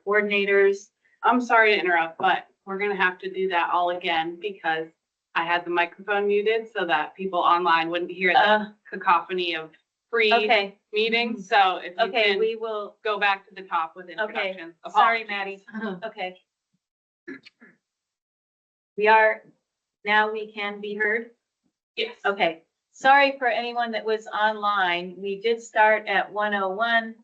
coordinators. I'm sorry to interrupt, but we're gonna have to do that all again because I had the microphone muted so that people online wouldn't hear the cacophony of free Okay, meetings. So if you okay, can we will, go back to the top with okay, introductions. sorry, Apologies. Maddie, okay. We are, now we can be heard? Yes. Okay, sorry for anyone that was online. We did start at 1:01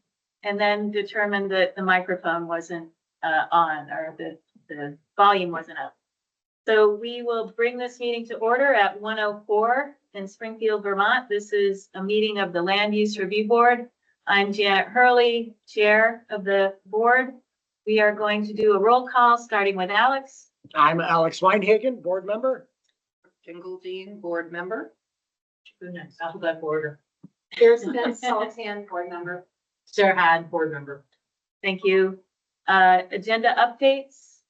and then determined that the microphone wasn't on, or the volume wasn't up. So we will bring this meeting to order at 1:04 in Springfield, Vermont. This is a meeting of the Land Use Review Board. I'm Janet Hurley, Chair of the board. We are going to do a roll call, starting with Alex. I'm Alex Weinhagen, board member. Jingledean, board member. Goodness, alphabetical order. Kirsten Sultan, board member. Sarah Had, board member. Thank you. Agenda updates,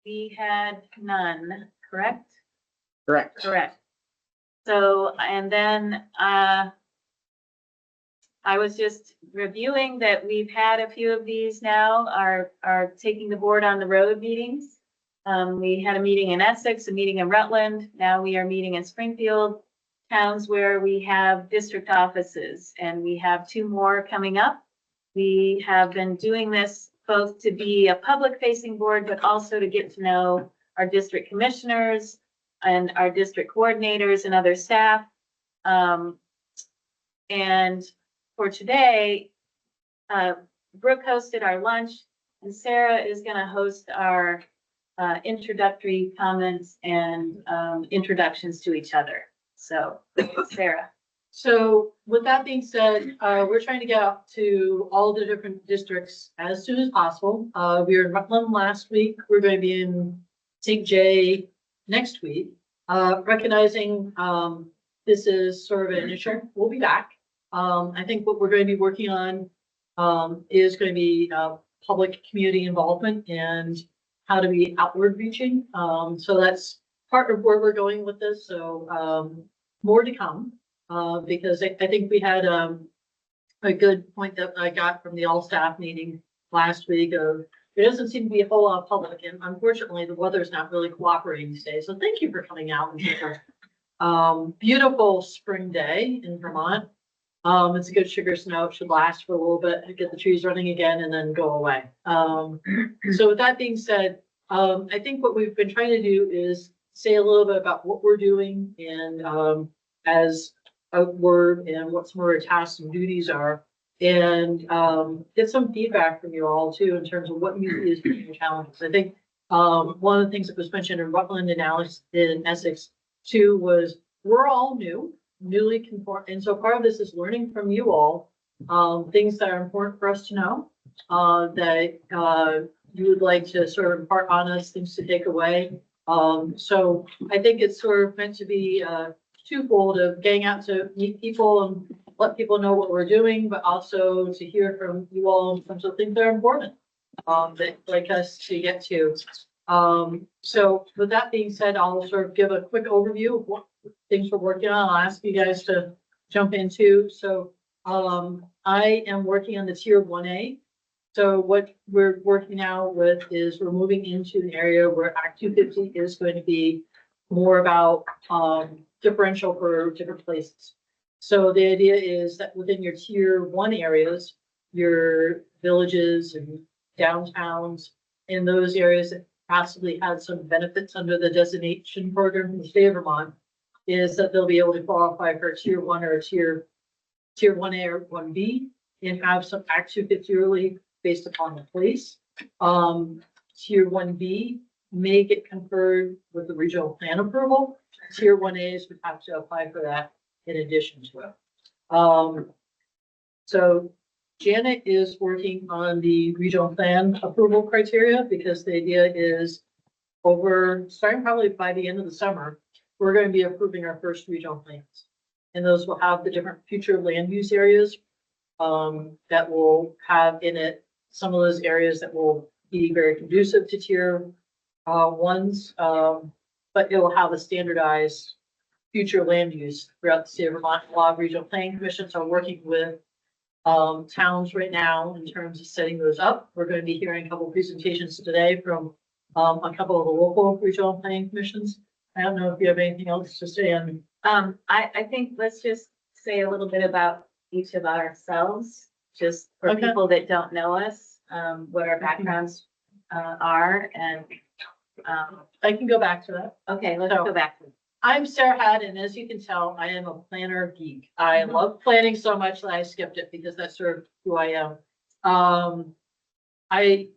we had none, correct? Correct. Correct. So, and then, I was just reviewing that we've had a few of these now, are taking the board on the road meetings. We had a meeting in Essex, a meeting in Rutland, now we are meeting in Springfield, towns where we have district offices, and we have 2 more coming up. We have been doing this both to be a public-facing board, but also to get to know our district commissioners and our district coordinators and other staff. And for today, Brooke hosted our lunch, and Sarah is going to host our introductory comments and introductions to each other. So, Sarah. So with that being said, we're trying to get out to all the different districts as soon as possible. We were in Rutland last week. We're going to be in St. J next week. Recognizing this is sort of an initial, we'll be back. I think what we're going to be working on is going to be public community involvement and how to be outward reaching. So that's part of where we're going with this. So more to come. Because I think we had a good point that I got from the all staff meeting last week of there doesn't seem to be a whole lot of public, and unfortunately the weather's not really cooperating these days. So thank you for coming out and taking beautiful spring day in Vermont. It's a good sugar snow. It should last for a little bit, get the trees running again, and then go away. So with that being said, I think what we've been trying to do is say a little bit about what we're doing and as outward and what some of our tasks and duties are, and get some feedback from you all too in terms of what you see as being your challenges. I think one of the things that was mentioned in Rutland and Alex in Essex too was we're all newly conform, and so part of this is learning from you all things that are important for us to know that you would like to sort of impart on us, things to take away. So I think it's sort of meant to be twofold of getting out to meet people and let people know what we're doing, but also to hear from you all in terms of things that are important that like us to get to. So with that being said, I'll sort of give a quick overview of what things we're working on. I'll ask you guys to jump into. So I am working on the tier 1A. So what we're working now with is we're moving into an area where Act 250 is going to be more about differential for different places. So the idea is that within your tier 1 areas, your villages and downtowns, in those areas that possibly had some benefits under the designation program from the state of Vermont, is that they'll be able to qualify for a tier 1 or a tier 1A or 1B and have some Act 250 relief based upon the place. Tier 1B may get conferred with the regional plan approval. Tier 1As would have to apply for that in addition to it. So Janet is working on the regional plan approval criteria because the idea is starting probably by the end of the summer, we're going to be approving our first regional plans. And those will have the different future land use areas that will have in it some of those areas that will be very conducive to tier 1s, but it will have a standardized future land use throughout the state of Vermont. A lot of regional planning commissions are working with towns right now in terms of setting those up. We're going to be hearing a couple of presentations today from a couple of the local regional planning commissions. I don't know if you have anything else to say on. I think let's just say a little bit about each of ourselves, just for Okay. people that don't know us, what our backgrounds are, and, I can go back to that. okay, let's So- go back. I'm Sarah Hadd, and as you can tell, I am a planner geek. I Mhm. love planning so much that I skipped it because that's sort of who I am. I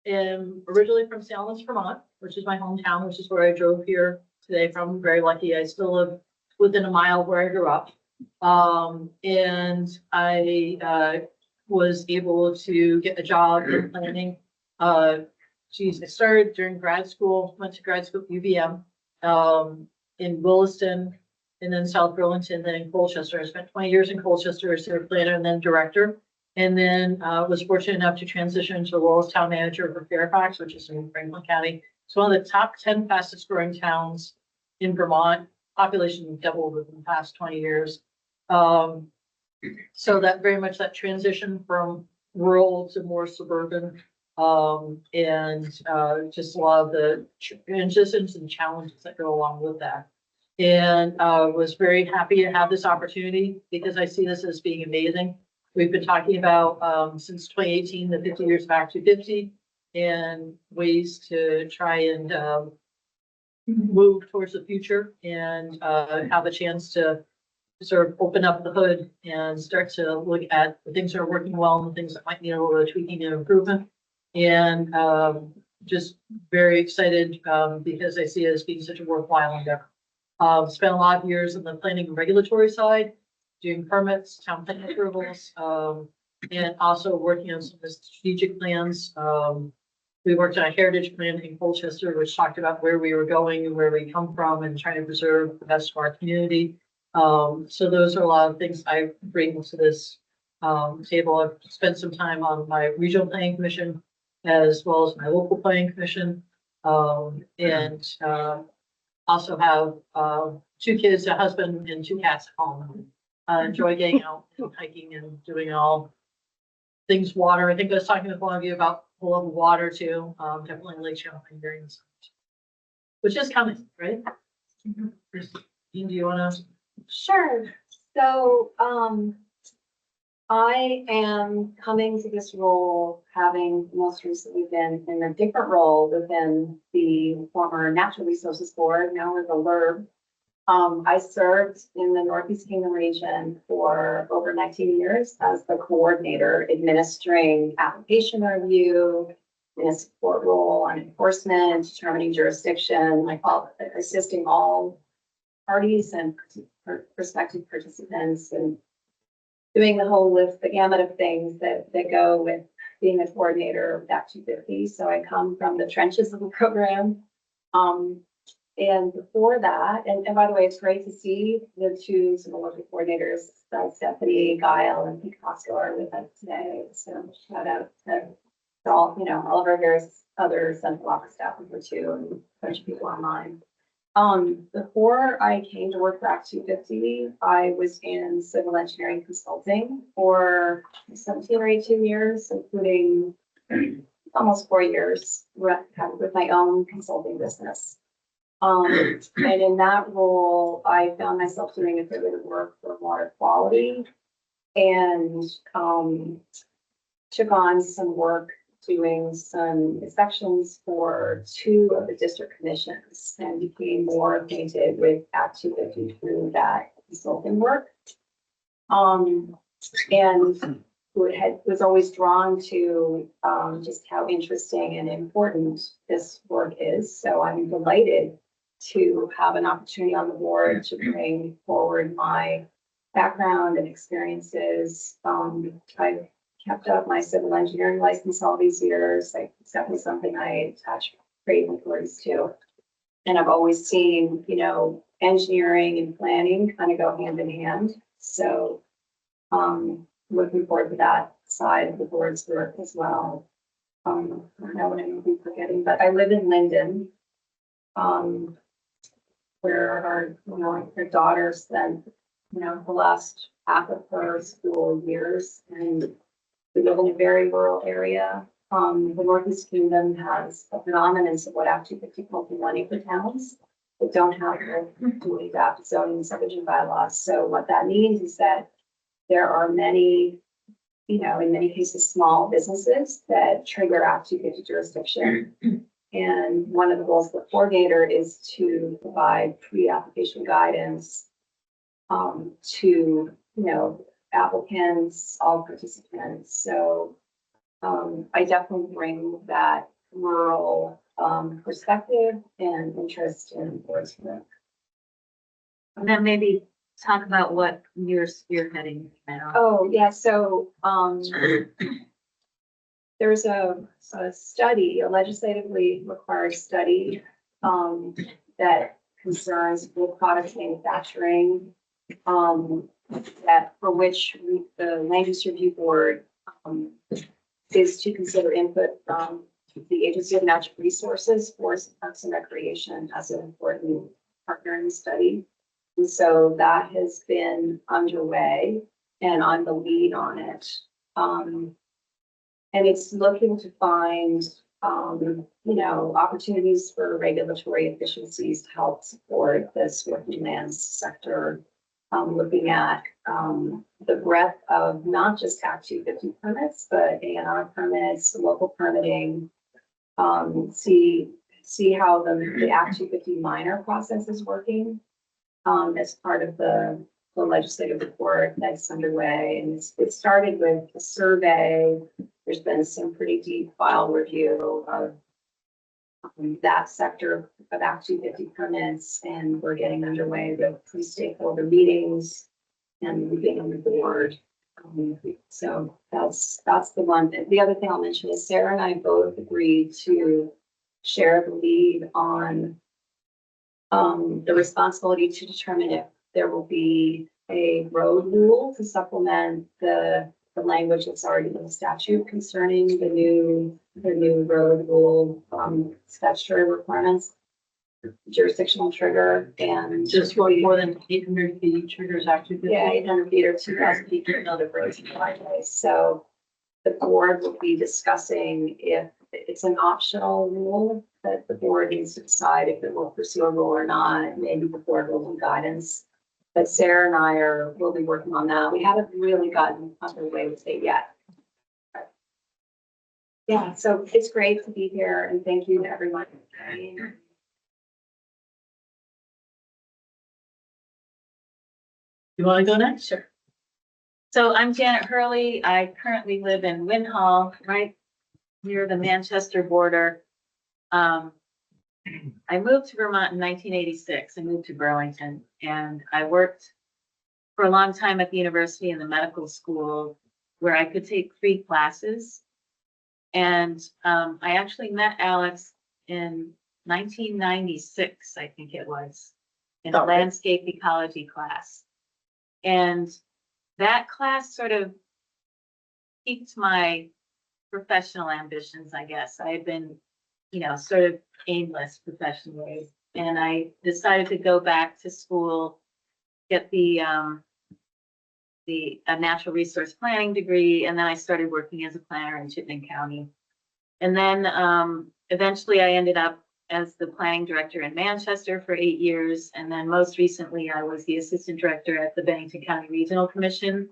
am originally from Salem, Vermont, which is my hometown, which is where I drove here today from. I'm very lucky. I still live within a mile of where I grew up. And I was able to get a job in planning. I started during grad school, went to grad school at UVM, in Williston, and then South Burlington, then in Colchester. I spent 20 years in Colchester as their planner and then director. And then was fortunate enough to transition to the role as town manager for Fairfax, which is in Franklin County. It's one of the top 10 fastest growing towns in Vermont. Population doubled within the past 20 years. So that very much that transition from rural to more suburban. Just a lot of the transitions and challenges that go along with that. And was very happy to have this opportunity because I see this as being amazing. We've been talking about since 2018, the 50 years of Act 250 and ways to try and move towards the future and have a chance to sort of open up the hood and start to look at the things that are working well and the things that might need a little bit of tweaking and improvement. And just very excited because I see it as being such a worthwhile endeavor. Spent a lot of years on the planning and regulatory side, doing permits, town plan approvals, and also working on some of the strategic plans. We worked on a heritage plan in Colchester, which talked about where we were going and where we come from and trying to preserve the best of our community. So those are a lot of things I bring to this table. I've spent some time on my regional planning commission as well as my local planning commission. Also have 2 kids, a husband, and 2 cats at home. Enjoy getting out and hiking and doing all things water. I think I was talking with one of you about the love of water too. Definitely Lake Champlain during the summer, which is coming, right? Christine, do you want to? Sure. So, I am coming to this role, having most recently been in a different role within the former Natural Resources Board, now as a LURB. I served in the Northeast Kingdom region for over 19 years as the coordinator, administering application review, in a support role on enforcement, determining jurisdiction, assisting all parties and prospective participants and doing the whole list, the gamut of things that go with being a coordinator of Act 250. So I come from the trenches of the program. And before that, and by the way, it's great to see the 2 sort of local coordinators, Stephanie, Guile, and Pete Costco are with us today. So shout out to all, all of our various other central office staff member too, and a bunch of people online. Before I came to work for Act 250, I was in civil engineering consulting for 17 or 18 years, including almost 4 years with my own consulting business. And in that role, I found myself doing a fair bit of work for water quality and took on some work doing some inspections for 2 of the district commissions and became more acquainted with Act 250 through that consulting work. And was always drawn to just how interesting and important this work is. So I'm delighted to have an opportunity on the board to bring forward my background and experiences. I've kept up my civil engineering license all these years. It's definitely something I attach great importance to. And I've always seen, engineering and planning kind of go hand in hand. So looking forward to that side of the board's work as well. I don't know what I'm forgetting, but I live in Linden, where our daughter spent, the last half of her school years, and we live in a very rural area. The Northeast Kingdom has a predominance of what Act 250 calls money for towns that don't have the duly adapted zoning and subdivision bylaws. So what that means is that there are many, you know, in many cases, small businesses that trigger Act 250 jurisdiction. And one of the goals of the coordinator is to provide pre-application guidance to, you know, applicants, all participants. So I definitely bring that rural perspective and interest in enforcement. And then maybe talk about what you're spearheading now. Oh, yeah, so there's a study, a legislatively required study that concerns wood products manufacturing, that for which the Land Use Review Board is to consider input from the Agency of Natural Resources, Forest Parks and Recreation as an important partner in the study. And so that has been underway and I'm the lead on it. And it's looking to find, you know, opportunities for regulatory efficiencies to help support this working lands sector. Looking at the breadth of not just Act 250 permits, but A&R permits, local permitting. See how the Act 250 minor process is working as part of the legislative report that's underway. And it started with a survey. There's been some pretty deep file review of that sector of Act 250 permits, and we're getting underway with pre-stakeholder meetings and moving on the board. So that's the one. The other thing I'll mention is Sarah and I both agreed to share the lead on the responsibility to determine if there will be a road rule to supplement the language that's already in the statute concerning the new road rule statutory requirements, jurisdictional trigger, and Just what, more than 800 feet triggers Act 250? yeah, 800 feet or 2,000 feet to another road driveways. So the board will be discussing if it's an optional rule that the board needs to decide if it will pursue a rule or not. Maybe the board will do guidance. But Sarah and I will be working on that. We haven't really gotten underway with it yet. Yeah, so it's great to be here and thank you to everyone. You want to go next? Sure. So I'm Janet Hurley. I currently live in Winhall, right near the Manchester border. I moved to Vermont in 1986. I moved to Burlington, and I worked for a long time at the university in the medical school where I could take 3 classes. And I actually met Alex in 1996, I think it was, in a Okay. landscape ecology class. And that class sort of piqued my professional ambitions, I guess. I had been, you know, sort of aimless professionally. And I decided to go back to school, get a natural resource planning degree, and then I started working as a planner in Chittenden County. And then eventually I ended up as the planning director in Manchester for 8 years. And then most recently, I was the assistant director at the Bennington County Regional Commission.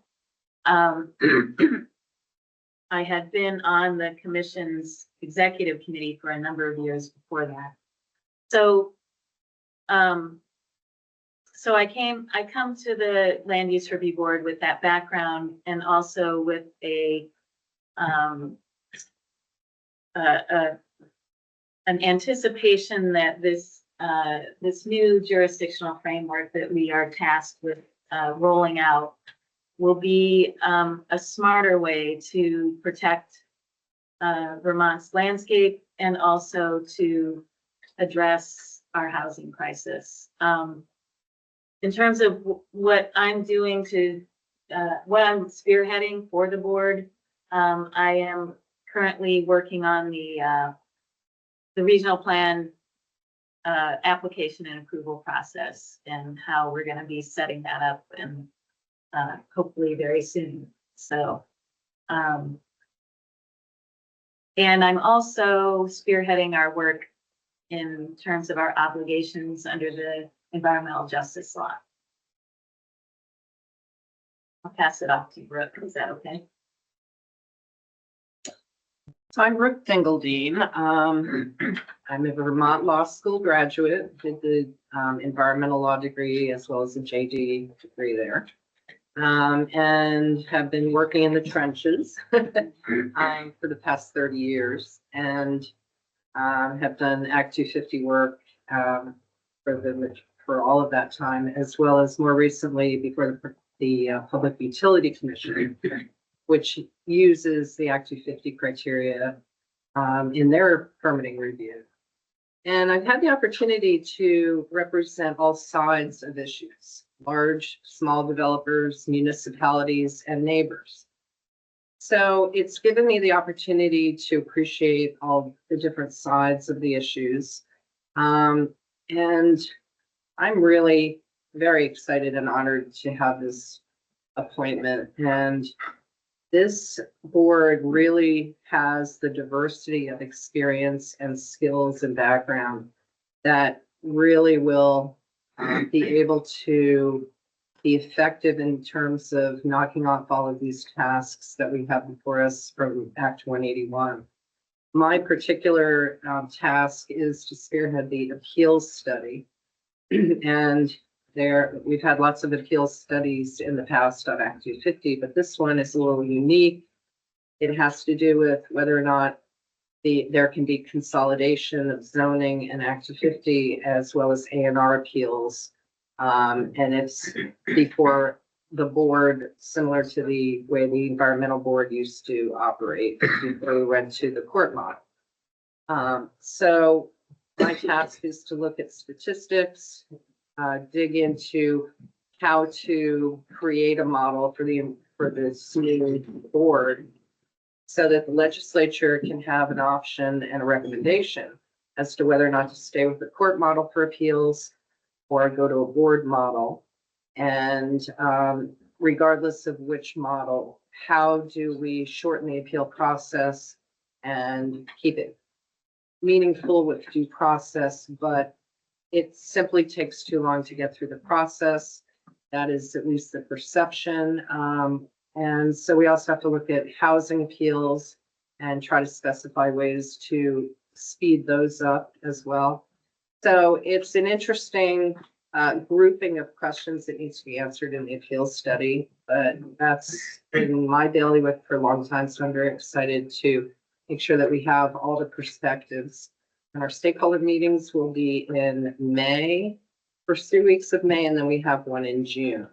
I had been on the commission's executive committee for a number of years before that. So, so I come to the Land Use Review Board with that background and also with an anticipation that this new jurisdictional framework that we are tasked with rolling out will be a smarter way to protect Vermont's landscape and also to address our housing crisis. In terms of what I'm doing what I'm spearheading for the board, I am currently working on the regional plan application and approval process and how we're going to be setting that up and hopefully very soon. So, and I'm also spearheading our work in terms of our obligations under the environmental justice law. I'll pass it off to Brooke. Is that okay? So I'm Brooke Dingeldine. I'm a Vermont Law School graduate, did the environmental law degree as well as a JD degree there. And have been working in the trenches for the past 30 years and have done Act 250 work for all of that time, as well as more recently before the Public Utility Commission, which uses the Act 250 criteria in their permitting review. And I've had the opportunity to represent all sides of issues, large, small developers, municipalities, and neighbors. So it's given me the opportunity to appreciate all the different sides of the issues. And I'm really very excited and honored to have this appointment. And this board really has the diversity of experience and skills and background that really will be able to be effective in terms of knocking off all of these tasks that we have before us from Act 181. My particular task is to spearhead the appeals study. And we've had lots of appeals studies in the past on Act 250, but this one is a little unique. It has to do with whether or not there can be consolidation of zoning and Act 250 as well as A&R appeals. And it's before the board, similar to the way the environmental board used to operate before we went to the court model. So my task is to look at statistics, dig into how to create a model for this new board so that the legislature can have an option and a recommendation as to whether or not to stay with the court model for appeals or go to a board model. And regardless of which model, how do we shorten the appeal process and keep it meaningful with due process, but it simply takes too long to get through the process. That is at least the perception. And so we also have to look at housing appeals and try to specify ways to speed those up as well. So it's an interesting grouping of questions that needs to be answered in the appeals study, but that's been my bailiwick for a long time. So I'm very excited to make sure that we have all the perspectives. And our stakeholder meetings will be in May, first 3 weeks of May, and then we have one in June.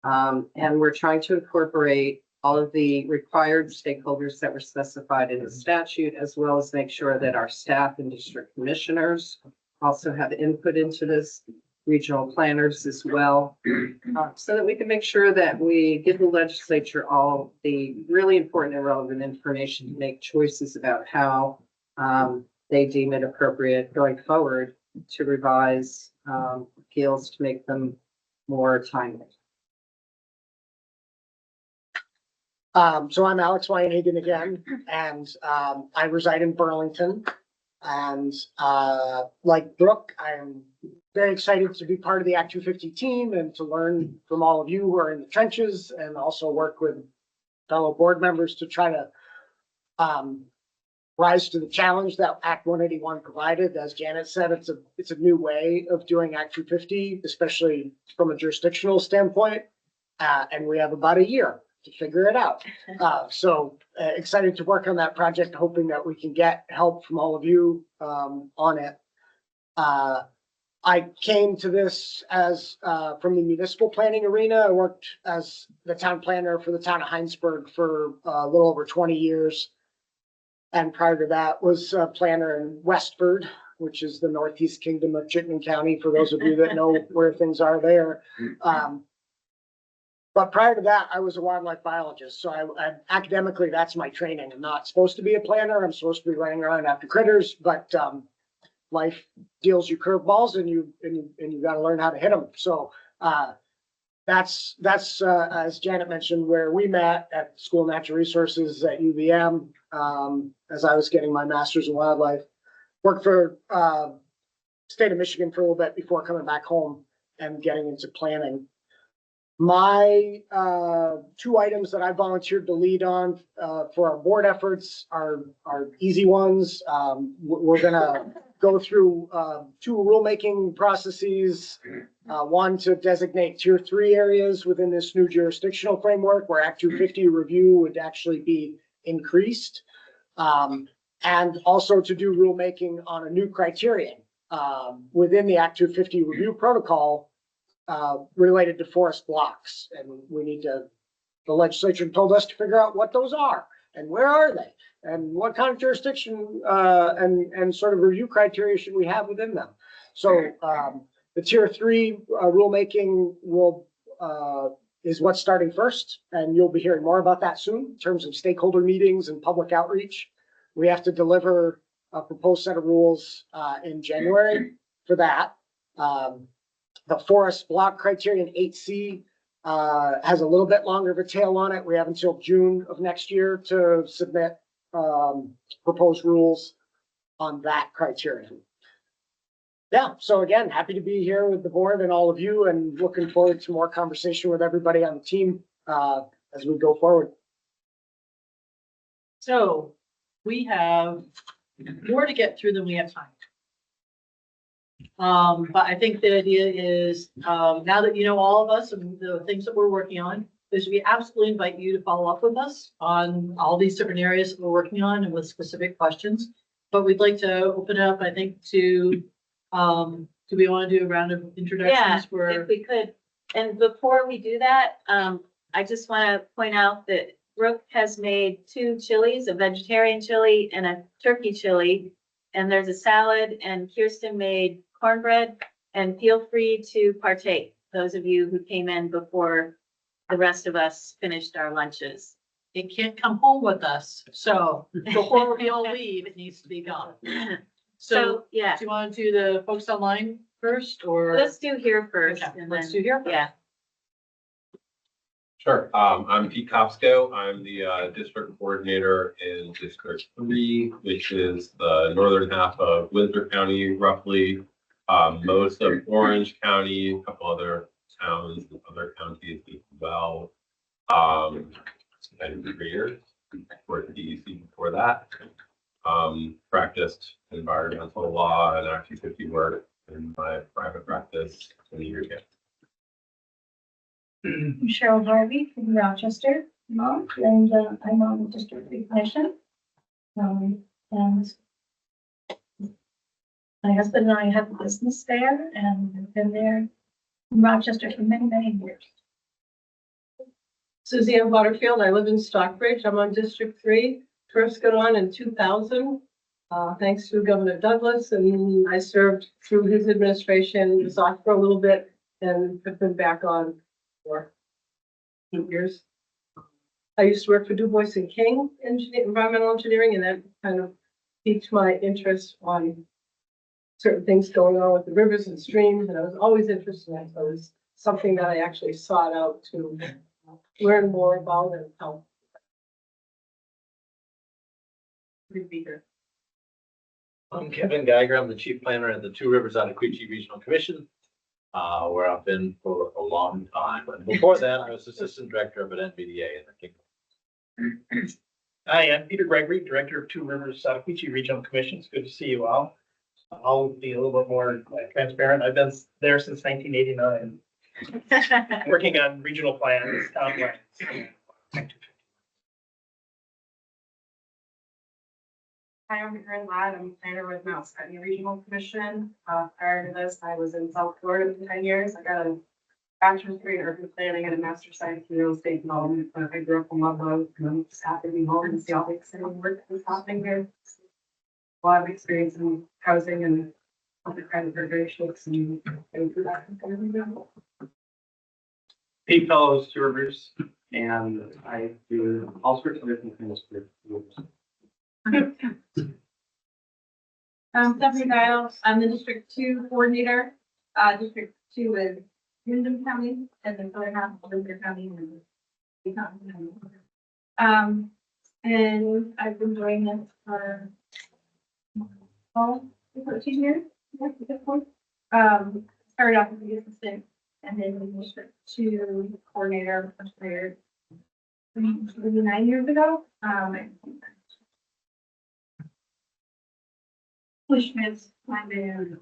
And we're trying to incorporate all of the required stakeholders that were specified in the statute, as well as make sure that our staff and district commissioners also have input into this, regional planners as well, so that we can make sure that we give the legislature all the really important and relevant information to make choices about how they deem it appropriate going forward to revise appeals to make them more timely. So I'm Alex Weinhagen again, and I reside in Burlington. And like Brooke, I am very excited to be part of the Act 250 team and to learn from all of you who are in the trenches and also work with fellow board members to try to rise to the challenge that Act 181 provided. As Janet said, it's a new way of doing Act 250, especially from a jurisdictional standpoint. And we have about a year to figure it out. So excited to work on that project, hoping that we can get help from all of you on it. I came to this as from the municipal planning arena. I worked as the town planner for the town of Heinsberg for a little over 20 years. And prior to that was a planner in Westford, which is the Northeast Kingdom of Chittenden County, for those of you that know where things are there. But prior to that, I was a wildlife biologist. So I academically, that's my training. I'm not supposed to be a planner. I'm supposed to be running around after critters, but life deals you curveballs and you got to learn how to hit them. So that's, as Janet mentioned, where we met at School of Natural Resources at UVM, as I was getting my master's in wildlife. Worked for, state of Michigan for a little bit before coming back home and getting into planning. My, two items that I volunteered to lead on, for our board efforts are easy ones. We're gonna go through, two rulemaking processes. One to designate tier 3 areas within this new jurisdictional framework where Act 250 review would actually be increased. And also to do rulemaking on a new criterion, within the Act 250 review protocol, related to forest blocks. And we need to, the legislature told us to figure out what those are and where are they and what kind of jurisdiction, and sort of review criteria should we have within them. So, the tier 3 rulemaking will, is what's starting first, and you'll be hearing more about that soon in terms of stakeholder meetings and public outreach. We have to deliver a proposed set of rules in January for that. The forest block criterion 8C has a little bit longer of a tail on it. We have until June of next year to submit proposed rules on that criterion. Yeah, so again, happy to be here with the board and all of you, and looking forward to more conversation with everybody on the team as we go forward. So we have more to get through than we have time. But I think the idea is, now that you know all of us and the things that we're working on, is we absolutely invite you to follow up with us on all these different areas that we're working on and with specific questions. But we'd like to open it up, I think, to, do we want to do a round of Yeah, introductions for? if we could. And before we do that, I just want to point out that Brooke has made 2 chilies, a vegetarian chili and a turkey chili. And there's a salad, and Kirsten made cornbread, and feel free to partake, those of you who came in before the rest of us finished our lunches. It can't come home with us, so before we all leave, it needs to be gone. So, So, yeah, do you want to do the folks online first, or? let's do here first. Okay, and let's then- do here. Yeah, Sure. I'm Pete Kopsko. I'm the district coordinator in District 3, which is the northern half of Windsor County, roughly. Most of Orange County, a couple other towns and other counties as well. Spent 3 years, worked at DEC before that. Practiced environmental law and Act 250 work in my private practice 20 years ago. I'm Cheryl Harvey from Rochester, and I'm on the District 3 Commission. And my husband and I have a business there, and I've been there in Rochester for many, many years. Susie Ann Butterfield. I live in Stockbridge. I'm on District 3. First got on in 2000, thanks to Governor Douglas, and I served through his administration, was off for a little bit, and have been back on for 8 years. I used to work for Du Bois and King Environmental Engineering, and that kind of piqued my interest on certain things going on with the rivers and streams, and I was always interested in that. So it was something that I actually sought out to learn more about and help. Good to be here. I'm Kevin Geiger. I'm the chief planner at the Two Rivers Ottaquechee Regional Commission, where I've been for a long time. And before that, I was assistant director of an NVDA in the Kingdom. Hi, I'm Peter Gregory, Director of Two Rivers Ottaquechee Regional Commission. It's good to see you all. I'll be a little bit more transparent. I've been there since 1989, working on regional plans, town plans. Hi, I'm Karen Ladd. I'm planner with Mount Scotty Regional Commission. Prior to this, I was in South Florida for 10 years. I got a bachelor's degree in urban planning and a master's science in real estate development. I grew up in Ludlow, and I'm just happy to be home and see all the exciting work that's happening here. A lot of experience in housing and other kinds of regulations and through that. Pete Fellows, Two Rivers, and I do all sorts of different things for years. Stephanie Dial, I'm the District 2 coordinator. District 2 is Wyndham County, and then other half of Windsor County. And I've been doing this for 13 years. That's a good point. Started off as a assistant and then we moved to coordinator, hired maybe 9 years ago. Schmitz, my man,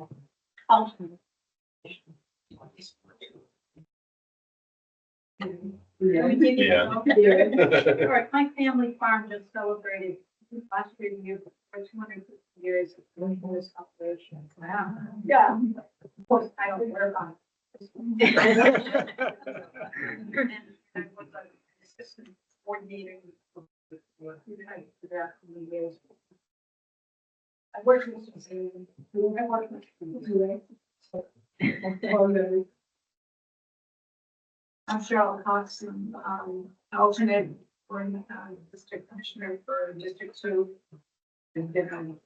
alternate. Yeah. All right, my family farm just celebrated last year for 250 years of this operation. Wow. Yeah. Of course, I don't work on it. I was an assistant coordinator. I worked with I worked with I'm Cheryl Cox, and alternate for district commissioner for District 2. And then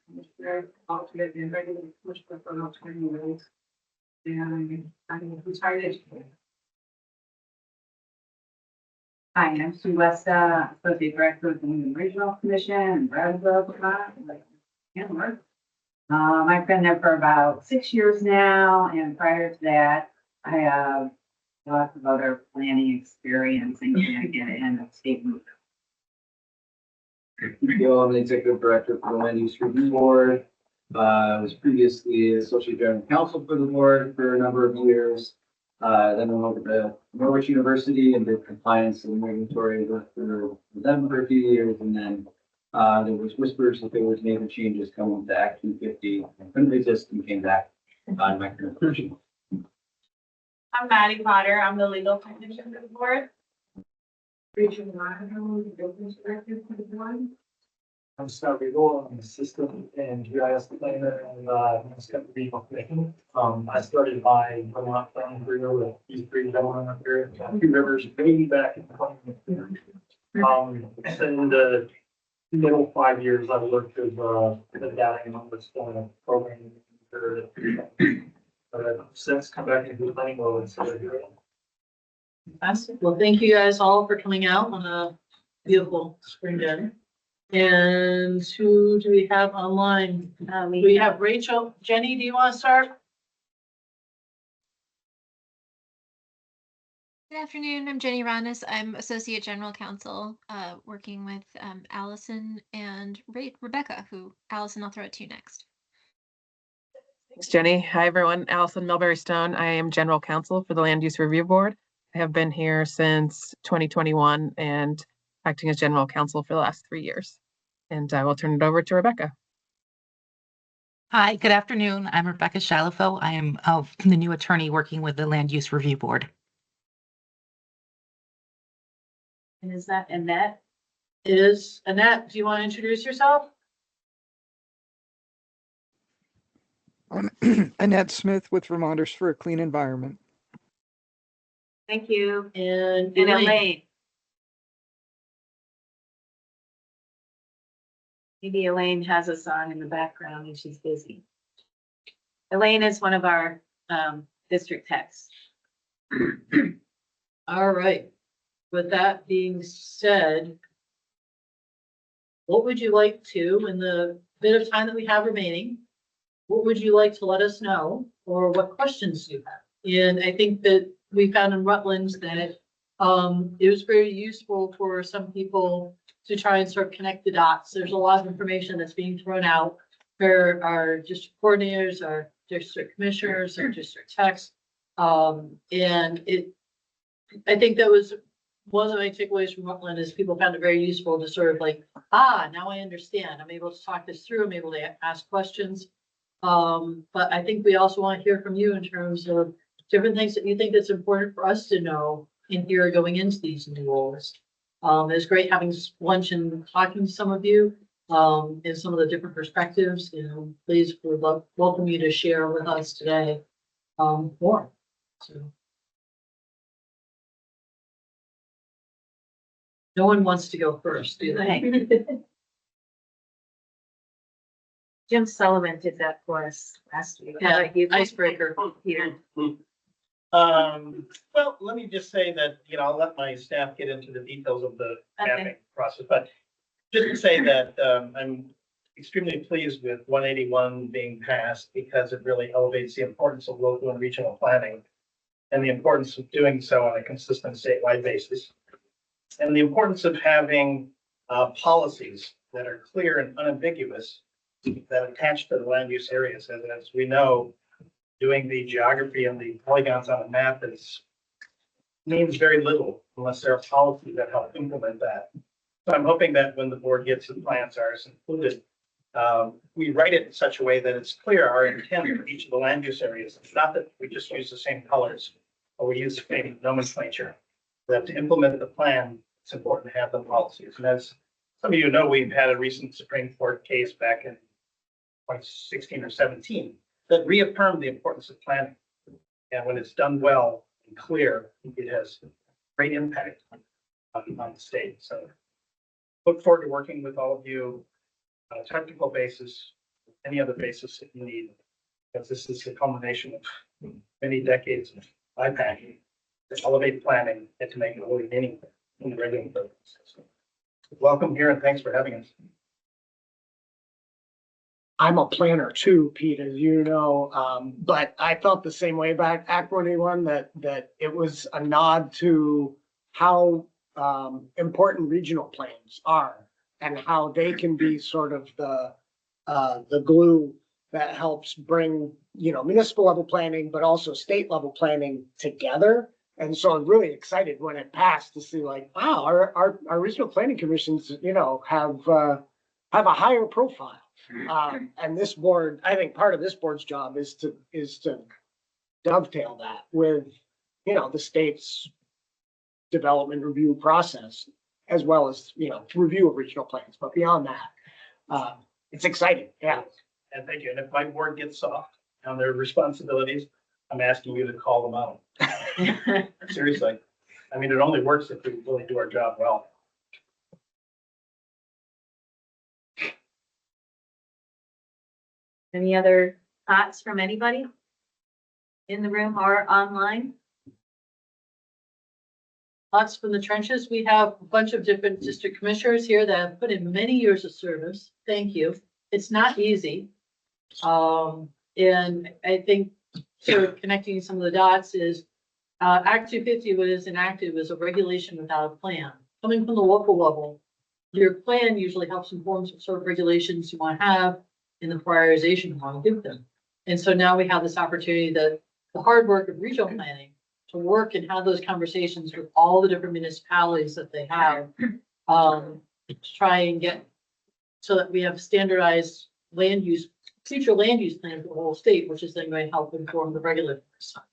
commissioner, alternate and regular commissioner for an alternate roles. And I'm retired. Hi, I'm Sue Westa, Associate Director of the New Regional Commission in Bradford. I've been there for about 6 years now, and prior to that, I have lots of other planning experience in Connecticut and state movement. I'm the Executive Director for the Land Use Review Board. I was previously Associate General Counsel for the board for a number of years. Then I went over to Norwich University and did compliance and regulatory work for them for a few years. And then there was whispers that there was major changes coming to Act 250. I couldn't resist and came back on my current position. I'm Maddie Potter. I'm the legal technician for the board. Regional Idaho, business director for the board. I'm Scott Riegel, I'm assistant and GIS planner and Scott Regional Commission. I started my Vermont planning career with these three gentlemen up here at Two Rivers way back in 2015. In the middle 5 years, I worked as a data analyst on a program for since come back into the planning world. Fantastic. Well, thank you guys all for coming out on a beautiful spring day. And who do we have online? We have Rachel. Jenny, do you want to start? Good afternoon. I'm Jenny Ranis. I'm Associate General Counsel, working with Allison and Rebecca, who Allison, I'll throw it to you next. Thanks, Jenny. Hi, everyone. Allison Milbury Stone. I am General Counsel for the Land Use Review Board. I have been here since 2021 and acting as General Counsel for the last 3 years. And I will turn it over to Rebecca. Hi, good afternoon. I'm Rebecca Shalafo. I am the new attorney working with the Land Use Review Board. And is that Annette? It is Annette. Do you want to introduce yourself? I'm Annette Smith with Vermonters for a Clean Environment. Thank you. And Elaine. Maybe Elaine has a song in the background and she's busy. Elaine is one of our district techs. All right. With that being said, what would you like to, in the bit of time that we have remaining, what would you like to let us know, or what questions do you have? And I think that we found in Rutland that it was very useful for some people to try and sort of connect the dots. There's a lot of information that's being thrown out for our district coordinators, our district commissioners, our district techs. And I think that was one of my takeaways from Rutland is people found it very useful to sort of like, now I understand. I'm able to talk this through. I'm able to ask questions. But I think we also want to hear from you in terms of different things that you think it's important for us to know in here going into these new roles. It's great having lunch and talking to some of you and some of the different perspectives. Please, we'd welcome you to share with us today more. So. No one wants to go first, do they? Jim Sullivan did that for us last week. Yeah, icebreaker. Here. Well, let me just say that, I'll let my staff get into the details of the Okay. mapping process, but just to say that, I'm extremely pleased with 181 being passed because it really elevates the importance of local and regional planning and the importance of doing so on a consistent statewide basis. And the importance of having policies that are clear and unambiguous that attach to the land use areas. As we know, doing the geography and the polygons on a map means very little unless there are policies that help implement that. So I'm hoping that when the board gets the plans, ours included, we write it in such a way that it's clear our intent for each of the land use areas. It's not that we just use the same colors or we use the same nomenclature. That to implement the plan, it's important to have the policies. And as some of you know, we've had a recent Supreme Court case back in 2016 or 17 that reaffirmed the importance of planning. And when it's done well and clear, it has great impact on the state. So look forward to working with all of you on a technical basis, any other basis that you need, because this is the culmination of many decades of IPAC to elevate planning and to make it really meaningful in the regular process. So, welcome here and thanks for having us. I'm a planner too, Pete, as you know, but I felt the same way about Act 181, that it was a nod to how important regional plans are and how they can be sort of the glue that helps bring, municipal level planning, but also state level planning together. And so I'm really excited when it passed to see like, wow, our regional planning commissions, have a higher profile. And this board, I think part of this board's job is to dovetail that with, the state's development review process, as well as, review of regional plans. But beyond that, it's exciting. Yeah. And thank you. And if my board gets soft on their responsibilities, I'm asking you to call them out. Seriously. I mean, it only works if we really do our job well. Any other thoughts from anybody in the room or online? Thoughts from the trenches. We have a bunch of different district commissioners here that have put in many years of service. Thank you. It's not easy. And I think sort of connecting some of the dots is Act 250 was enacted as a regulation without a plan. Coming from the local level, your plan usually helps inform some sort of regulations you want to have in the prioritization you want to give them. And so now we have this opportunity that the hard work of regional planning to work and have those conversations with all the different municipalities that they have to try and get so that we have standardized future land use plan for the whole state, which is then going to help inform the regulatory side.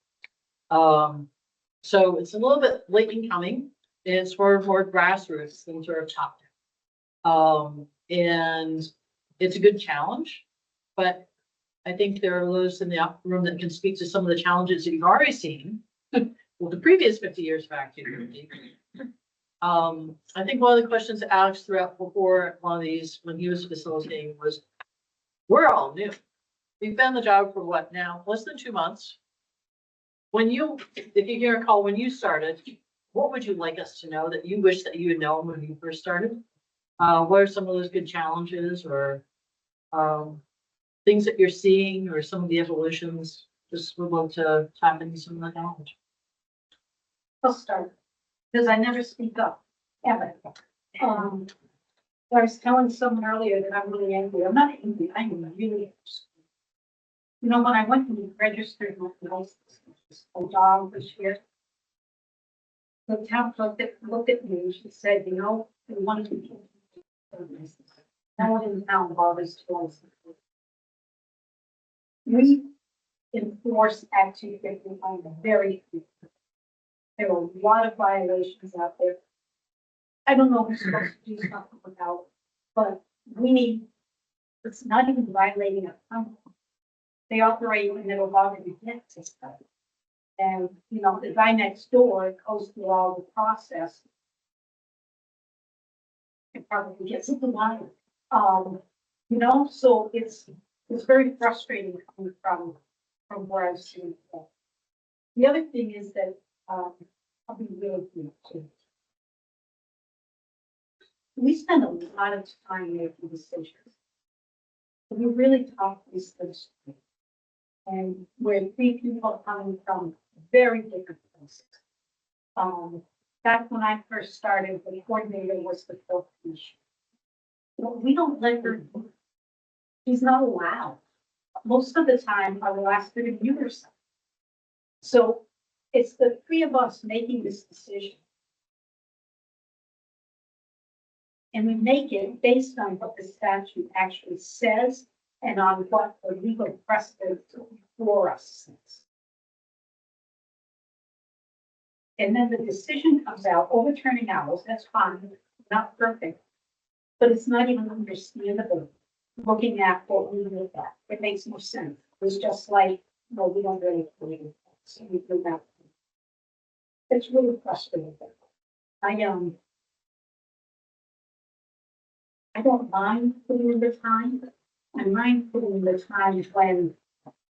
So it's a little bit late in coming. It's sort of more grassroots than sort of top down. And it's a good challenge, but I think there are those in the room that can speak to some of the challenges that you've already seen with the previous 50 years of Act 250. I think one of the questions that Alex threw out before one of these, when he was facilitating, was we're all new. We've been on the job for what now? Less than 2 months. If you can recall, when you started, what would you like us to know that you wish that you had known when you first started? What are some of those good challenges or things that you're seeing or some of the evolutions? Just would love to tap into some of that knowledge. I'll start, because I never speak up, ever. I was telling someone earlier that I'm really angry. I'm not angry, I'm really angry. When I went to be registered with the license, a dog was here. The town clerk looked at me and she said, we want to be. No one in town bothers to us. We enforce Act 250 on the very few. There are a lot of violations out there. I don't know who's supposed to do something about, but it's not even violating a permit. They operate in the middle of our system. And, the guy next door goes through all the process. It probably gets it denied. So it's very frustrating coming from where I've seen it. The other thing is that, I'll be really clear too. We spend a lot of time making decisions. We really talk these things through. And we're three people coming from very different places. Back when I first started, the coordinator was the health commission. Well, we don't let her, she's not allowed. Most of the time, I will ask her to mute herself. So it's the three of us making this decision. And we make it based on what the statute actually says and on what the legal precedent for us says. And then the decision comes out overturning ours, that's fine, not perfect. But it's not even understandable looking at what we look at. It makes no sense. It's just like, no, we don't really believe it. So we do that. It's really frustrating. I don't mind putting in the time. I mind putting in the time when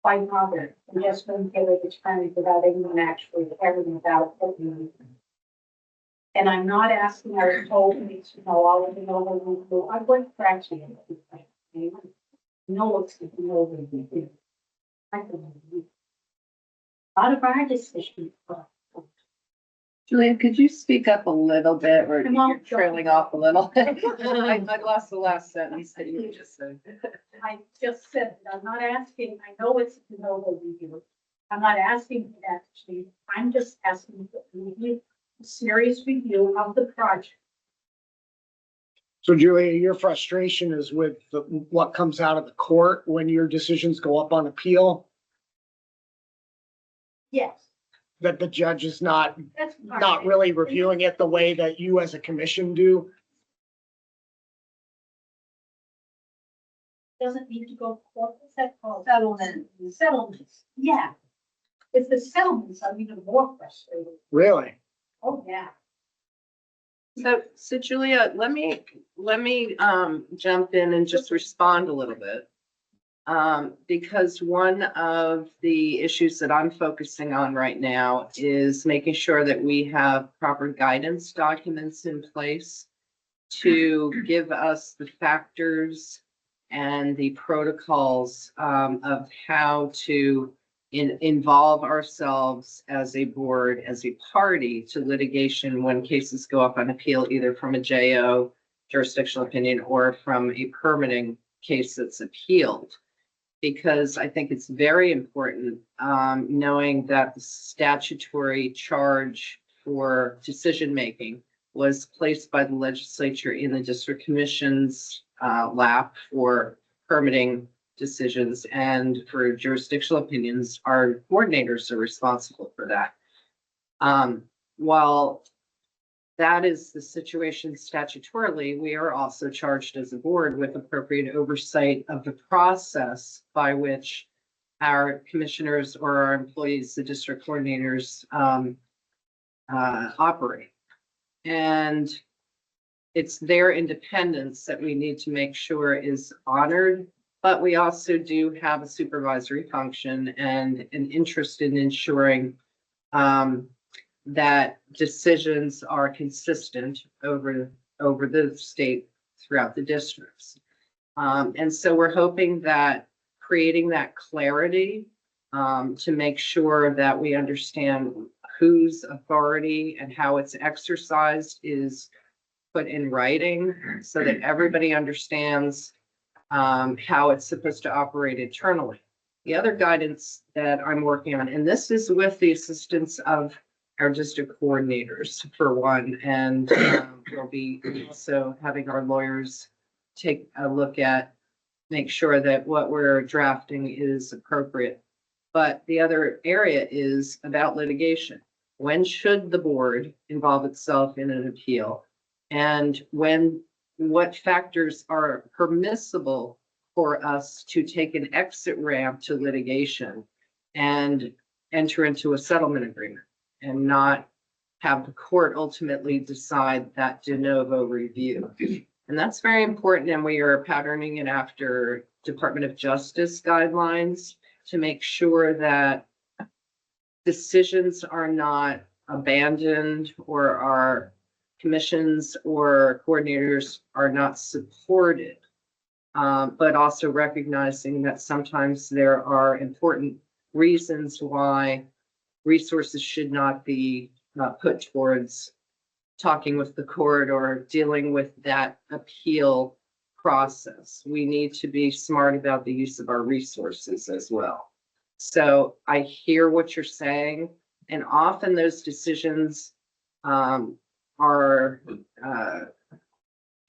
I bother and just don't get it determined without anyone actually caring about what we need. And I'm not asking our told me to know all of the know. I work for actually. No, it's over. I can. Out of our decision. Julia, could you speak up a little bit, or Come on, you're trailing off a little? I lost the last sentence that you just said. I just said, that I'm not asking, I know it's a novel review. I'm not asking for that to change. I'm just asking for a serious review of the project. So Julia, your frustration is with what comes out of the court when your decisions go up on appeal, Yes, that the judge is not that's part of not it. really reviewing it the way that you as a commission do. Doesn't need to go to court. What's that called? Settlements, yeah. It's the settlements I'm even more frustrated. Really? Oh, yeah. So Julia, let me jump in and just respond a little bit. Because one of the issues that I'm focusing on right now is making sure that we have proper guidance documents in place to give us the factors and the protocols of how to involve ourselves as a board, as a party to litigation when cases go up on appeal, either from a JO, jurisdictional opinion, or from a permitting case that's appealed. Because I think it's very important, knowing that the statutory charge for decision-making was placed by the legislature in the district commission's lap for permitting decisions, and for jurisdictional opinions, our coordinators are responsible for that. While that is the situation statutorily, we are also charged as a board with appropriate oversight of the process by which our commissioners or our employees, the district coordinators, operate. And it's their independence that we need to make sure is honored, but we also do have a supervisory function and an interest in ensuring that decisions are consistent over the state throughout the districts. And so we're hoping that creating that clarity to make sure that we understand whose authority and how it's exercised is put in writing so that everybody understands how it's supposed to operate internally. The other guidance that I'm working on, and this is with the assistance of our district coordinators for one, and we'll be also having our lawyers take a look at, make sure that what we're drafting is appropriate. But the other area is about litigation. When should the board involve itself in an appeal? And what factors are permissible for us to take an exit ramp to litigation and enter into a settlement agreement and not have the court ultimately decide that de novo review. And that's very important. And we are patterning it after Department of Justice guidelines to make sure that decisions are not abandoned or our commissions or coordinators are not supported. But also recognizing that sometimes there are important reasons why resources should not be put towards talking with the court or dealing with that appeal process. We need to be smart about the use of our resources as well. So I hear what you're saying, and often those decisions are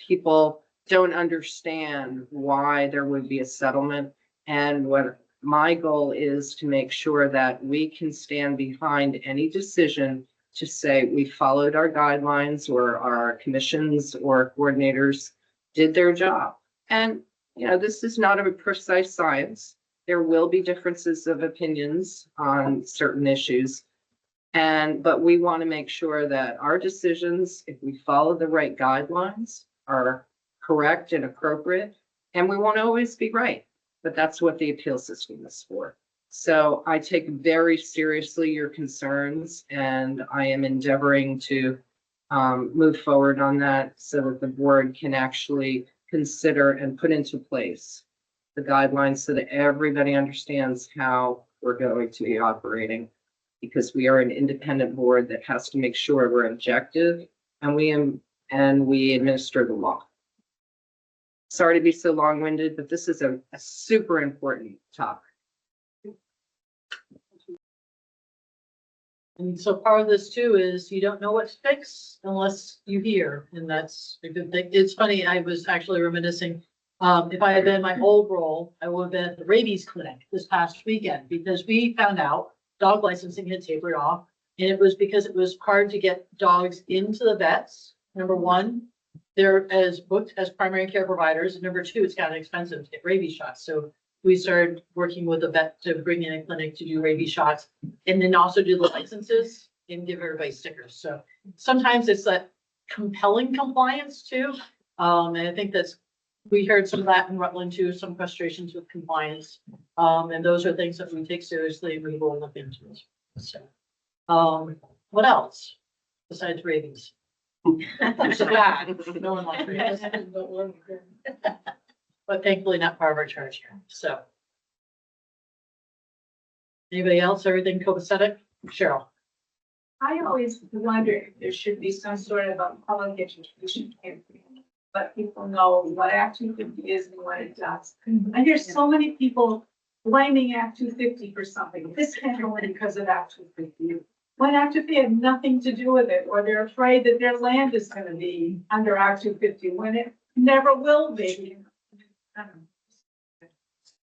people don't understand why there would be a settlement. And what my goal is to make sure that we can stand behind any decision to say we followed our guidelines or our commissions or coordinators did their job. And, you know, this is not a precise science. There will be differences of opinions on certain issues. But we want to make sure that our decisions, if we follow the right guidelines, are correct and appropriate. And we won't always be right, but that's what the appeal system is for. So I take very seriously your concerns, and I am endeavoring to move forward on that so that the board can actually consider and put into place the guidelines so that everybody understands how we're going to be operating, because we are an independent board that has to make sure we're objective and we administer the law. Sorry to be so long-winded, but this is a super important topic. And so part of this too is you don't know what to fix unless you hear, and that's a good thing. It's funny, I was actually reminiscing, if I had been in my old role, I would have been at the rabies clinic this past weekend, because we found out dog licensing had tapered off, and it was because it was hard to get dogs into the vets. Number one, they're as booked as primary care providers, and number two, it's kind of expensive to get rabies shots. So we started working with a vet to bring in a clinic to do rabies shots, and then also do the licenses and give everybody stickers. So sometimes it's that compelling compliance too. And I think we heard some of that in Rutland too, some frustrations with compliance. And those are things that we take seriously and we will look into. So, what else besides rabies? There's that. No one likes rabies. But thankfully not part of our charge here, so. Anybody else, everything copacetic? Cheryl? I always wonder if there should be some sort of a public education campaign, let people know what Act 250 is and what it does. And there's so many people blaming Act 250 for something. This happened because of Act 250. When Act 250 had nothing to do with it, or they're afraid that their land is going to be under Act 250 when it never will be.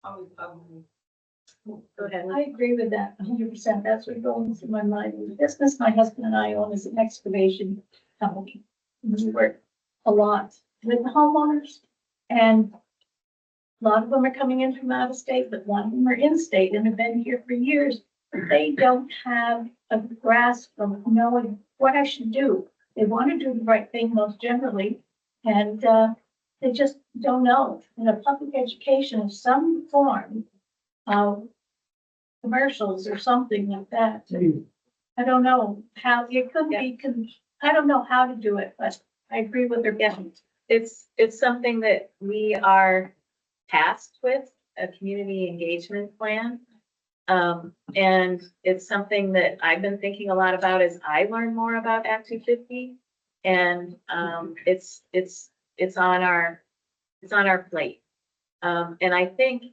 Go ahead. I agree with that 100%. That's what goes through my mind. The business my husband and I own is an excavation company. We work a lot with the homeowners, and a lot of them are coming in from out of state, but a lot of them are in state and have been here for years. But they don't have a grasp of knowing what I should do. They want to do the right thing most generally, and they just don't know. And a public education of some form, commercials or something like that. I don't know how it could be. I don't know how to do it, but I agree with her. Yeah, it's something that we are tasked with, a community engagement plan. And it's something that I've been thinking a lot about as I learn more about Act 250. And it's on our plate. And I think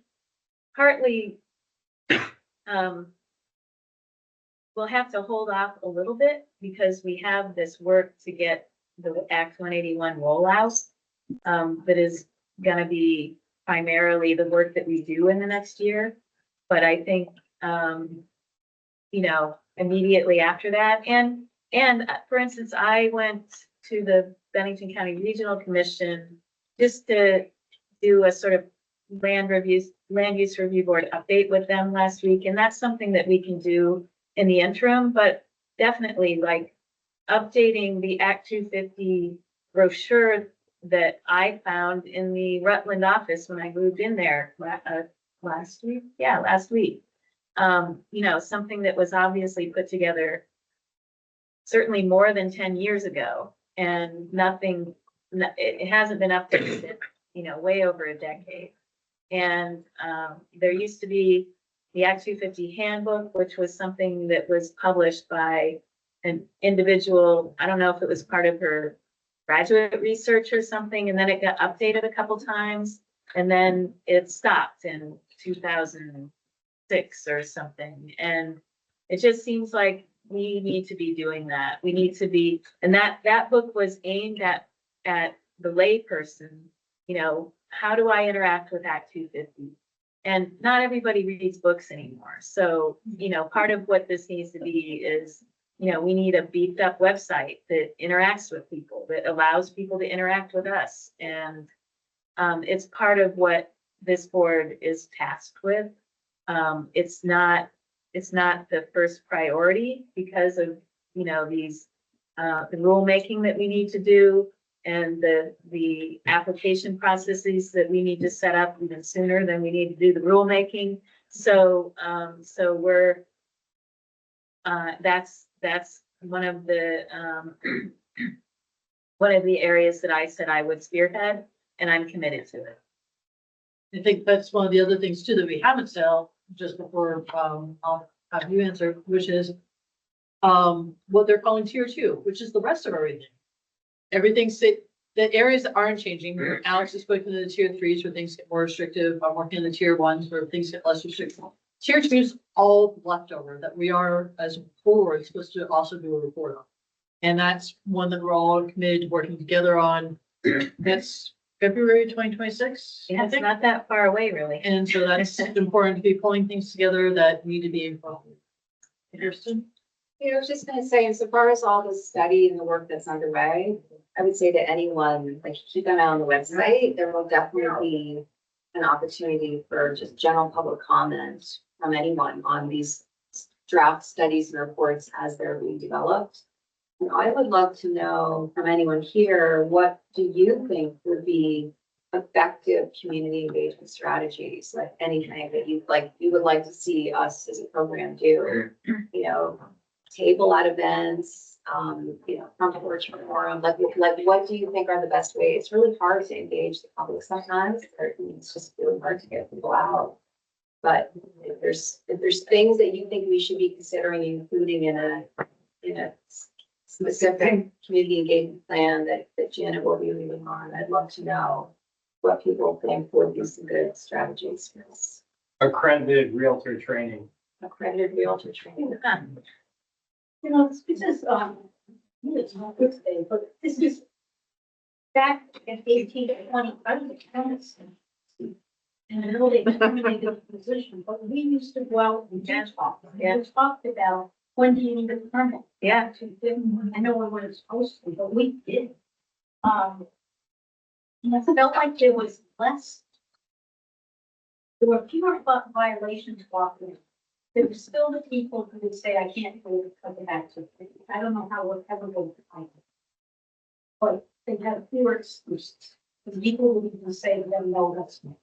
partly we'll have to hold off a little bit because we have this work to get the Act 181 rollout that is going to be primarily the work that we do in the next year. But I think, immediately after that, and for instance, I went to the Bennington County Regional Commission just to do a sort of land use review board update with them last week. And that's something that we can do in the interim, but definitely like updating the Act 250 brochure that I found in the Rutland office when I moved in there last week. Yeah, last week. you know, something that was obviously put together certainly more than 10 years ago, and nothing, it hasn't been updated in, you know, way over a decade. And there used to be the Act 250 handbook, which was something that was published by an individual. I don't know if it was part of her graduate research or something, and then it got updated a couple times, and then it stopped in 2006 or something. And it just seems like we need to be doing that. We need to be, and that book was aimed at the layperson. You know, how do I interact with Act 250? And not everybody reads books anymore. So, you know, part of what this needs to be is, you know, we need a beefed up website that interacts with people, that allows people to interact with us. And it's part of what this board is tasked with. It's not the first priority because of, you know, these the rulemaking that we need to do, and the application processes that we need to set up even sooner than we need to do the rulemaking. So we're that's one of the areas that I said I would spearhead, and I'm committed to it. I think that's one of the other things too that we haven't said, just before I'll have you answer, which is what they're calling tier 2, which is the rest of everything. Everything's the areas that aren't changing. Alex is spoken to the tier 3s where things get more restrictive. I'm working in the tier 1s where things get less restrictive. Tier 2 is all leftover that we are, as a board, supposed to also do a report on. And that's one that we're all committed to working together on. That's February 2026. Yeah, it's not that far away, really. And so that's important to be pulling things together that need to be involved. Kirsten? You know, I was just gonna say, insofar as all the study and the work that's underway, I would say to anyone, like, keep an eye on the website. There will definitely be an opportunity for just general public comment from anyone on these draft studies and reports as they're being developed. And I would love to know from anyone here, what do you think would be effective community engagement strategies, like anything that you would like to see us as a program do? You know, table at events, you know, front porch forum, like what do you think are the best ways? It's really hard to engage the public sometimes, or it's just really hard to get people out. But if there's things that you think we should be considering including in a specific community engagement plan that Janet will be leading on, I'd love to know what people think would be some good strategies for us. Accredited realtor training. Accredited realtor training. You know, this is, it's not good today, but this is back in 1820, I was a chemist. And I know they terminated the position, but we used to go out and talk. Yeah. We talked about when do you need a permit? Yeah. I know we weren't supposed to, but we did. And I felt like there was less. There were fewer violations walking. There were still the people who would say, I can't do it because of that. I don't know how we're ever going to find it. But they had fewer excuses. The people would even say to them, no, that's not.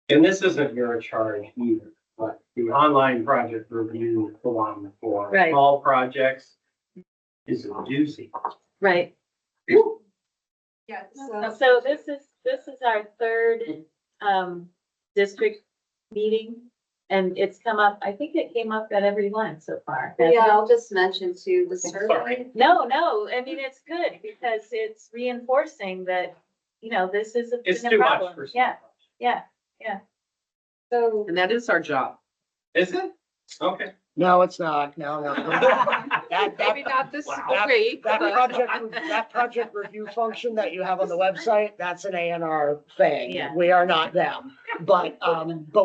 And this isn't your charge either, but the online project review form for Right. small projects is a doozy. Right. Yeah, So this is our third district meeting, and it's come up, I think it came up at every one so far. hasn't Yeah, it? I'll just mention too, the survey. Sorry. No, I mean, it's good because it's reinforcing that, you know, this is It's a too much problem. for. some Yeah, projects. yeah. So, And that is our job. Is it? Okay. No, it's not. No. That not this Wow. week. that project review function that you have on the website, that's an A&R thing. Yeah. We are not them. But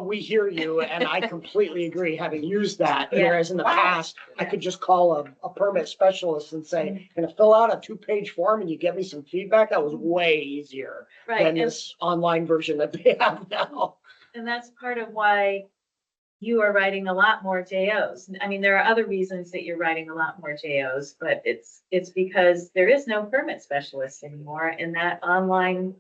we hear you, and I completely agree, having used that. Yeah. Whereas in the past, I could just call a permit specialist and say, can I fill out a 2-page form and you get me some feedback? That was way easier Right, than this online version that they have now. and that's part of why you are writing a lot more JOs. I mean, there are other reasons that you're writing a lot more JOs, but it's because there is no permit specialist anymore, and that online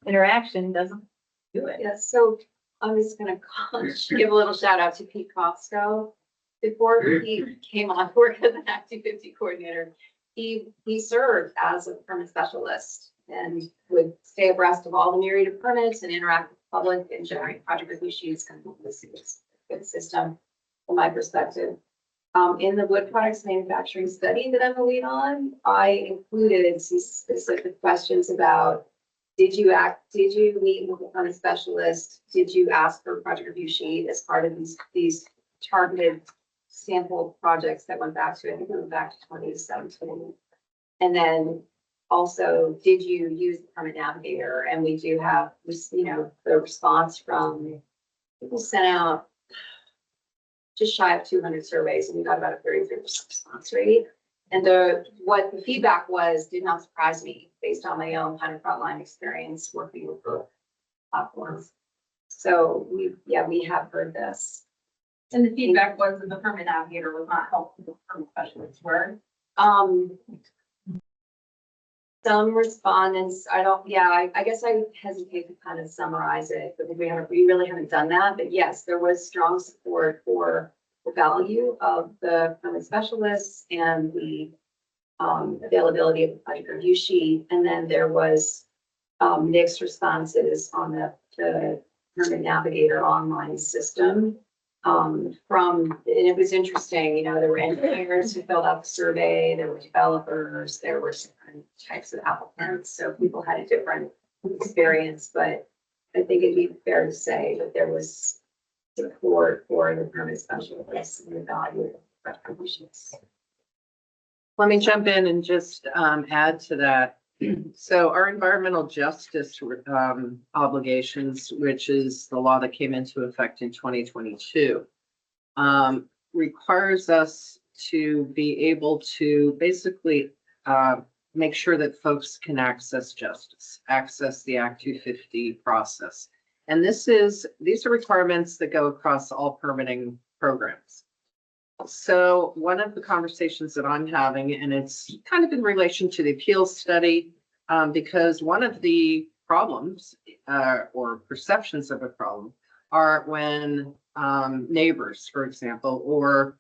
interaction doesn't do it. yeah, so I'm just gonna give a little shout out to Pete Costco. Before he came on board as an Act 250 coordinator, he served as a permit specialist and would stay abreast of all the myriad of permits and interact with the public and generate project review sheets. Kind of this is a good system from my perspective. In the wood products manufacturing study that I'm a lead on, I included some specific questions about did you meet with a permit specialist? Did you ask for a project review sheet as part of these targeted sample projects that went back to, I think it went back to 2017. And then also, did you use the permit navigator? And we do have, the response from people sent out just shy of 200 surveys, and we got about a 33% response rate. And what the feedback was did not surprise me based on my own kind of frontline experience working with the platforms. So we have heard this. And the feedback was that the permit navigator was not helpful with permit specialists were. Some respondents, I guess I would hesitate to kind of summarize it, because we really haven't done that. But yes, there was strong support for the value of the permit specialists and the availability of the project review sheet. And then there was mixed responses on the permit navigator online system. And it was interesting, there were engineers who filled out the survey, there were developers, there were different types of applicants, so people had a different experience, but I think it'd be fair to say that there was support for the permit specialists and the value of recognitions. Let me jump in and just add to that. So our environmental justice obligations, which is the law that came into effect in 2022, requires us to be able to basically make sure that folks can access justice, access the Act 250 process. And these are requirements that go across all permitting programs. So one of the conversations that I'm having, and it's kind of in relation to the appeals study, because one of the problems or perceptions of a problem are when neighbors, for example, or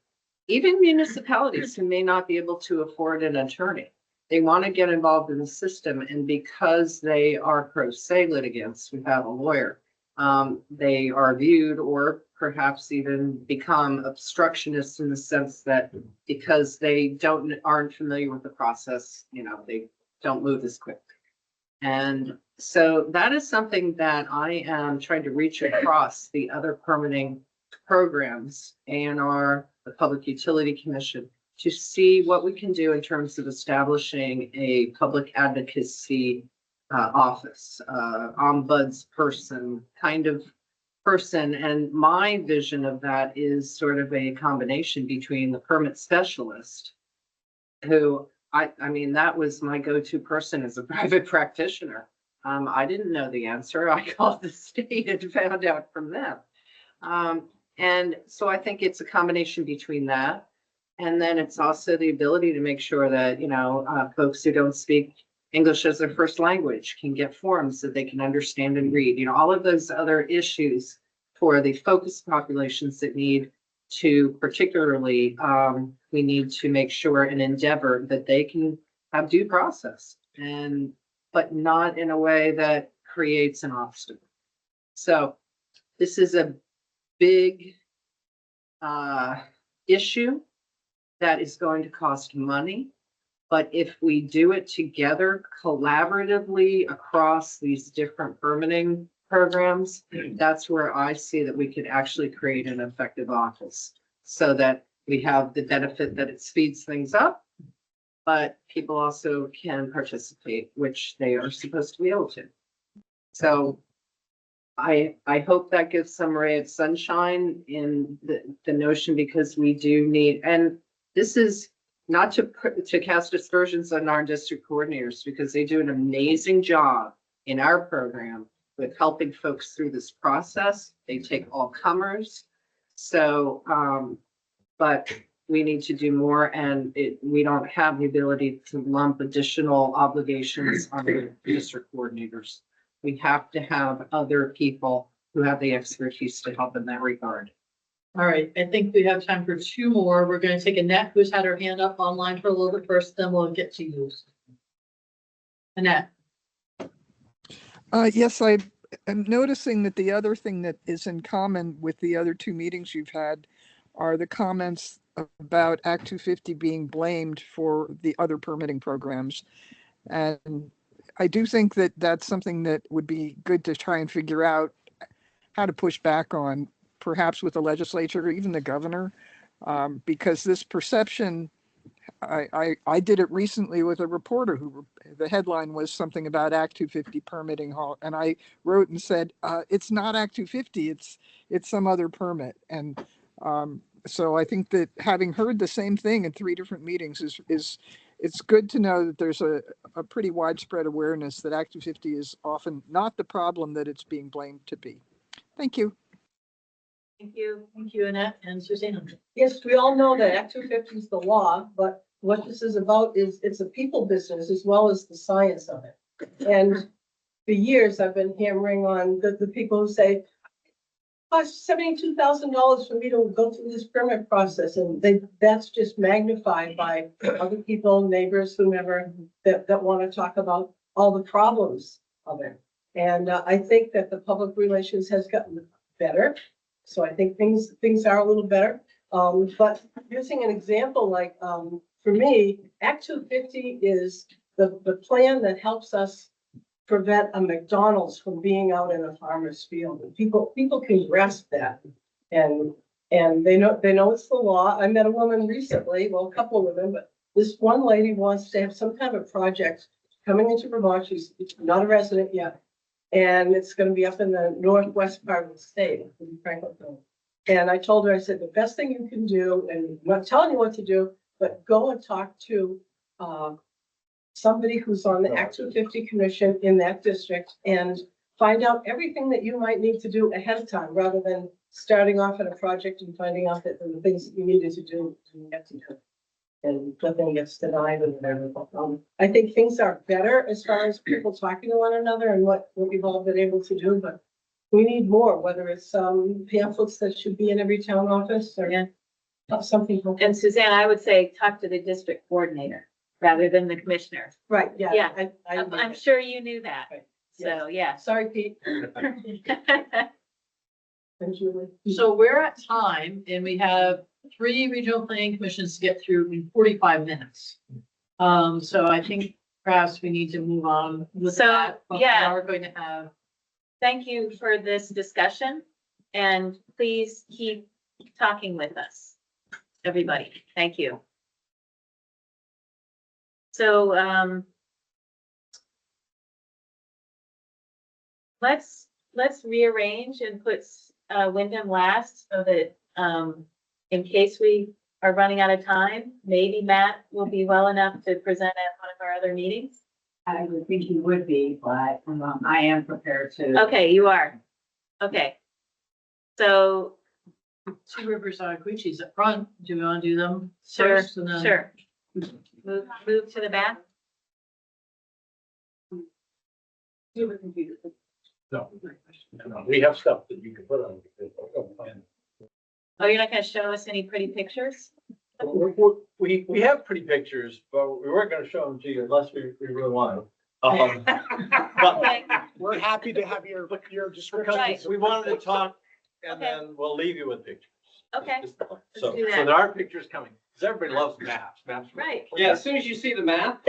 even municipalities who may not be able to afford an attorney, they want to get involved in the system, and because they are pro se litigants without a lawyer, they are viewed or perhaps even become obstructionists in the sense that because they aren't familiar with the process, they don't move as quickly. And so that is something that I am trying to reach across the other permitting programs, ANR, the Public Utility Commission, to see what we can do in terms of establishing a public advocacy office, ombuds person kind of person. And my vision of that is sort of a combination between the permit specialist, who I mean, that was my go-to person as a private practitioner. I didn't know the answer. I called the state and found out from them. And so I think it's a combination between that. And then it's also the ability to make sure that, folks who don't speak English as their first language can get forms that they can understand and read, all of those other issues for the focus populations that need to particularly, we need to make sure and endeavor that they can have due process, but not in a way that creates an obstacle. So this is a big issue that is going to cost money. But if we do it together collaboratively across these different permitting programs, that's where I see that we could actually create an effective office so that we have the benefit that it speeds things up, but people also can participate, which they are supposed to be able to. So I hope that gives some ray of sunshine in the notion, because we do need, and this is not to cast aspersions on our district coordinators, because they do an amazing job in our program with helping folks through this process. They take all comers. So, but we need to do more, and we don't have the ability to lump additional obligations on the district coordinators. We have to have other people who have the expertise to help in that regard. All right, I think we have time for two more. We're gonna take Annette, who's had her hand up online for a little bit first, then we'll get to you. Annette. Yes, I am noticing that the other thing that is in common with the other two meetings you've had are the comments about Act 250 being blamed for the other permitting programs. And I do think that that's something that would be good to try and figure out how to push back on, perhaps with the legislature or even the governor, because this perception, I did it recently with a reporter who, the headline was something about Act 250 permitting hall, and I wrote and said, it's not Act 250, it's some other permit. And so I think that having heard the same thing in 3 different meetings is it's good to know that there's a pretty widespread awareness that Act 250 is often not the problem that it's being blamed to be. Thank you. Thank you, Annette and Suzanne. Yes, we all know that Act 250 is the law, but what this is about is it's a people business as well as the science of it. And for years, I've been hammering on the people who say, cost $72,000 for me to go through this permit process. And that's just magnified by other people, neighbors, whomever, that want to talk about all the problems of it. And I think that the public relations has gotten better. So I think things are a little better. But using an example like, for me, Act 250 is the plan that helps us prevent a McDonald's from being out in a farmer's field. And people can grasp that. And they know it's the law. I met a woman recently, well, a couple of women, but this one lady wants to have some kind of project coming into Vermont. She's not a resident yet. And it's going to be up in the northwest part of the state, in Franklinton. And I told her, I said, the best thing you can do, and I'm not telling you what to do, but go and talk to somebody who's on the Act 250 commission in that district and find out everything that you might need to do ahead of time, rather than starting off in a project and finding out that the things that you needed to do, you get to do. And nothing gets denied and whatever. I think things are better as far as people talking to one another and what we've all been able to do, but we need more, whether it's pamphlets that should be in every town office or something. And Suzanne, I would say, talk to the district coordinator rather than the commissioner. Right, yeah. Yeah, I'm sure you knew that. Right. So, yeah. Sorry, Pete. And Julie. So we're at time and we have 3 regional planning commissions to get through in 45 minutes. So I think perhaps we need to move on with So, that. But yeah. We are going to have. Thank you for this discussion, and please keep talking with us, everybody. Thank you. So, let's rearrange and put Wyndham last so that in case we are running out of time, maybe Matt will be well enough to present at one of our other meetings. I would think he would be, but I am prepared to. Okay, you are. Okay. So, Two Rivers Aquici's up front. Do we want to do them sure, first? And then- sure. Move to the back. No, we have stuff that you can put on. Oh, you're not gonna show us any pretty pictures? We have pretty pictures, but we weren't gonna show them to you unless we really want to. But Okay, We're happy to have your description. Right. we wanted to talk and Okay. then we'll leave you with pictures. okay, So do that. there are pictures coming, because everybody loves maps, right. Yeah, as soon as you see the map,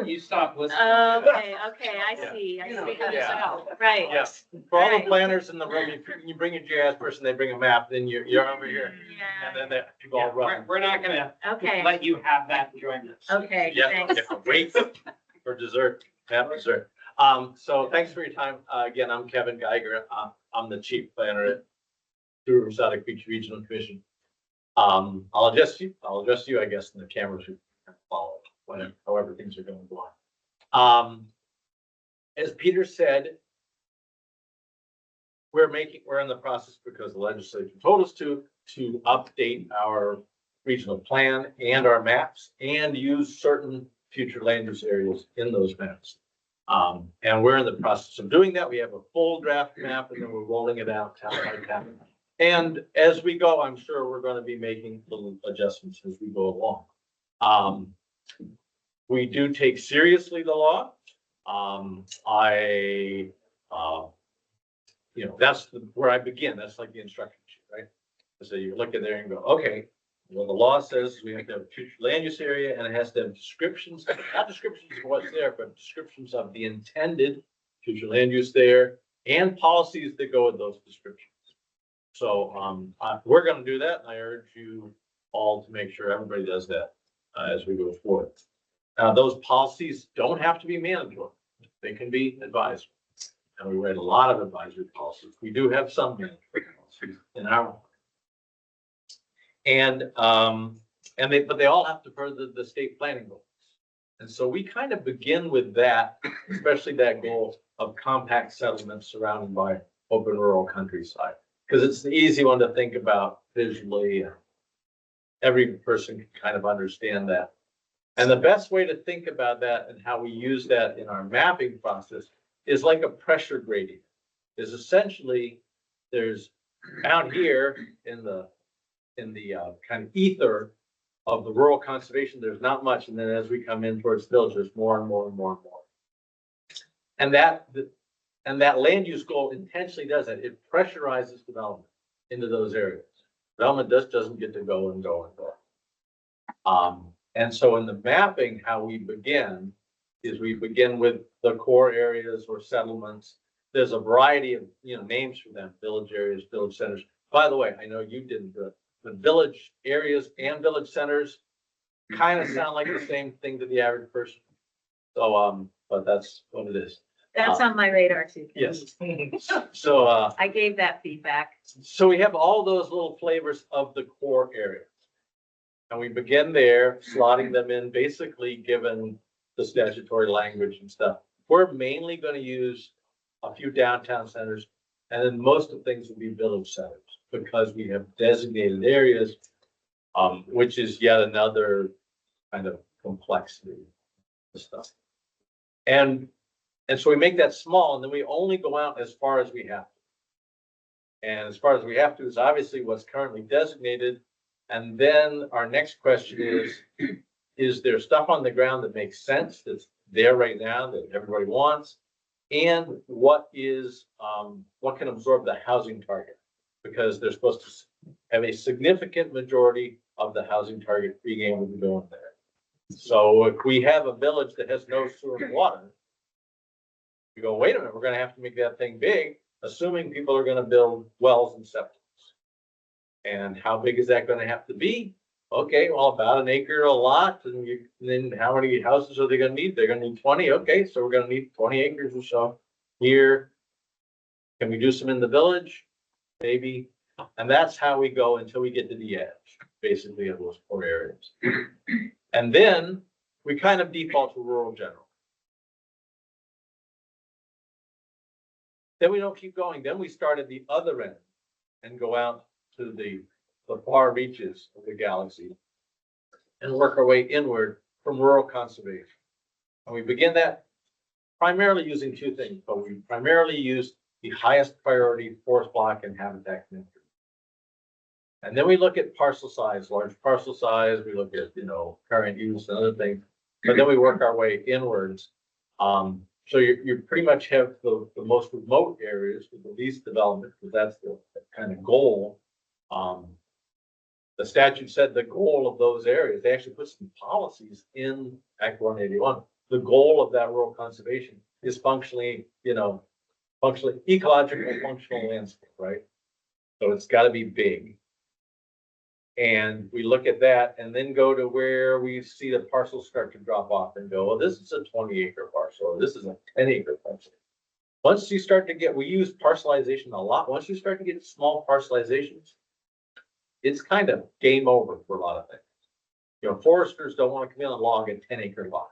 you stop listening. Okay, I Yeah. see, I You know, see how this yeah. goes, right. Yes, for all the Right. planners in the room, if you bring a GIS person, they bring a map, then you're over here. And Yeah, then they all run. We're not gonna okay, let you have that enjoyment. okay, Yeah, thanks. yeah, wait for dessert, have dessert. So thanks for your time. Again, I'm Kevin Geiger. I'm the chief planner at Two Rivers Aquitici Regional Commission. I'll address you, I guess, and the cameras who follow, whatever, however things are going to go on. As Peter said, we're in the process because the legislature told us to update our regional plan and our maps and use certain future land use areas in those maps. And we're in the process of doing that. We have a full draft map and then we're rolling it out town by town. And as we go, I'm sure we're going to be making little adjustments as we go along. We do take seriously the law. That's where I begin. That's like the instruction sheet, right? So you look at there and go, okay, well, the law says we have to have a future land use area and it has to have descriptions, not descriptions of what's there, but descriptions of the intended future land use there and policies that go with those descriptions. So we're going to do that. And I urge you all to make sure everybody does that as we go forward. Now, those policies don't have to be mandatory. They can be advisory. And we write a lot of advisory policies. We do have some mandatory policies in our. But they all have to further the state planning goals. And so we kind of begin with that, especially that goal of compact settlements surrounded by open rural countryside. Because it's the easy one to think about visually. Every person can kind of understand that. And the best way to think about that and how we use that in our mapping process is like a pressure gradient. Is essentially there's out here in the kind of ether of the rural conservation, there's not much. And then as we come in towards village, there's more and more and more and more. And that land use goal intentionally does that. It pressurizes development into those areas. Development doesn't get to go and go and go. And so in the mapping, how we begin is we begin with the core areas or settlements. There's a variety of names for them: village areas, village centers. By the way, I know you didn't do it. The village areas and village centers kind of sound like the same thing to the average person. So, but that's what it is. That's on my radar too. Yes. So, I gave that feedback. so we have all those little flavors of the core areas. And we begin there, slotting them in, basically given the statutory language and stuff. We're mainly going to use a few downtown centers, and then most of the things will be village centers because we have designated areas, which is yet another kind of complexity of stuff. And so we make that small, and then we only go out as far as we have to. And as far as we have to is obviously what's currently designated. And then our next question is there stuff on the ground that makes sense, that's there right now, that everybody wants? And what can absorb the housing target? Because they're supposed to have a significant majority of the housing target being able to go in there. So if we have a village that has no sewer and water, we go, wait a minute, we're going to have to make that thing big, assuming people are going to build wells and septic. And how big is that going to have to be? Okay, well, about an acre a lot. And then how many houses are they going to need? They're going to need 20. Okay, so we're going to need 20 acres or so here. Can we do some in the village? Maybe. And that's how we go until we get to the edge, basically, of those core areas. And then we kind of default to rural general. Then we don't keep going. Then we start at the other end and go out to the far reaches of the galaxy and work our way inward from rural conservation. And we begin that primarily using two things, but we primarily use the highest priority forest block and habitat connector. And then we look at parcel size, large parcel size, we look at, current use and other things, but then we work our way inwards. So you pretty much have the most remote areas with the least development, because that's the kind of goal. The statute said the goal of those areas, they actually put some policies in Act 181. The goal of that rural conservation is functionally ecological, functional landscape, right? So it's got to be big. And we look at that and then go to where we see the parcels start to drop off and go, well, this is a 20-acre parcel, or this is a 10-acre parcel. Once you start to get, we use parcelization a lot. Once you start to get small parcelizations, it's kind of game over for a lot of things. Foresters don't want to come in and log a 10-acre lot.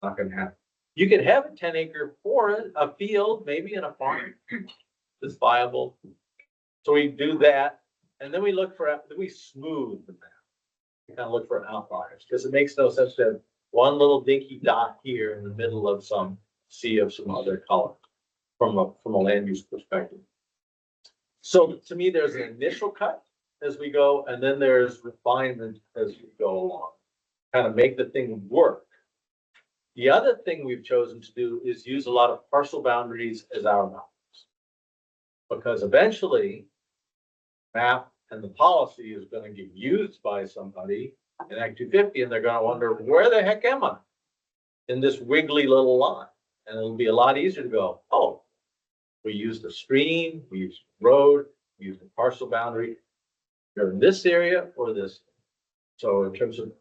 Not going to happen. You can have a 10-acre forest, a field, maybe in a farm that's viable. So we do that, and then we we smooth the map. We kind of look for outliers, because it makes no sense to have one little dinky dot here in the middle of some sea of some other color from a land use perspective. So to me, there's an initial cut as we go, and then there's refinement as we go along, kind of make the thing work. The other thing we've chosen to do is use a lot of parcel boundaries as our boundaries. Because eventually, map and the policy is gonna get used by somebody in Act 250, and they're gonna wonder, where the heck am I? In this wiggly little line, and it'll be a lot easier to go, oh, we used a stream, we used a road, we used a parcel boundary. You're in this area or this. So in terms of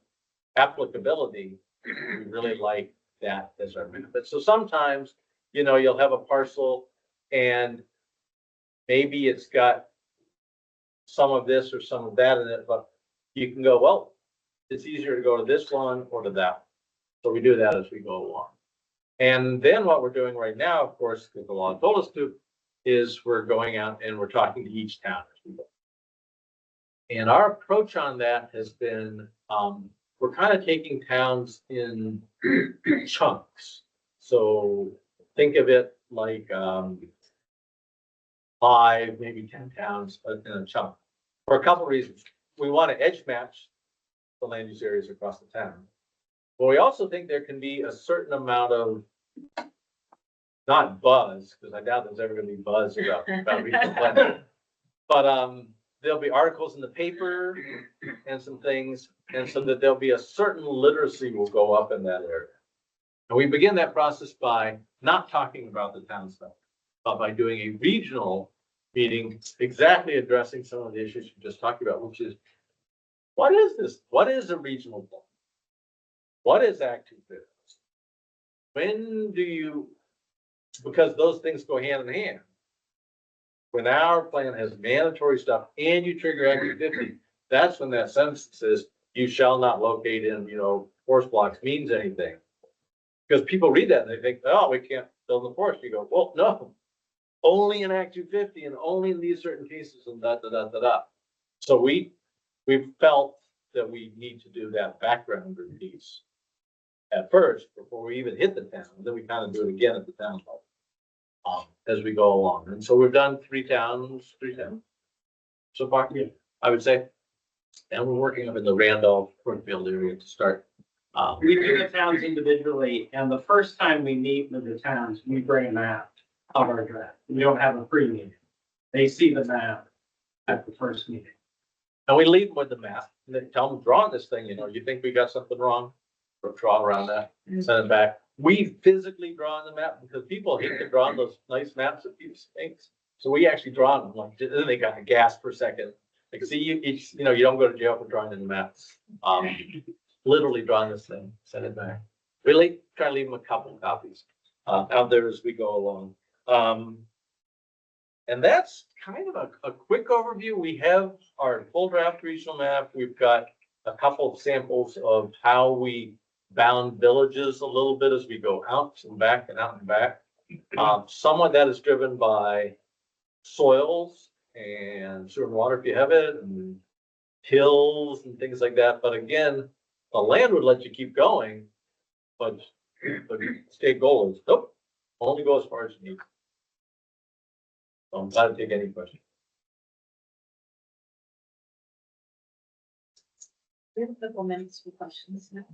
applicability, we really like that as our benefit. So sometimes, you know, you'll have a parcel and maybe it's got some of this or some of that in it, but you can go, well, it's easier to go to this one or to that one. So we do that as we go along. And then what we're doing right now, of course, because the law told us to, is we're going out and we're talking to each town as we go. And our approach on that has been, we're kind of taking towns in chunks. So think of it like 5, maybe 10 towns in a chunk. For a couple of reasons. We want to edge match the land use areas across the town. But we also think there can be a certain amount of, not buzz, because I doubt there's ever going to be buzz about regional planning. But there'll be articles in the paper and some things, and so that there'll be a certain literacy will go up in that area. And we begin that process by not talking about the town stuff, but by doing a regional meeting, exactly addressing some of the issues you just talked about, which is, what is this? What is a regional plan? What is Act 250? When do you, because those things go hand in hand. When our plan has mandatory stuff and you trigger Act 250, that's when that sentence says, you shall not locate in, forest blocks means anything. Because people read that and they think, oh, we can't build in the forest. You go, well, no, only in Act 250 and only in these certain cases and da, da, da, da, da. So we felt that we need to do that background piece at first before we even hit the town. And then we kind of do it again at the town level as we go along. And so we've done three towns so far, I would say. And we're working up in the Randolph, Brookfield area to start. We do the towns individually, and the first time we meet with the towns, we bring a map of our draft. We don't have a pre-meeting. They see the map at the first meeting. And we lead with the map and then tell them, draw this thing, you think we got something wrong? Or draw around that, send it back. We physically draw on the map because people hate to draw on those nice maps that people think. So we actually draw them, like, then they got a gasp per second. Like, see, you don't go to jail for drawing in the maps. Literally drawing this thing, send it back. Really try to leave them a couple of copies out there as we go along. And that's kind of a quick overview. We have our full draft regional map. We've got a couple of samples of how we bound villages a little bit as we go out and back and out and back. Some of that is driven by soils and sewer and water if you have it, and hills and things like that. But again, the land would let you keep going, but the state goal is, nope, only go as far as you need. So I'm glad to take any questions. We have a couple minutes for questions now.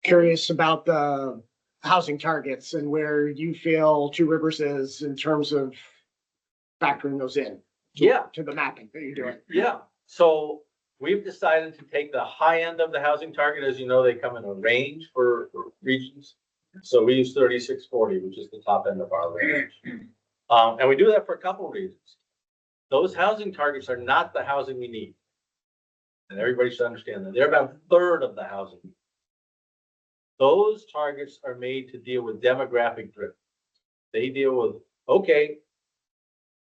Curious about the housing targets and where you feel Two Rivers is in terms of factoring those in. To the mapping that you're doing. Yeah, so we've decided to take the high end of the housing target. As you know, they come in a range for regions. So we use 3640, which is the top end of our range. And we do that for a couple of reasons. Those housing targets are not the housing we need. And everybody should understand that. They're about a third of the housing. Those targets are made to deal with demographic drift. They deal with, okay,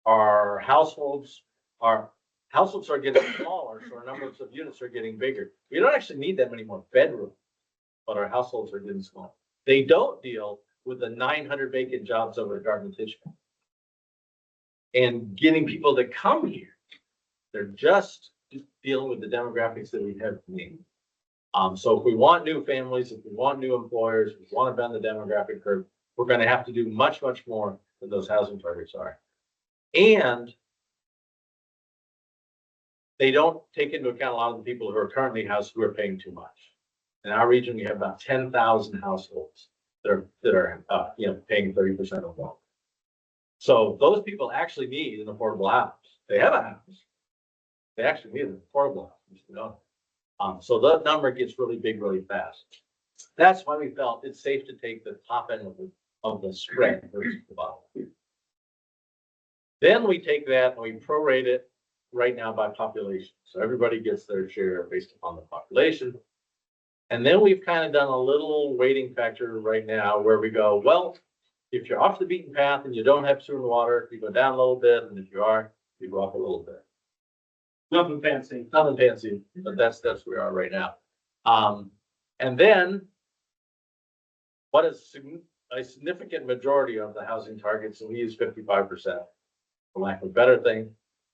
our households are getting smaller, so our numbers of units are getting bigger. We don't actually need that many more bedrooms, but our households are getting smaller. They don't deal with the 900 vacant jobs over at Dartmouth-Hitchcock and getting people to come here. They're just dealing with the demographics that we have named. So if we want new families, if we want new employers, if we want to bend the demographic curve, we're going to have to do much, much more than those housing targets are. And they don't take into account a lot of the people who are currently housed who are paying too much. In our region, we have about 10,000 households that are paying 30% or more. So those people actually need an affordable house. They have a house. They actually need an affordable house. So that number gets really big really fast. That's why we felt it's safe to take the top end of the spread versus the bottom. Then we take that and we prorate it right now by population. So everybody gets their share based upon the population. And then we've kind of done a little weighting factor right now where we go, well, if you're off the beaten path and you don't have sewer and water, you go down a little bit. And if you are, you go up a little bit. Nothing fancy. Nothing fancy, but that's where we are right now. And then what is a significant majority of the housing targets, and we use 55%, for lack of a better thing.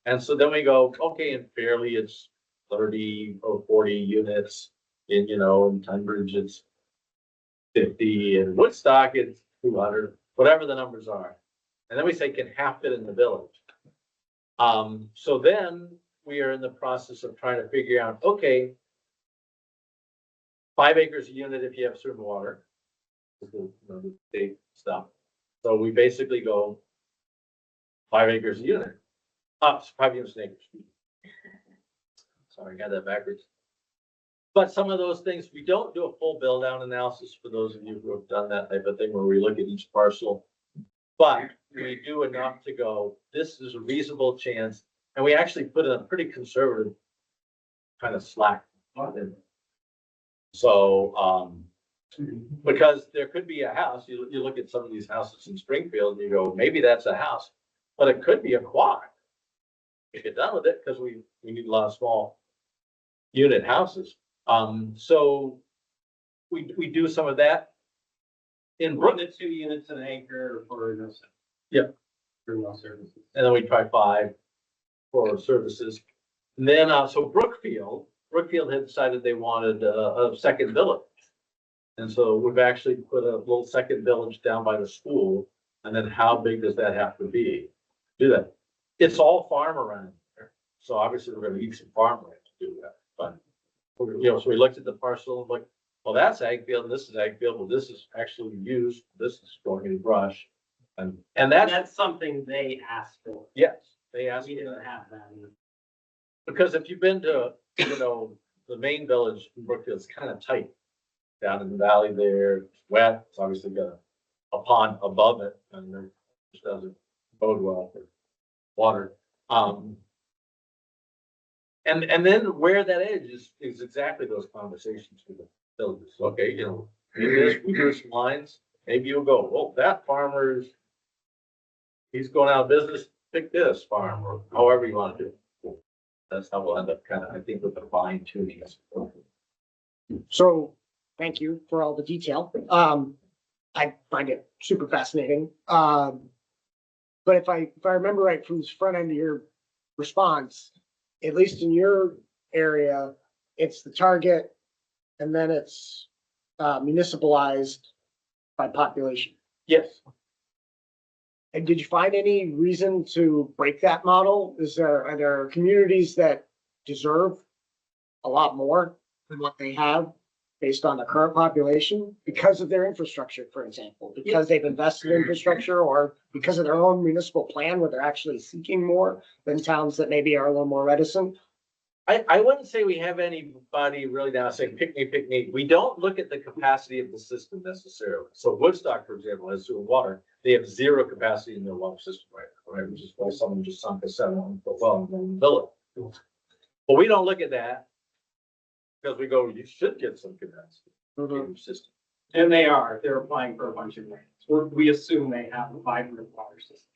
And so then we go, okay, in Fairleigh, it's 30 or 40 units. In Tunbridge, it's 50. In Woodstock, it's 200, whatever the numbers are. And then we say, can half fit in the village? So then we are in the process of trying to figure out, okay, 5 acres a unit if you have certain water, the state stuff. So we basically go 5 acres a unit. 5 units an acre. Sorry, I got that backwards. But some of those things, we don't do a full build out analysis for those of you who have done that type of thing where we look at each parcel. But we do enough to go, this is a reasonable chance. And we actually put in a pretty conservative kind of slack on it. So, because there could be a house, you look at some of these houses in Springfield and you go, maybe that's a house, but it could be a quad. We get done with it because we need a lot of small unit houses. So we do some of that. In 1 to 2 units an acre for no. Yeah. For no services. And then we try 5 for services. And then, so Brookfield had decided they wanted a second village. And so we've actually put a little second village down by the school. And then how big does that have to be? Do that. It's all farm around there. So obviously we're going to need some farmland to do that. But, so we looked at the parcel and like, well, that's ag field and this is ag field. Well, this is actually used. This is going in brush. And That's something they asked for. yes, they asked. We didn't have that. Because if you've been to, the main village in Brookfield, it's kind of tight down in the valley there. It's wet. It's obviously got a pond above it and it just doesn't bode well for water. And then where that edge is exactly those conversations with the villages. Okay, maybe we drew some lines. Maybe you'll go, well, that farmer's, he's going out of business, pick this farm, or however you want to do it. That's how we'll end up kind of, I think, with the fine tuning. So thank you for all the detail. I find it super fascinating. But if I remember right from this front end of your response, at least in your area, it's the target and then it's municipalized by population. Yes. And did you find any reason to break that model? Are there communities that deserve a lot more than what they have based on the current population because of their infrastructure, for example, because they've invested in infrastructure or because of their own municipal plan where they're actually seeking more than towns that maybe are a little more reticent? I wouldn't say we have anybody really now saying, pick me. We don't look at the capacity of the system necessarily. So Woodstock, for example, has sewer and water. They have zero capacity in their water system right? Which is why someone just sunk a 700-foot well in the village. But we don't look at that because we go, you should get some capacity in your system. And they're applying for a bunch of grants. We assume they have a vibrant water system.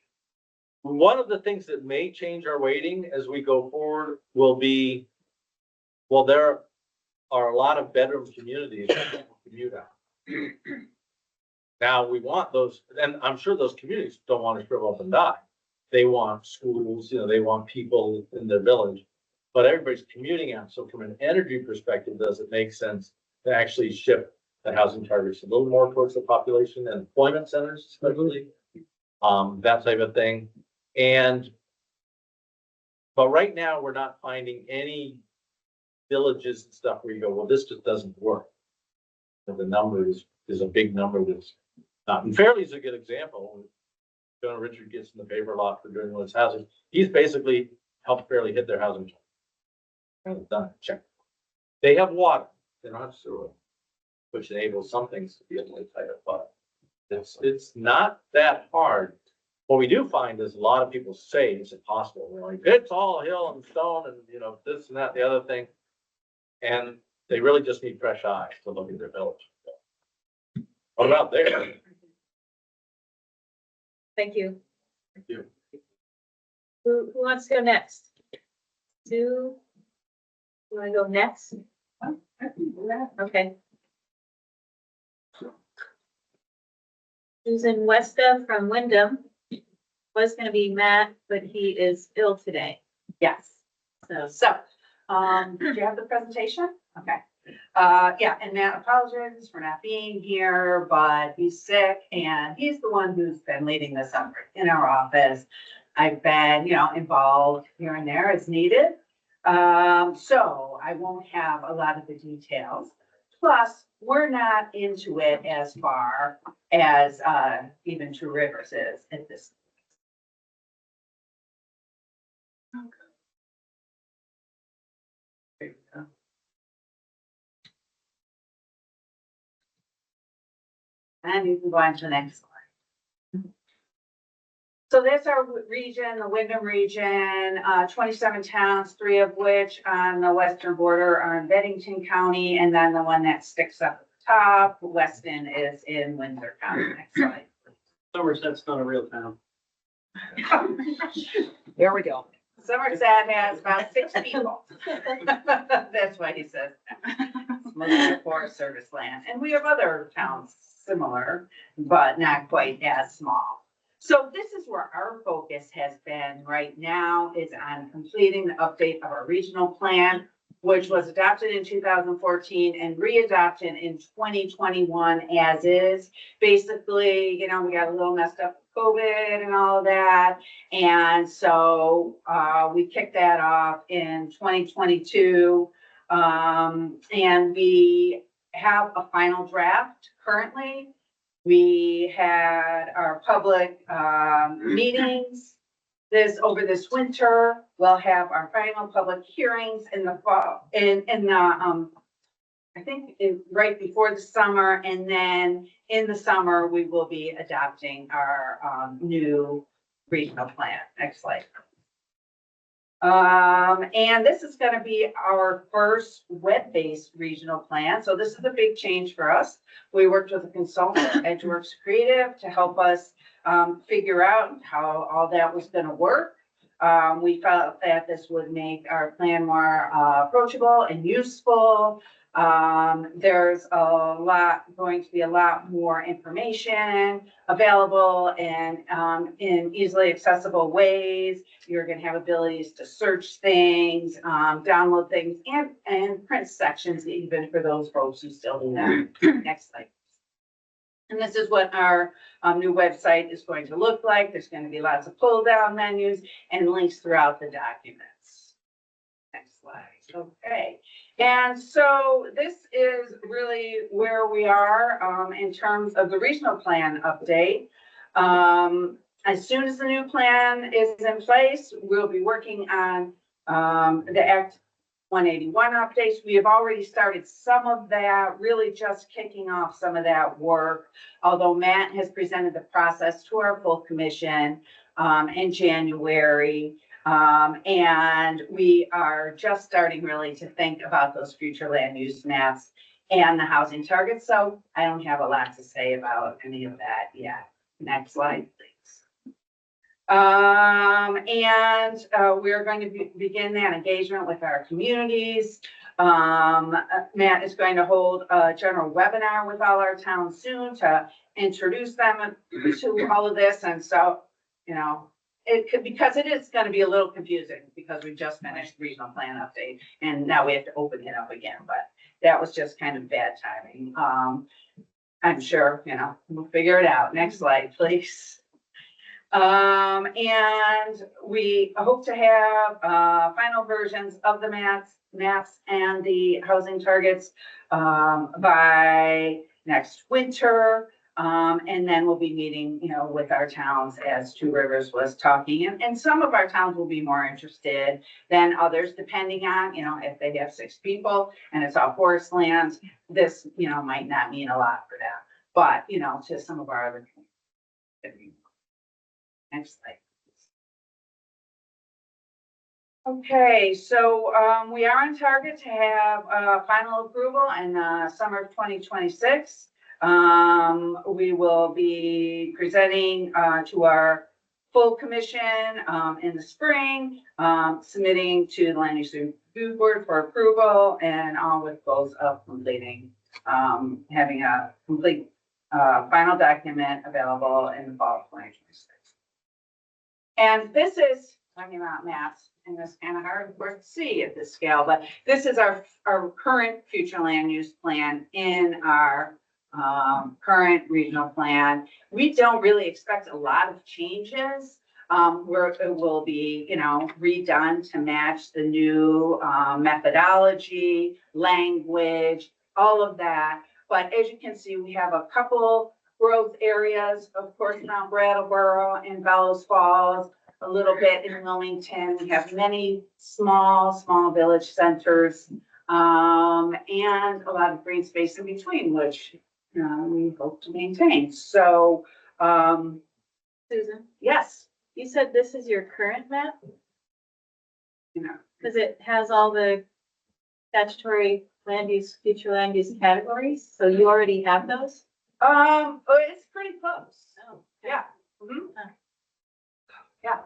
One of the things that may change our weighting as we go forward will be, well, there are a lot of bedroom communities that people commute out. Now we want those, and I'm sure those communities don't want to shrivel up and die. They want schools, they want people in their village. but everybody's commuting out. So from an energy perspective, does it make sense to actually shift the housing targets a little more towards the population and employment centers especially? That type of thing. But right now, we're not finding any villages and stuff where you go, well, this just doesn't work. And the number is a big number that's not, and Fairleigh is a good example. Jonah Richard gets in the paper a lot for doing those housing. He's basically helped Fairleigh hit their housing. Done, check. They have water, they don't have sewer, which enables some things to be a little tighter, but it's not that hard. What we do find is a lot of people say it's impossible. We're like, it's all hill and stone and, you know, this and that, the other thing. And they really just need fresh eyes to look at their village. What about there? Thank you. Thank you. Who wants to go next? Sue? You wanna go next? Okay. Susan Westa from Wyndham was gonna be Matt, but he is ill today. Yes. So, Do you have the presentation? Okay. Yeah, and Matt apologizes for not being here, but he's sick and he's the one who's been leading this effort in our office. I've been, involved here and there as needed. So I won't have a lot of the details. Plus, we're not into it as far as, even Two Rivers is at this. There you go. And you can go on to the next slide. So that's our region, the Wyndham region, 27 towns, 3 of which on the western border are in Bennington County, and then the one that sticks up at the top, Weston, is in Windsor County. Next slide. Somerset's not a real town. There we go. Somerset has about 6 people. That's why he says that. It's mostly Forest Service land. And we have other towns similar, but not quite as small. So this is where our focus has been right now, is on completing the update of our regional plan, which was adopted in 2014 and re-adopted in 2021 as is. Basically, we got a little messed up with COVID and all of that. And so we kicked that off in 2022. And we have a final draft currently. We had our public meetings over this winter. We'll have our final public hearings in the fall, I think right before the summer, and then in the summer, we will be adopting our new regional plan. Next slide. And this is going to be our first web-based regional plan. So this is a big change for us. We worked with a consultant, Edgeworks Creative, to help us figure out how all that was going to work. We felt that this would make our plan more approachable and useful. There's going to be a lot more information available and in easily accessible ways. You're going to have abilities to search things, download things, and print sections even for those folks who still do that. Next slide. And this is what our new website is going to look like. There's going to be lots of pull down menus and links throughout the documents. Next slide. Okay. And so this is really where we are in terms of the regional plan update. As soon as the new plan is in place, we'll be working on the Act 181 updates. We have already started some of that, really just kicking off some of that work. Although Matt has presented the process to our full commission in January. And we are just starting really to think about those future land use maps and the housing targets. So I don't have a lot to say about any of that yet. Next slide, please. We're going to begin that engagement with our communities. Matt is going to hold a general webinar with all our towns soon to introduce them to all of this. And so, it could, because it is gonna be a little confusing, because we just finished the regional plan update, and now we have to open it up again, but that was just kind of bad timing. I'm sure, we'll figure it out. Next slide, please. And we hope to have, final versions of the maps and the housing targets, by next winter. And then we'll be meeting, with our towns as Two Rivers was talking. And some of our towns will be more interested than others, depending on, if they have 6 people and it's all forest lands, this, might not mean a lot for them. But, to some of our other. Next slide. Okay, so, we are on target to have, final approval in, summer of 2026. We will be presenting to our full commission in the spring, submitting to the Land Use Review Board for approval, and all with goals of completing, having a complete final document available in the fall of 2026. And this is talking about maps, and it's kind of hard for us to see at this scale, but this is our current future land use plan in our current regional plan. We don't really expect a lot of changes. Where it will be, redone to match the new methodology, language, all of that. But as you can see, we have a couple growth areas, of course, around Brattleboro and Bellows Falls, a little bit in Wilmington. We have many small village centers, and a lot of green space in between, which we hope to maintain. So, Susan, yes, you said this is your current map? Because it has all the statutory future land use categories, so you already have those? It's pretty close. Oh, Yeah. Mhm. Yeah.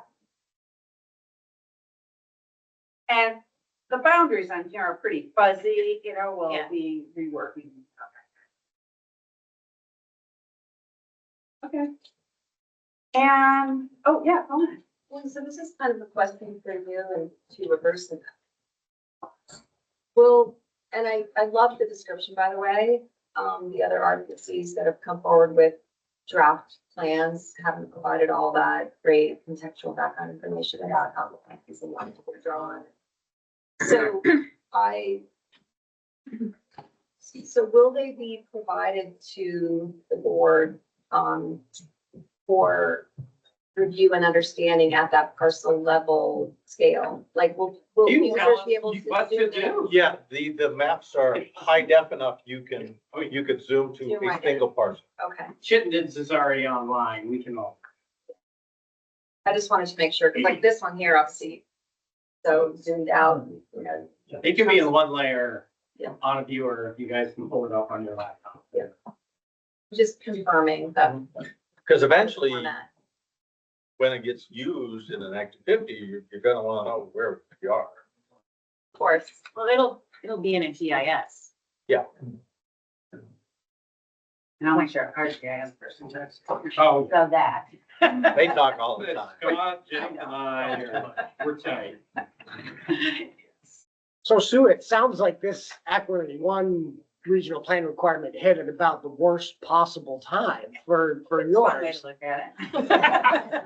And the boundaries on here are pretty fuzzy, we'll Yeah. be reworking. Okay. And, oh, yeah, go on. Well, so this is kind of a question for you and Two Rivers. Well, and I love the description, by the way. The other RPCs that have come forward with draft plans haven't provided all that great contextual background information about how the plan is aligned to be drawn. So so will they be provided to the board, for review and understanding at that parcel level scale? Like, will users be able to do that? Yeah, the maps are high def enough, you could zoom to Zoom a right single parcel. Okay, Chittendens is already online. We can all. I just wanted to make sure, 'cause like this one here, obviously, so zoomed out, It can be in one layer Yeah. on a viewer if you guys can pull it up on your laptop. just confirming that. Because eventually, format. when it gets used in an Act 50, you're gonna wanna know where you are. Of course. Well, it'll be in a GIS. Yeah. And I'll make sure our GIS person does. Oh. So that. They talk all the time. Scott, Jim, and we're tight. So Sue, it sounds like this Act 181 regional plan requirement hit at about the worst possible time for It's one way yours. to look at it.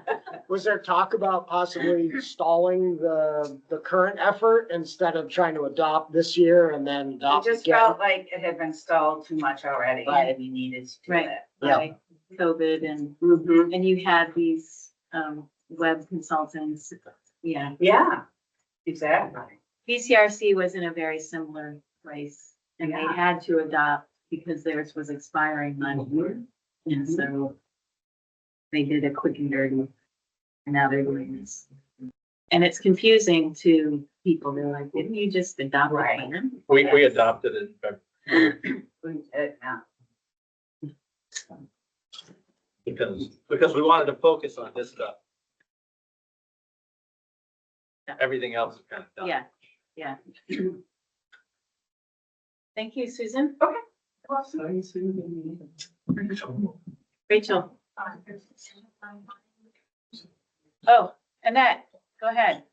Was there talk about possibly stalling the current effort instead of trying to adopt this year and then It adopt just again? felt like it had been stalled too much already, Right. and we needed to do Right. it. Like COVID and Mhm. you had these, web consultants. Yeah. Yeah, exactly. BCRC was in a very similar place and they Yeah. had to adopt because theirs was expiring last year. And so they did a quick and dirty. And now they're doing this. And it's confusing to people. They're like, didn't you just adopt a Right. plan? We adopted it in February because we wanted to focus on this stuff. Everything else is kind of done. Yeah, yeah. Thank you, Susan. Okay. Rachel. Oh, Annette, go ahead.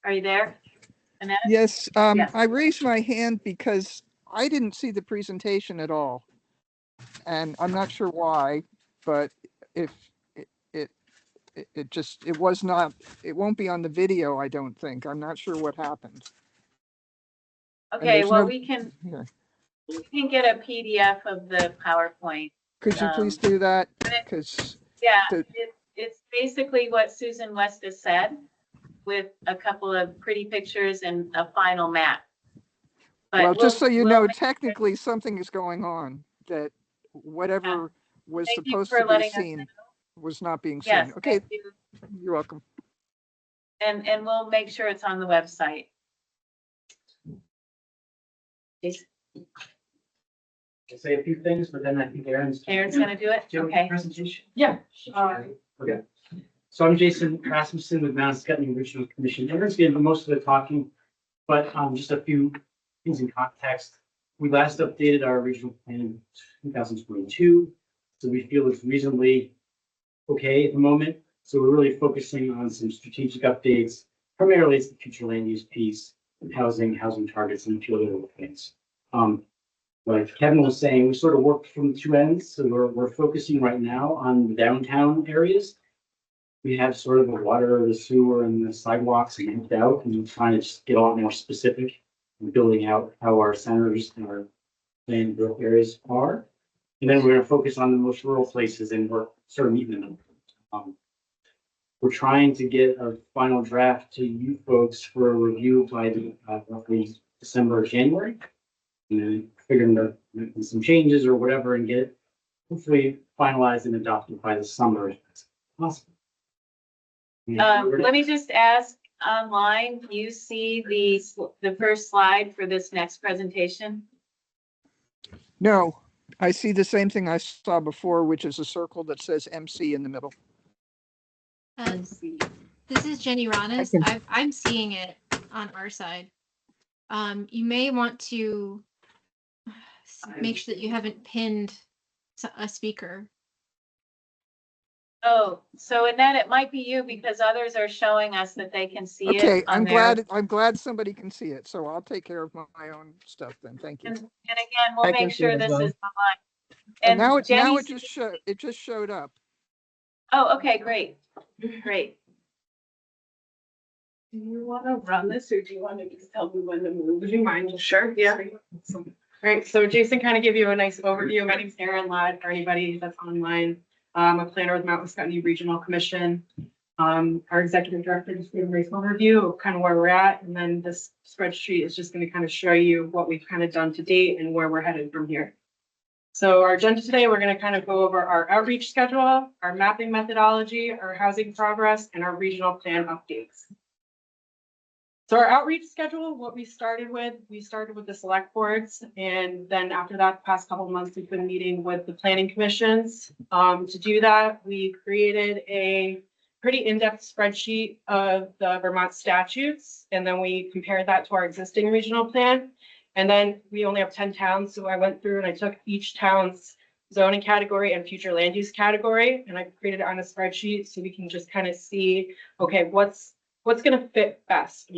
Are you there? Annette? Yes, Yeah. I raised my hand because I didn't see the presentation at all. And I'm not sure why, but if it was not, it won't be on the video, I don't think. I'm not sure what happened. And Okay, there's well, no- we can yeah. get a PDF of the PowerPoint. Could you please do that? Because Yeah, it's basically what Susan West has said with a couple of pretty pictures and a final map. But well, just so you we'll know, make- technically something is going on that whatever was Thank you supposed for to be letting us seen know. was not being Yes, seen. Okay, thank you. you're welcome. And we'll make sure it's on the website. Jason? I'll say a few things, but then I think Aaron's. Aaron's gonna do it? Do you have a Okay. presentation? Yeah. Okay. So I'm Jason Rasmussen with Mount Scottney Regional Commission. Aaron's gonna do most of the talking, but just a few things in context. We last updated our regional plan in 2022, so we feel it's reasonably okay at the moment. So we're really focusing on some strategic updates. Primarily, it's the future land use piece, housing targets, and a few other things. Like Kevin was saying, we sort of worked from two ends. So we're focusing right now on the downtown areas. We have sort of the water, the sewer, and the sidewalks mapped out, and we're trying to just get a lot more specific and building out how our centers and our planned growth areas are. And then we're going to focus on the most rural places, and we're sort of meeting them. We're trying to get a final draft to you folks for a review by the roughly December or January. And then figuring to make some changes or whatever and get it hopefully finalized and adopted by the summer if that's possible. Let me just ask online, do you see the first slide for this next presentation? No, I see the same thing I saw before, which is a circle that says MC in the middle. This is Jenny Ranas. I'm seeing it on our side. You may want to make sure that you haven't pinned a speaker. Oh, so Annette, it might be you because others are showing us that they can see it. Okay, on I'm glad somebody can see it, so I'll take care of my own stuff then. Thank you. And again, we'll I can make see sure it as this well. is online. And now it Jenny's- just showed up. Oh, okay, great, great. Do you want to run this or do you want to just tell me when to move? Would you mind? Sure, yeah. All right, so Jason kind of give you a nice overview. My name's Erin Ladd, for anybody that's online. I'm a planner with Mount Scottney Regional Commission. Our executive director just gave a nice overview of kind of where we're at. And then this spreadsheet is just going to kind of show you what we've kind of done to date and where we're headed from here. So our agenda today, we're going to kind of go over our outreach schedule, our mapping methodology, our housing progress, and our regional plan updates. So our outreach schedule, what we started with the select boards. And then after that, the past couple of months, we've been meeting with the planning commissions. To do that, we created a pretty in-depth spreadsheet of the Vermont statutes. And then we compared that to our existing regional plan. And then we only have 10 towns. So I went through and I took each town's zoning category and future land use category. And I created it on a spreadsheet so we can just kind of see, okay, what's going to fit best,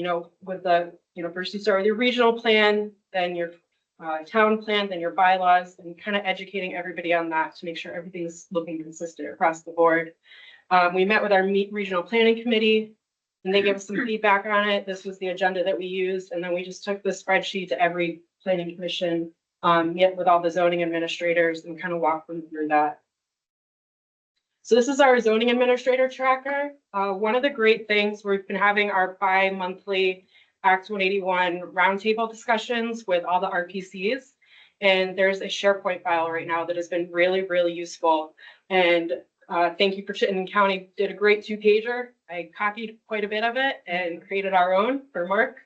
with the, first you start with your regional plan, then your town plan, then your bylaws, and kind of educating everybody on that to make sure everything's looking consistent across the board. We met with our regional planning committee and they gave us some feedback on it. This was the agenda that we used. And then we just took the spreadsheet to every planning commission, met with all the zoning administrators and kind of walked them through that. So this is our zoning administrator tracker. One of the great things, we've been having our bi-monthly Act 181 roundtable discussions with all the RPCs. And there's a SharePoint file right now that has been really, really useful. And thank you for Chittenden County did a great 2-pager. I copied quite a bit of it and created our own for Mark.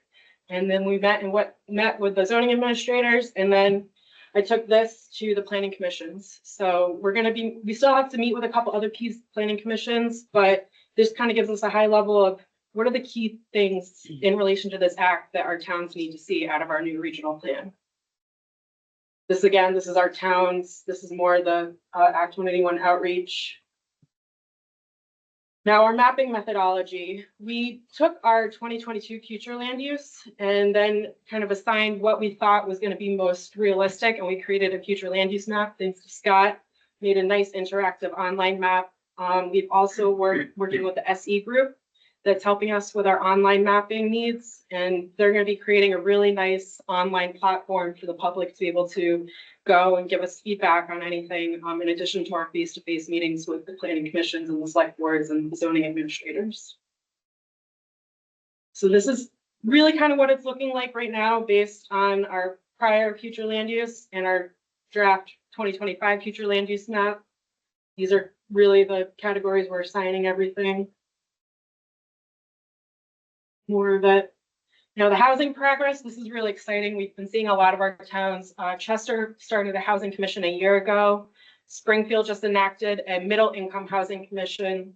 And then we met with the zoning administrators, and then I took this to the planning commissions. So we still have to meet with a couple other key planning commissions, but this kind of gives us a high level of what are the key things in relation to this act that our towns need to see out of our new regional plan. This again, this is our towns. This is more the Act 181 outreach. Now, our mapping methodology, we took our 2022 future land use and then kind of assigned what we thought was going to be most realistic, and we created a future land use map. Thanks to Scott, made a nice interactive online map. We've also working with the SE group that's helping us with our online mapping needs, and they're going to be creating a really nice online platform for the public to be able to go and give us feedback on anything, in addition to our face-to-face meetings with the planning commissions and the select boards and the zoning administrators. So this is really kind of what it's looking like right now based on our prior future land use and our draft 2025 future land use map. These are really the categories we're assigning everything. More of it. Now, the housing progress, this is really exciting. We've been seeing a lot of our towns. Chester started a housing commission a year ago. Springfield just enacted a middle income housing commission.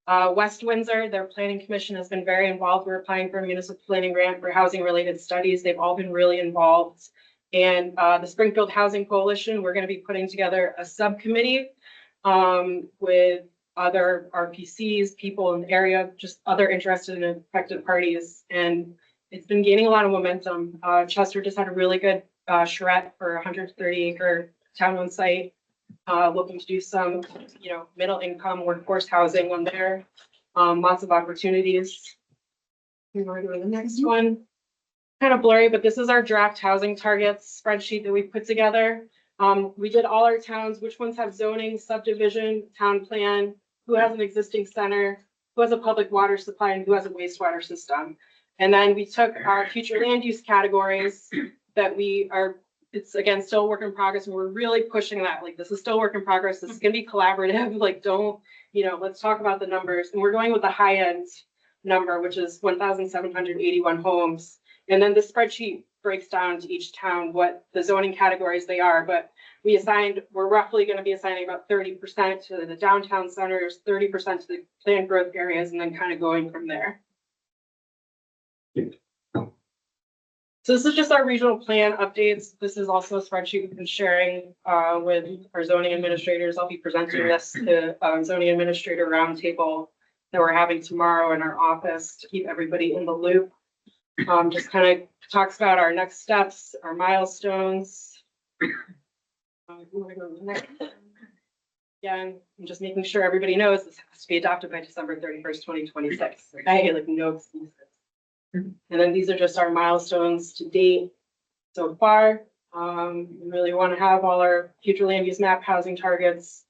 West Windsor, their planning commission has been very involved. We're applying for a municipal planning grant for housing related studies. They've all been really involved. And the Springfield Housing Coalition, we're going to be putting together a subcommittee with other RPCs, people in the area, just other interested and affected parties. And it's been gaining a lot of momentum. Chester just had a really good charrette for a 130-acre town-owned site, looking to do some, middle income workforce housing on there. Lots of opportunities. We're doing the next one. Kind of blurry, but this is our draft housing targets spreadsheet that we put together. We did all our towns, which ones have zoning, subdivision, town plan, who has an existing center, who has a public water supply, and who has a wastewater system. And then we took our future land use categories that it's again, still a work in progress. And we're really pushing that. Like, this is still a work in progress. This is going to be collaborative. Like, let's talk about the numbers. And we're going with the high end number, which is 1,781 homes. And then the spreadsheet breaks down to each town what the zoning categories they are. But we're roughly going to be assigning about 30% to the downtown centers, 30% to the planned growth areas, and then kind of going from there. So this is just our regional plan updates. This is also a spreadsheet we've been sharing with our zoning administrators. I'll be presenting this to zoning administrator roundtable that we're having tomorrow in our office to keep everybody in the loop. Just kind of talks about our next steps, our milestones. Again, I'm just making sure everybody knows this has to be adopted by December 31st, 2026. Okay, like no excuses. And then these are just our milestones to date so far. We really want to have all our future land use map housing targets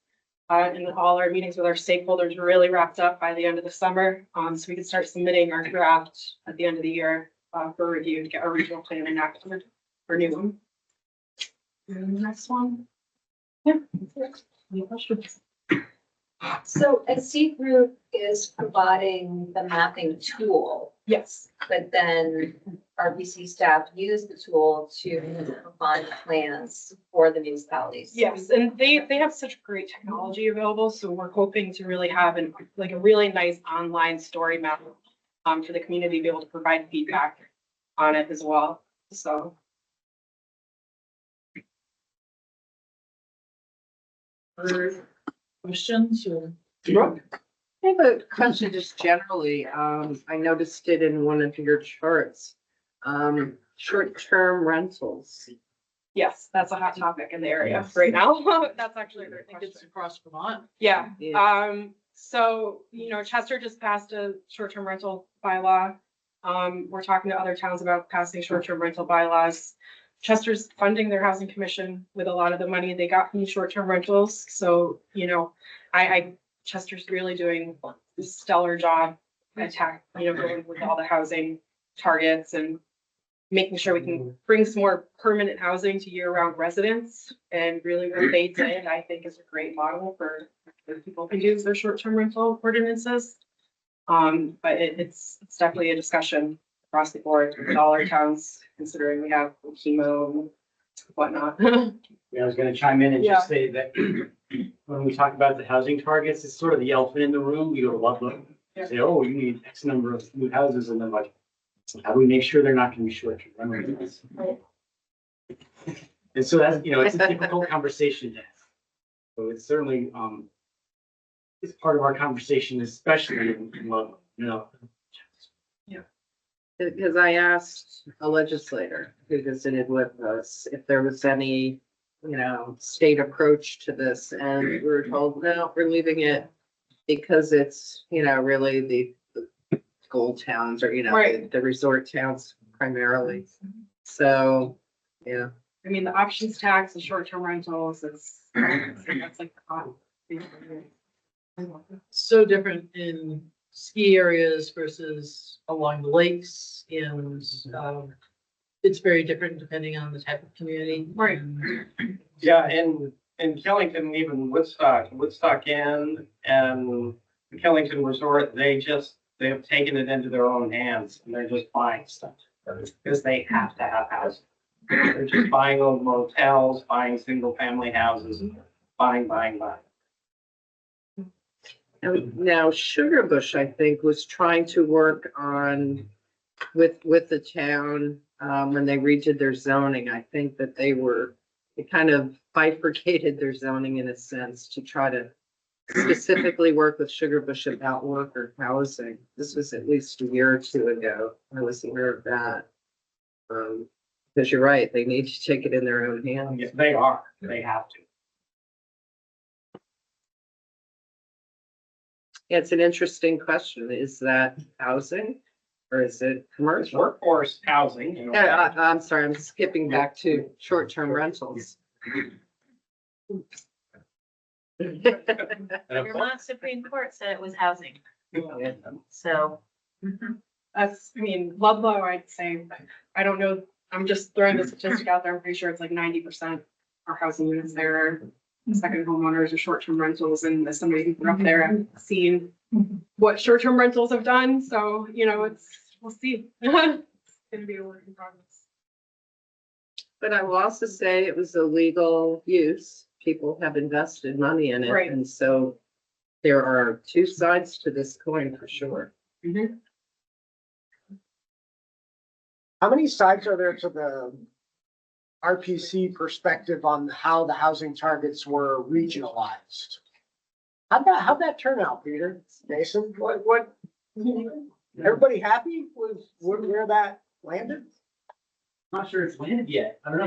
and all our meetings with our stakeholders really wrapped up by the end of the summer. So we can start submitting our draft at the end of the year for review to get our regional plan enacted for new one. And the next one. Yeah. Any questions? So SC Group is providing the mapping tool. Yes. But then RBC staff use the tool to refine plans for the municipalities. Yes, and they have such great technology available, so we're hoping to really have a really nice online story map for the community to be able to provide feedback on it as well. So. Questions or? I have a question just generally. I noticed it in one of your charts. Short-term rentals. Yes, that's a hot topic in the area right now. That's actually a great I think question. it's across Vermont. Yeah. Yeah. So, Chester just passed a short-term rental bylaw. We're talking to other towns about passing short-term rental bylaws. Chester's funding their housing commission with a lot of the money they got from short-term rentals. So, Chester's really doing a stellar job going with all the housing targets and making sure we can bring some more permanent housing to year-round residents. And really what they did, I think, is a great model for people can use their short-term rental ordinances. But it's definitely a discussion across the board with all our towns, considering we have chemo and whatnot. Yeah, I was gonna chime in and just say that when we talk about the housing targets, it's sort of the elephant in the room. We go to Ludlow, say, oh, you need X number of new houses, and then like, how do we make sure they're not gonna be short-term rentals? And so that's, it's a difficult conversation to have. So it's certainly, it's part of our conversation, especially in Ludlow, Because I asked a legislator who visited with us if there was any, state approach to this, and we were told, no, we're leaving it because it's, really the gold towns or, Right. the resort towns primarily. So, yeah. I mean, the options tax, the short-term rentals, that's like the hot. So different in ski areas versus along the lakes and, it's very different depending on the type of community. Right. Yeah, and Killington, even Woodstock Inn and the Killington Resort, they have taken it into their own hands and they're just buying stuff. Because they have to have housing. They're just buying old motels, buying single family houses, buying. Now, Sugar Bush, I think, was trying to work on with the town, when they redid their zoning. I think that they kind of bifurcated their zoning in a sense to try to specifically work with Sugar Bush about worker housing. This was at least a year or two ago. I was aware of that. Because you're right, they need to take it in their own hands. Yes, they are. They have to. It's an interesting question. Is that housing or is it It's commercial? workforce housing. You know. Yeah, I'm sorry, I'm skipping back to short-term rentals. Vermont Supreme Court said it was housing, so. That's, I mean, Ludlow, I'd say, I don't know, I'm just throwing the statistic out there, I'm pretty sure it's like 90% are housing units there, are second homeowners or short-term rentals, and as somebody who's been up there, I've seen what short-term rentals have done, so, we'll see. It's gonna be a work in progress. But I will also say it was a legal use. People have invested money in it. Right. And so there are two sides to this coin for sure. How many sides are there to the RPC perspective on how the housing targets were regionalized? How'd that turn out, Peter? Jason, what? Everybody happy with where that landed? Not sure it's landed yet. I don't know.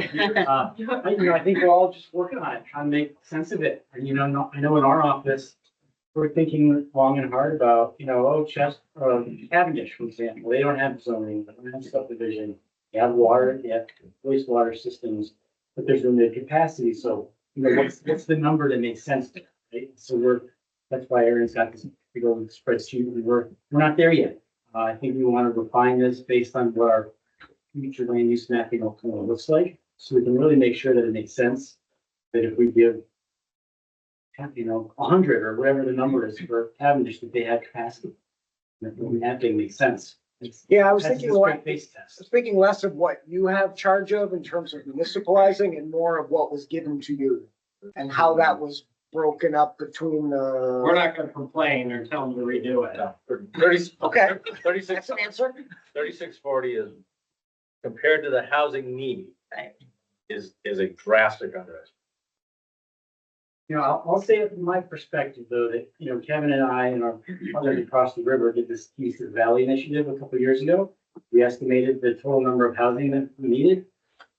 I think we're all just working on it, trying to make sense of it. And, I know in our office, we're thinking long and hard about, Cavendish, for example, they don't have zoning, they don't have subdivision. They have water, they have wastewater systems, but there's limited capacity. So, what's the number that makes sense to, right? So that's why Aaron's got this big old spreadsheet. We're not there yet. I think we want to refine this based on what our future land use mapping ultimately looks like, so we can really make sure that it makes sense. That if we give, 100 or whatever the number is for Cavendish, that they have capacity. That the mapping makes sense. Yeah, I was That's thinking a straight face test. Speaking less of what you have charge of in terms of municipalizing and more of what was given to you and how that was broken up between the. We're not gonna complain or tell them to redo it. 36, That's an answer. 3640 is compared to the housing need is a drastic underestimate. I'll say it from my perspective, though, that, Kevin and I and our others across the river did this East Valley initiative a couple of years ago. We estimated the total number of housing that we needed.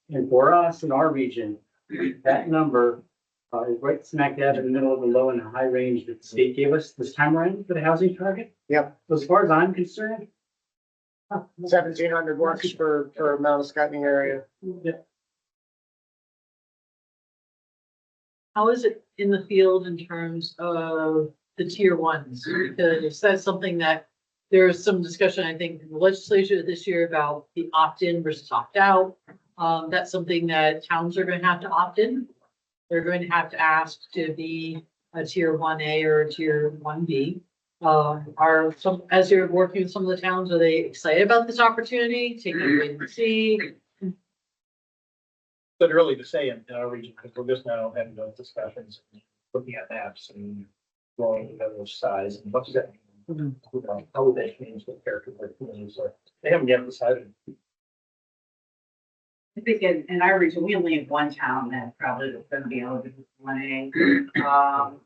And for us in our region, that number is right smack dab in the middle of the low and high range that the state gave us this time around for the housing target. Yep. So as far as I'm concerned, 1,700 works for Mount Scottney area. Yep. How is it in the field in terms of the tier ones? Because that's something that there is some discussion, I think, in the legislature this year about the opt-in versus opt-out. That's something that towns are going to have to opt in. They're going to have to ask to be a tier 1A or a tier 1B. As you're working with some of the towns, are they excited about this opportunity? Taking a wait and see? But early to say in our region, because we're just now having those discussions, looking at maps and going together with size and what does that mean? How would that change the character of the communities? They haven't yet decided. I think in our region, we only have one town that probably is gonna be eligible for 1A.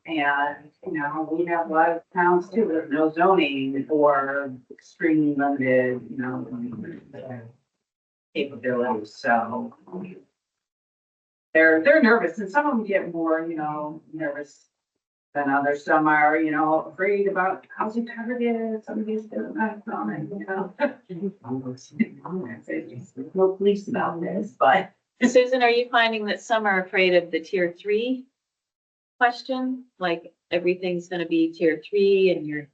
And, you know, we have a lot of towns too with no zoning or extremely limited, you know, capabilities, so. They're nervous, and some of them get more, you know, nervous than others. Some are, you know, afraid about housing targets, some of these not comment, you know. No police about this, but. Susan, are you finding that some are afraid of the tier 3 question? Like everything's gonna be tier 3 and you're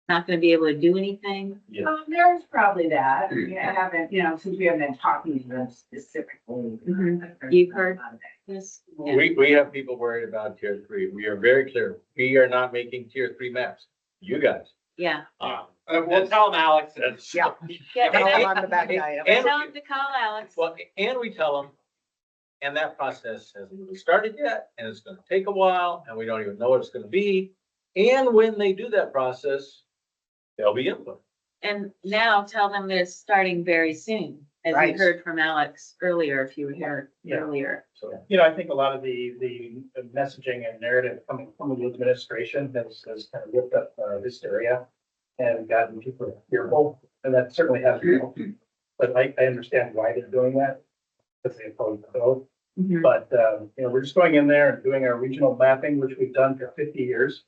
not gonna be able to do anything? There's probably that. We haven't, you know, since we haven't been talking to them specifically. You've heard this? Yeah. We have people worried about tier 3. We are very clear. We are not making tier 3 maps. You guys. Yeah. We'll tell them, Alex. Yeah. Yeah, Tell them but I'm the bad guy. And- tell them to call Alex. Well, and we tell them, and that process hasn't really started yet, and it's gonna take a while, and we don't even know what it's gonna be. And when they do that process, there'll be input. And now tell them that it's starting very soon, as Right. you heard from Alex earlier, if you were here Yeah. earlier. So, You know, I think a lot of the messaging and narrative coming from the administration has kind of whipped up hysteria and gotten people fearful, and that certainly has helped. But I understand why they're doing that, because they oppose the bill. But, you know, we're just going in there and doing our regional mapping, which we've done for 50 years.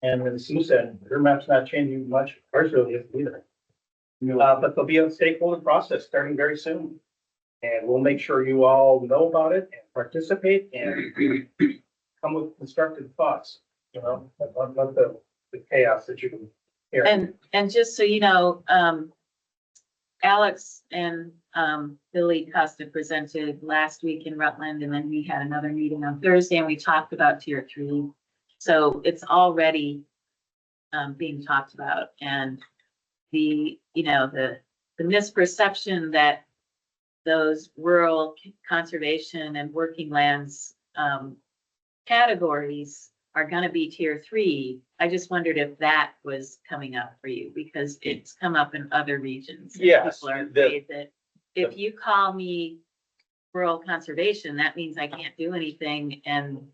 And as Sue said, her map's not changing much, ours really isn't either. But there'll be a stakeholder process starting very soon. And we'll make sure you all know about it and participate and come with constructive thoughts, you know, not the chaos that you can hear. And just so you know, Alex and Billy Costa presented last week in Rutland, and then we had another meeting on Thursday, and we talked about tier 3. So it's already being talked about, and the, you know, the misperception that those rural conservation and working lands categories are gonna be tier 3. I just wondered if that was coming up for you, because it's come up in other regions. and Yes, People are afraid that if you call me rural conservation, that means I can't do anything, and,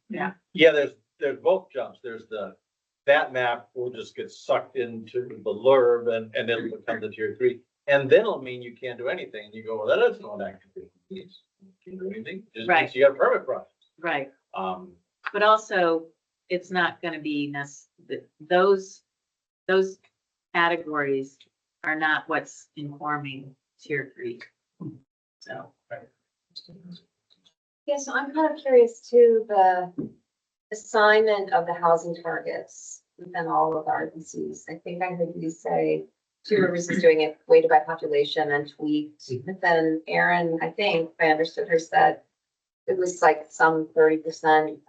Yeah, there's both jumps. There's that map will just get sucked into the LURB and it'll become the tier 3. And then it'll mean you can't do anything. And you go, well, that doesn't know what activity means. You can't do anything. Just Right. means you got a permit process. right. Um, But also, it's not gonna be those categories are not what's informing tier 3. So. Yeah, so I'm kind of curious too, the assignment of the housing targets within all of our agencies. I think I heard you say Two Rivers is doing it weighted by population and tweaked. But then Erin, I think, if I understood her, said it was like some 30%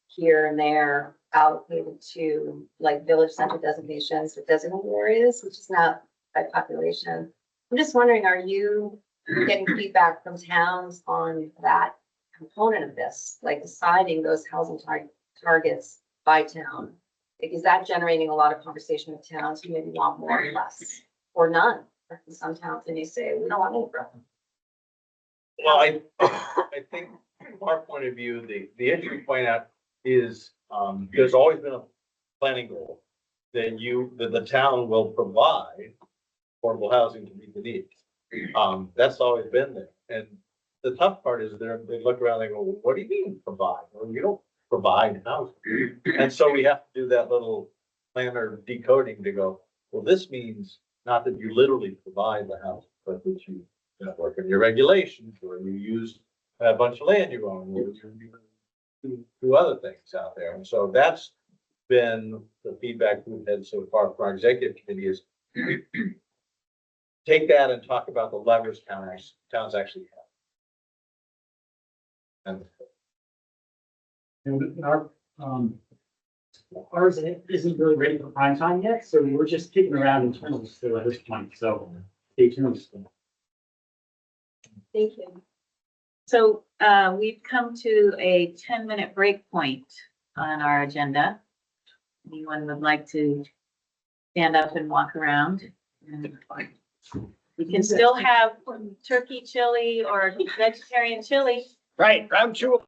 here and there allocated to like village center designations or designated areas, which is not by population. I'm just wondering, are you getting feedback from towns on that component of this, like deciding those housing targets by town? Like, is that generating a lot of conversation with towns who maybe want more or less, or none? Or in some towns, and they say, we don't want any problem. well, I think from our point of view, the issue you point out is, there's always been a planning goal that the town will provide affordable housing to meet the needs. That's always been there. And the tough part is they look around and they go, well, what do you mean provide? Well, you don't provide housing. And so we have to do that little planner decoding to go, well, this means not that you literally provide the house, but that you work on your regulations, or you use a bunch of land you own, or you do other things out there. And so that's been the feedback we've had so far from our executive committee is take that and talk about the levers towns actually have. And ours isn't really ready for prime time yet, so we're just kicking around internally still at this point, so stay tuned. Thank you. So we've come to a 10-minute break point on our agenda. Anyone would like to stand up and walk around? And You can still have turkey chili or vegetarian chili. Right, round two.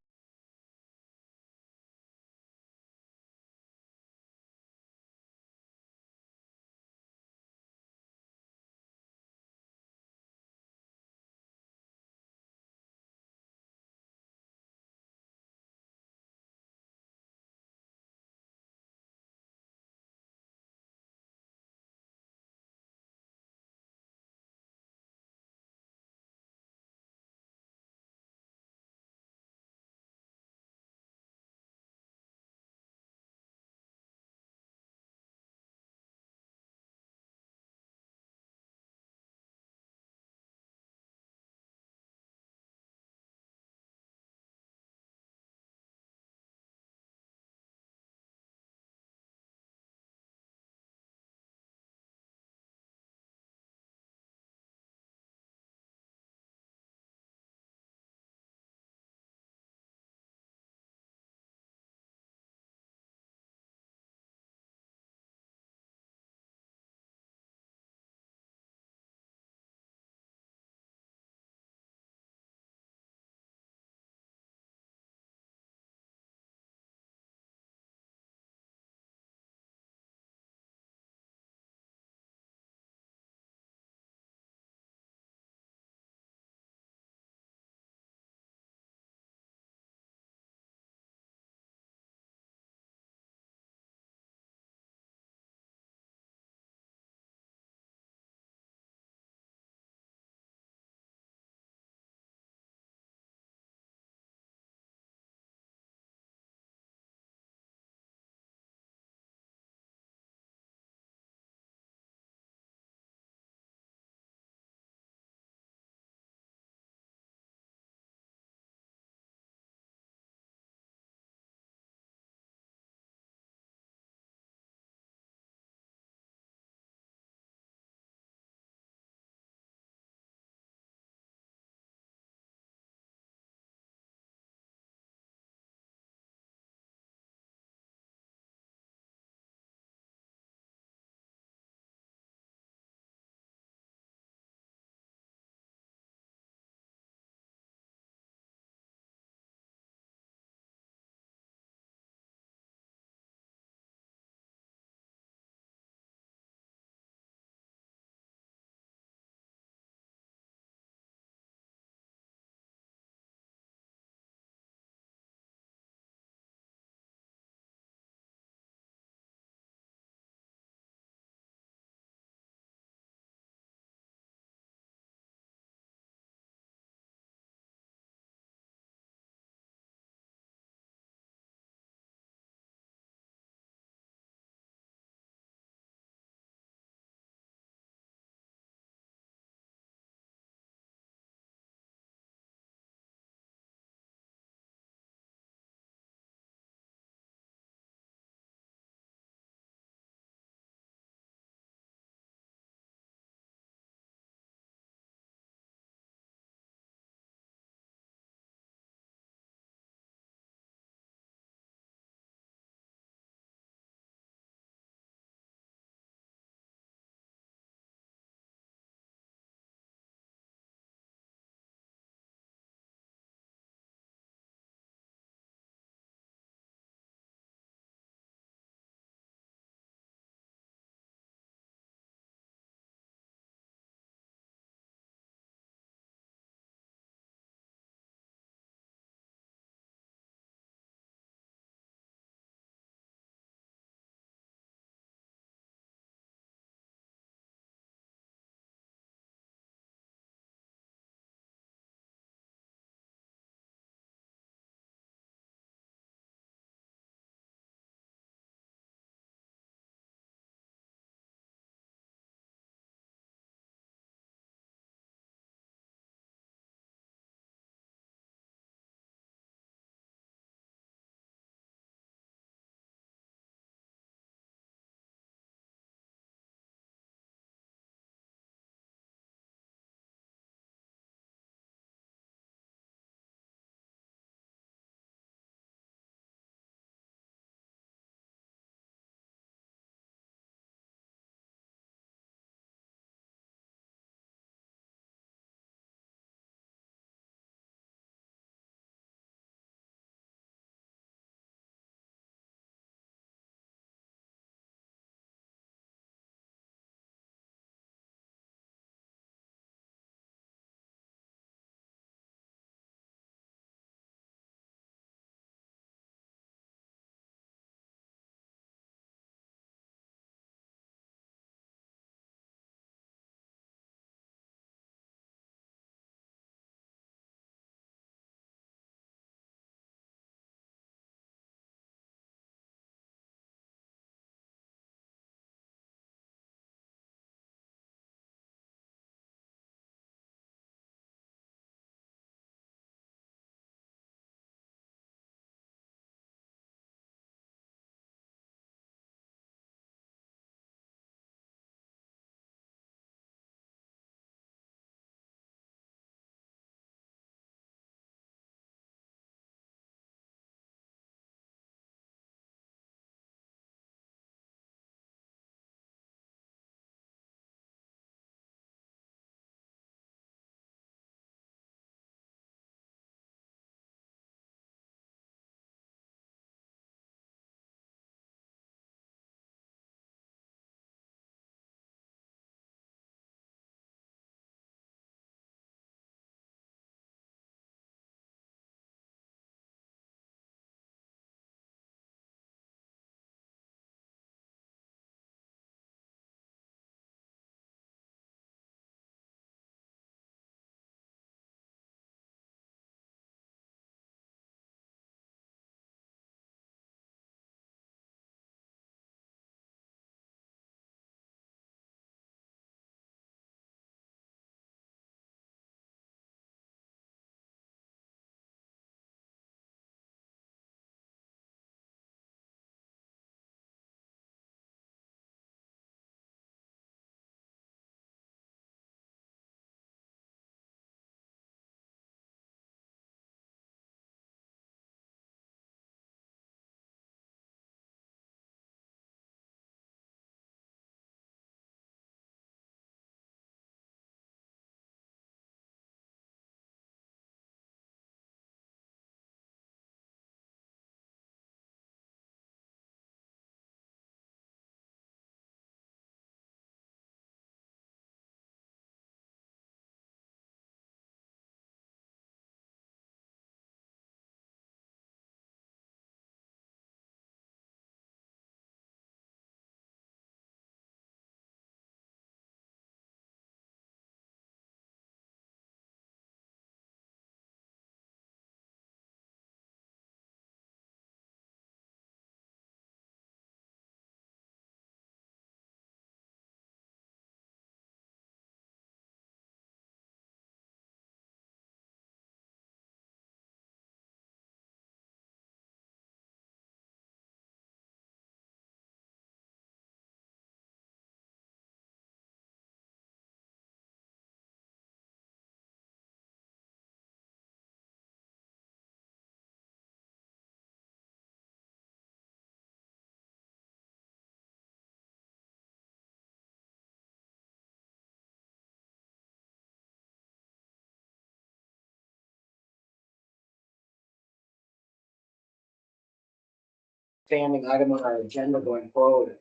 standing item on our agenda going forward.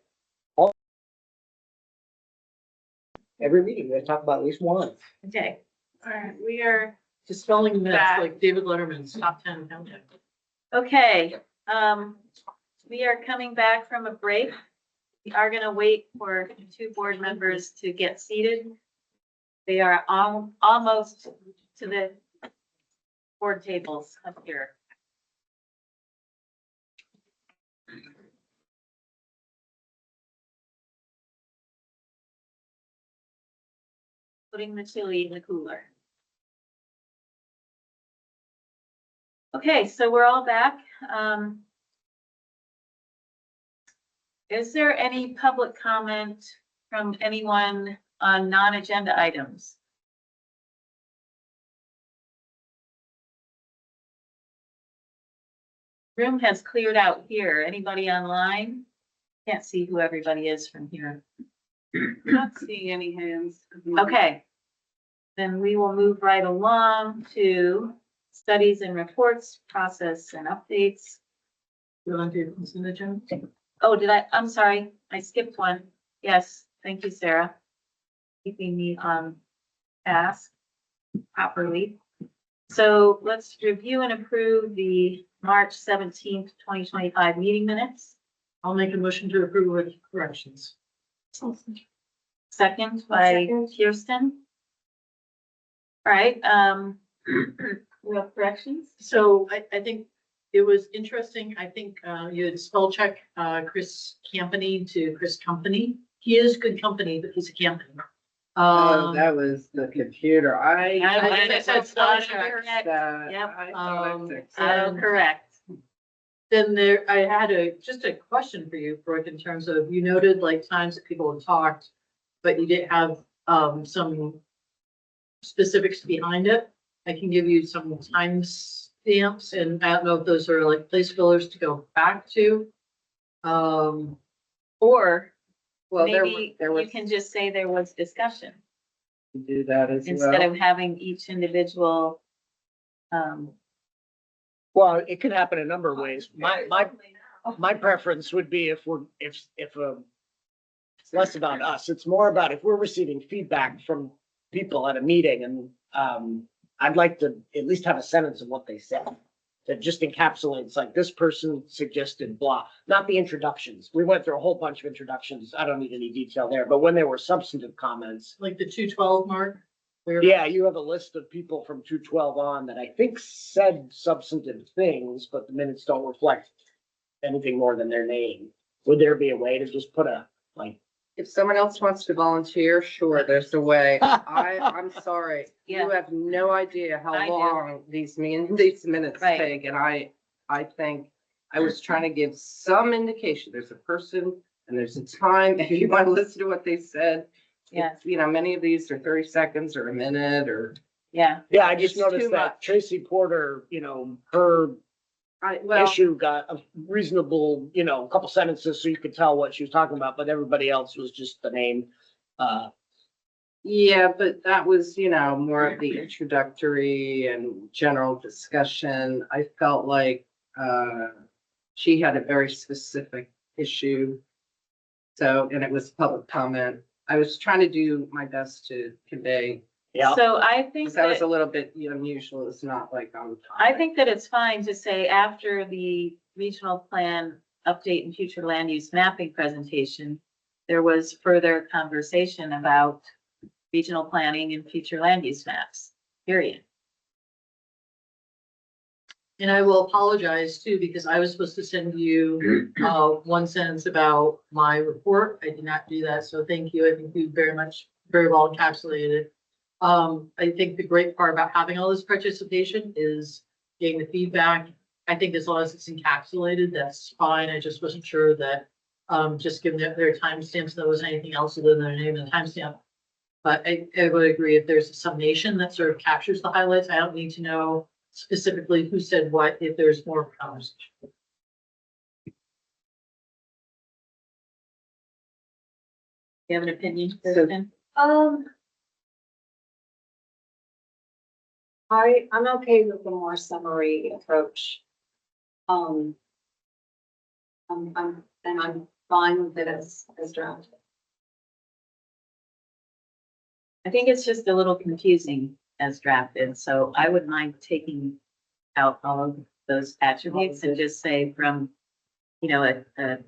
Every meeting, we talk about at least one. Okay, all right, we are, Dispelling myths Back. like David Letterman's top 10 countdown. okay, we are coming back from a break. We are gonna wait for 2 board members to get seated. They are almost to the board tables up here. Putting the chili in the cooler. Okay, so we're all back. Is there any public comment from anyone on non-agenda items? Room has cleared out here. Anybody online? Can't see who everybody is from here. Not seeing any hands. Okay. Then we will move right along to studies and reports, process and updates. You want to do consent agenda? Oh, I'm sorry, I skipped one. Yes, thank you, Sarah. Keeping me on task properly. So let's review and approve the March 17th, 2025 meeting minutes. I'll make a motion to approve with corrections. Second by Kirsten. All right, we have corrections? So I think it was interesting. I think you had spell check Chris Campany to Chris Company. He is good company, but he's a Campany. Oh, that was the computer. I said spell check. Correct. Yep. I thought I fixed it. Oh, correct. Then I had just a question for you, Brooke, in terms of, you noted like times that people have talked, but you didn't have some specifics behind it. I can give you some time stamps, and I don't know if those are like place fillers to go back to. Or Well, maybe there you was, can just say there was discussion do that as instead well. of having each individual. Well, it could happen a number of ways. My preference would be if it's less about us, it's more about if we're receiving feedback from people at a meeting and, I'd like to at least have a sentence of what they said. That just encapsulates, like, this person suggested blah, not the introductions. We went through a whole bunch of introductions. I don't need any detail there, but when there were substantive comments. Like the 212 mark? where- Yeah, you have a list of people from 212 on that I think said substantive things, but the minutes don't reflect anything more than their name. Would there be a way to just put a, like, If someone else wants to volunteer, sure, there's a way. I'm sorry. Yeah. You have no idea how I do. long these minutes Right. take, and I think I was trying to give some indication. There's a person and there's a time, if you want to listen to what they said. Yeah. You know, many of these are 30 seconds or a minute or. Yeah, yeah, I just It's noticed too that much. Tracy Porter, her Well, issue got a reasonable, a couple sentences so you could tell what she was talking about, but everybody else was just the name. yeah, but that was, more of the introductory and general discussion. I felt like, she had a very specific issue. So, and it was public comment. I was trying to do my best to convey. Yeah. so I think That was that, a little bit unusual. It's not like I'm. I think that it's fine to say after the regional plan update and future land use mapping presentation, there was further conversation about regional planning and future land use maps, period. And I will apologize too, because I was supposed to send you one sentence about my report. I did not do that, so thank you. I think you very well encapsulated it. I think the great part about having all this participation is getting the feedback. I think as long as it's encapsulated, that's fine. I just wasn't sure that, just given their timestamps, there was anything else other than their name and timestamp. But I would agree, if there's a summation that sort of captures the highlights, I don't need to know specifically who said what, if there's more conversation. You have an opinion, Kristen? I'm okay with the more summary approach. I I'm fine with it as drafted. I think it's just a little confusing as drafted, so I would mind taking out all of those attributes and just say from, you know, a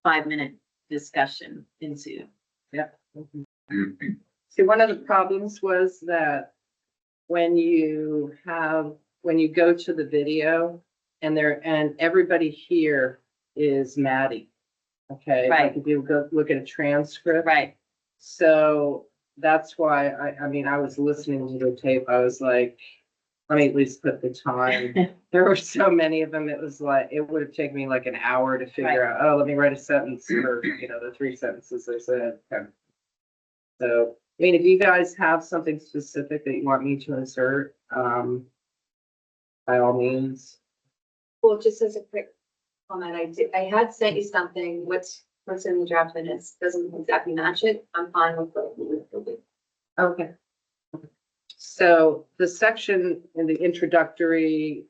5-minute discussion ensued. Yep. See, one of the problems was that when you go to the video and everybody here is Maddie. Okay, like Right. if you go look at a transcript. Right. So that's why I mean, I was listening to the tape. I was like, let me at least put the time. There were so many of them. It was like, it would have taken me like an hour to figure out, oh, let me write a sentence for, you know, the 3 sentences I said. Okay. So, I mean, if you guys have something specific that you want me to insert, by all means. Well, just as a quick comment, I had sent you something, what's in the draft minutes, doesn't exactly match it. I'm fine with it. Okay. So the section in the introductory,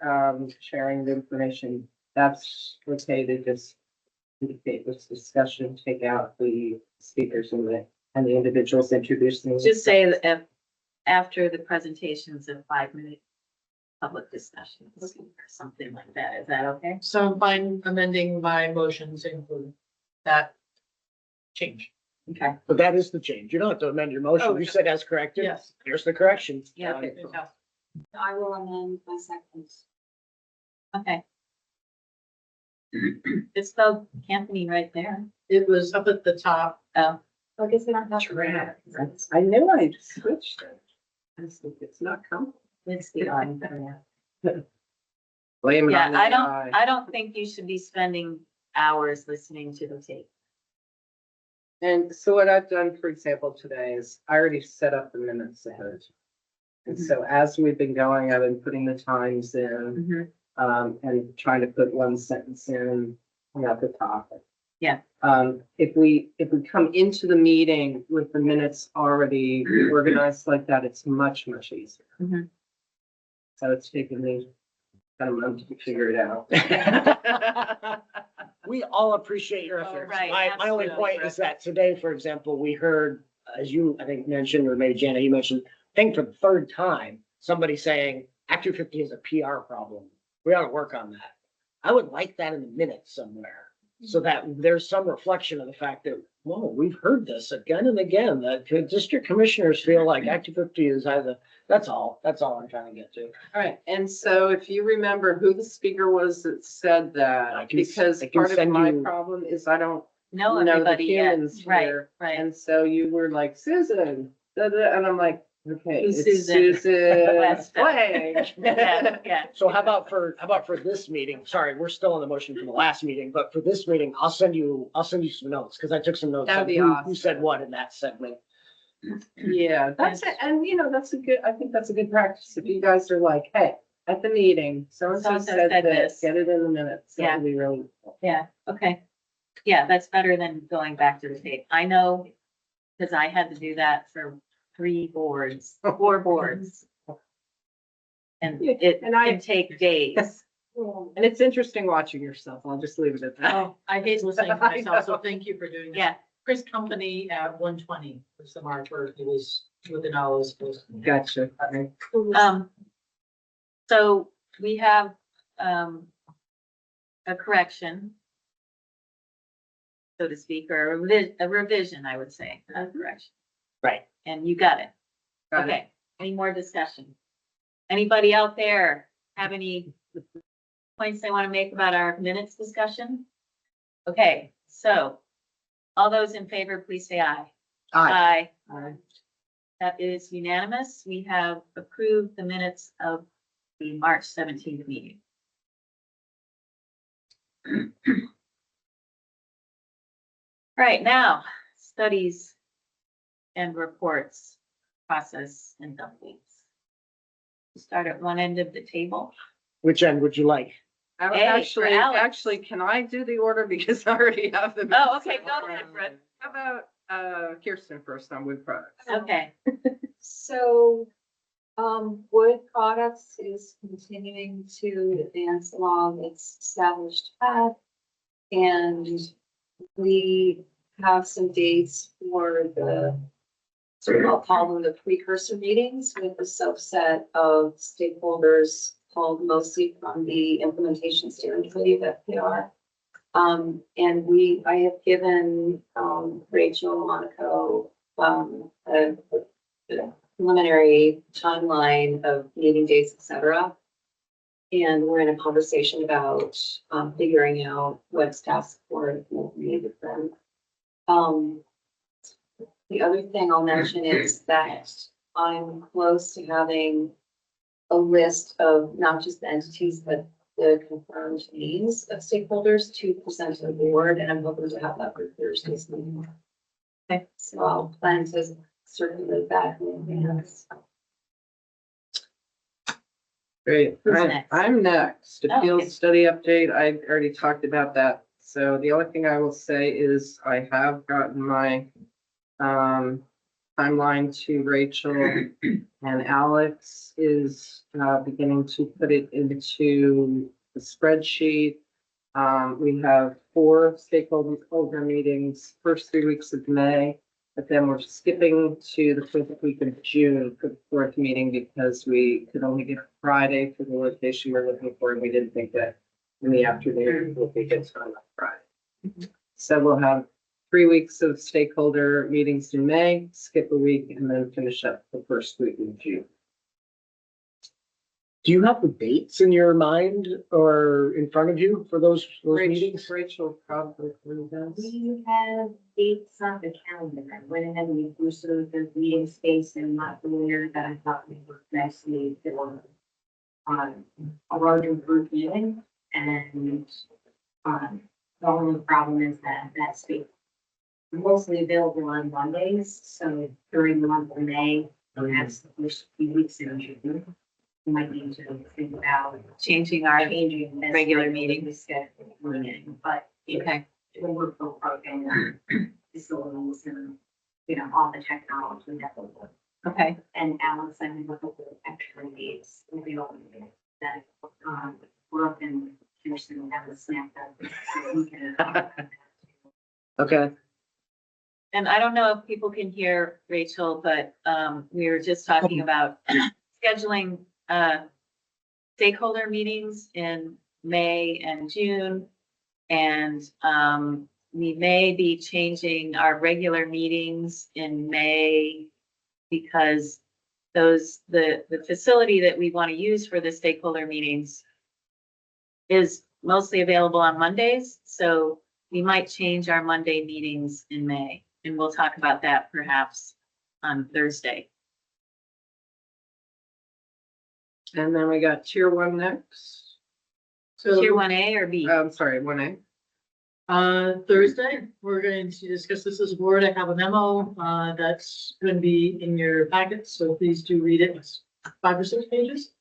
sharing the information, that's okay to just indicate this discussion, take out the speakers and the individuals introducing. Just say that after the presentations of 5-minute public discussions or something like that. Is that okay? So I'm fine amending my motion to include that change. Okay. But that is the change. You don't have to amend your motion. Oh, You said as corrected. Yes. Here's the correction. Yeah. Okay, fantastic. I will amend my second. Okay. It's spelled Campany right there. It was up at the top. Oh, I guess not that. I knew I switched it. I think it's not coming. it's the I. Blame it Yeah, on the I AI. don't think you should be spending hours listening to the tape. And so what I've done, for example, today is I already set up the minutes ahead of time. And so as we've been going, I've been putting the times in, and trying to put one sentence in at the top. Yeah. If we come into the meeting with the minutes already organized like that, it's much, much easier. Mhm. So it's taken me a month to figure it out. We all appreciate your efforts. right, My only absolutely. point is that today, for example, we heard, as you, I think, mentioned, or maybe Jana, you mentioned, I think for the third time, somebody saying Act 250 is a PR problem. We ought to work on that. I would like that in the minutes somewhere, so that there's some reflection of the fact that, whoa, we've heard this again and again, that district commissioners feel like Act 250 is either, that's all I'm trying to get to. All right, and so if you remember who the speaker was that said I that, can- because I can part of send my you- problem is I don't Know know the everybody yet. humans Right, here. right. And so you were like, Susan, and I'm like, okay, Who's it's Susan? Susan West. Flagg. Yeah, yeah. So how about for this meeting? Sorry, we're still on the motion from the last meeting, but for this meeting, I'll send you some notes, because I took some notes. That'd on be who awesome. said what in that segment. Yeah, that's it, and I think that's a good practice, if you guys are like, hey, at the meeting, so-and-so So-and-so said said this, this. get it in the minutes, Yeah. that would be really. Yeah, okay. Yeah, that's better than going back to the tape. I know, because I had to do that for 4 boards. And it And I- can take days. And it's interesting watching yourself, I'll just leave it at that. Oh, I hate listening to I myself, so know. thank you for doing that. Yeah, Chris Company at 120 was the mark where it was within all those supposed to be. Gotcha. so we have, a correction, so to speak, or a revision, I would say, not a correction. Right. And you got it. Got it. Okay, any more discussion? Anybody out there have any points they want to make about our minutes discussion? Okay, so all those in favor, please say aye. Aye. Aye. That is unanimous. We have approved the minutes of the March 17th meeting. Right now, studies and reports, process and updates. Start at one end of the table. Which end would you like? Hey, for Alex. Actually, can I do the order, because I already have the. Oh, okay, go ahead, Brett. How about, Kirsten first on wood products? Okay, So, Wood Products is continuing to advance along its established path. And we have some dates for the, sort of, I'll call them the precursor meetings with a subset of stakeholders called mostly from the implementation steering committee of FPR. And I have given, Rachel Monaco, a preliminary timeline of meeting dates, et cetera. And we're in a conversation about, figuring out what staff support will be with them. The other thing I'll mention is that I'm close to having a list of not just the entities, but the confirmed names of stakeholders to present to the board, and I'm hoping to have that for Thursday's meeting. Okay, so I'll plan to circulate that in advance. Great. Who's I'm- next? I'm next. Oh, Appeals okay. study update. I already talked about that. So the only thing I will say is I have gotten my timeline to Rachel, and Alex is beginning to put it into the spreadsheet. We have 4 stakeholder meetings, first 3 weeks of May. But then we're skipping to the 5th week of June for the 4th meeting because we could only get Friday for the location we're looking for, and we didn't think that in the afternoon would be good time on Friday. So we'll have 3 weeks of stakeholder meetings in May, skip a week, and then finish up the first week in June. Do you have the dates in your mind or in front of you for those meetings? Rachel probably does. We have dates on the calendar. I went ahead and we boosted the meeting space and not earlier that I thought we were nicely for a larger group meeting. And the only problem is that that space is mostly available on Mondays. So during the month of May, perhaps the first few weeks in June, we might need to think about Changing our changing this regular meeting. schedule meeting, but Okay. when we're full program facilities and, all the technology that will work. Okay. And Alex, I mean, with the extra needs, we'll be able to get that, work and Kirsten have a snap that we can. Okay. And I don't know if people can hear Rachel, but we were just talking about scheduling stakeholder meetings in May and June. And we may be changing our regular meetings in May because the facility that we want to use for the stakeholder meetings is mostly available on Mondays. So we might change our Monday meetings in May, and we'll talk about that perhaps on Thursday. And then we got tier 1 next. So, Tier 1A or B? I'm sorry, 1A. Thursday, we're going to discuss this as a board. I have a memo, that's going to be in your packet, so please do read it. It's 5 or 6 pages.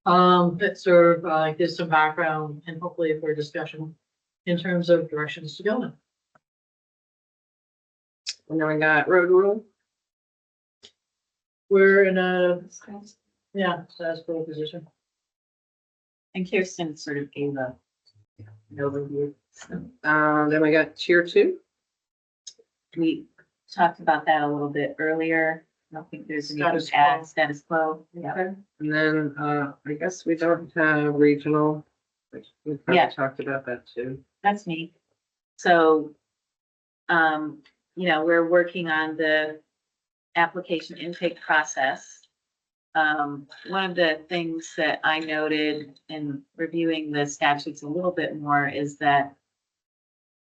That sort of, gives some background and hopefully for discussion in terms of directions to go in. And then we got road rule. We're in a, status quo position. And Kirsten sort of gave an overview. So Then we got tier 2. we talked about that a little bit earlier. I don't think there's anything Status to add. quo. Status quo. Yeah. Okay. And then I guess we don't have regional. We probably Yeah. talked about that too. That's me. So, we're working on the application intake process. One of the things that I noted in reviewing the statutes a little bit more is that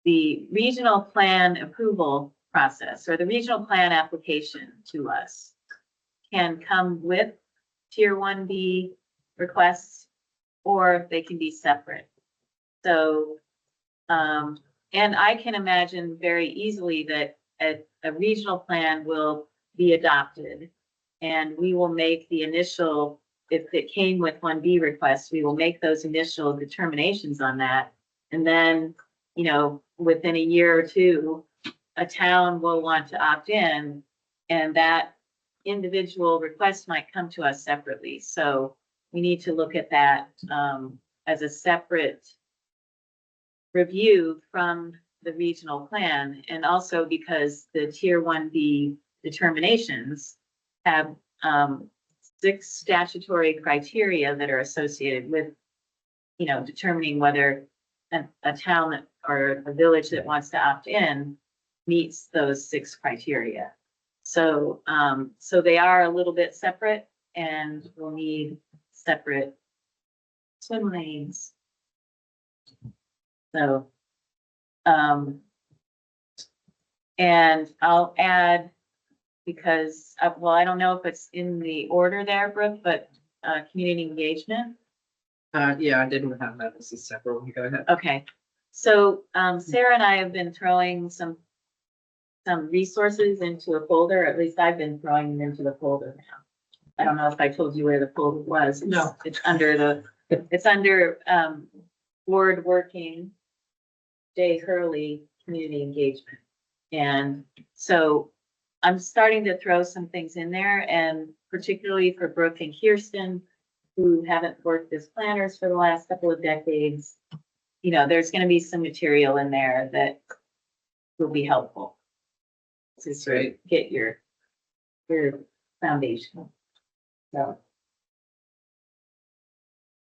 the regional plan approval process or the regional plan application to us can come with tier 1B requests, or they can be separate. So, and I can imagine very easily that a regional plan will be adopted, and we will make the initial, if it came with 1B requests, we will make those initial determinations on that. And then, within a year or two, a town will want to opt in, and that individual request might come to us separately. So we need to look at that as a separate review from the regional plan, and also because the tier 1B determinations have 6 statutory criteria that are associated with, you know, determining whether a town or a village that wants to opt in meets those 6 criteria. So, so they are a little bit separate and will need separate swim lanes. So, and I'll add, because, well, I don't know if it's in the order there, Brooke, but, community engagement. Yeah, I didn't have that as a separate one. Go ahead. Okay, so, Sarah and I have been throwing some resources into a folder, at least I've been throwing them into the folder now. I don't know if I told you where the folder was. No. It's under board working, Jay Hurley, community engagement. And so I'm starting to throw some things in there, and particularly for Brooke and Kirsten, who haven't worked as planners for the last couple of decades, you know, there's gonna be some material in there that will be helpful to sort of get your foundation. So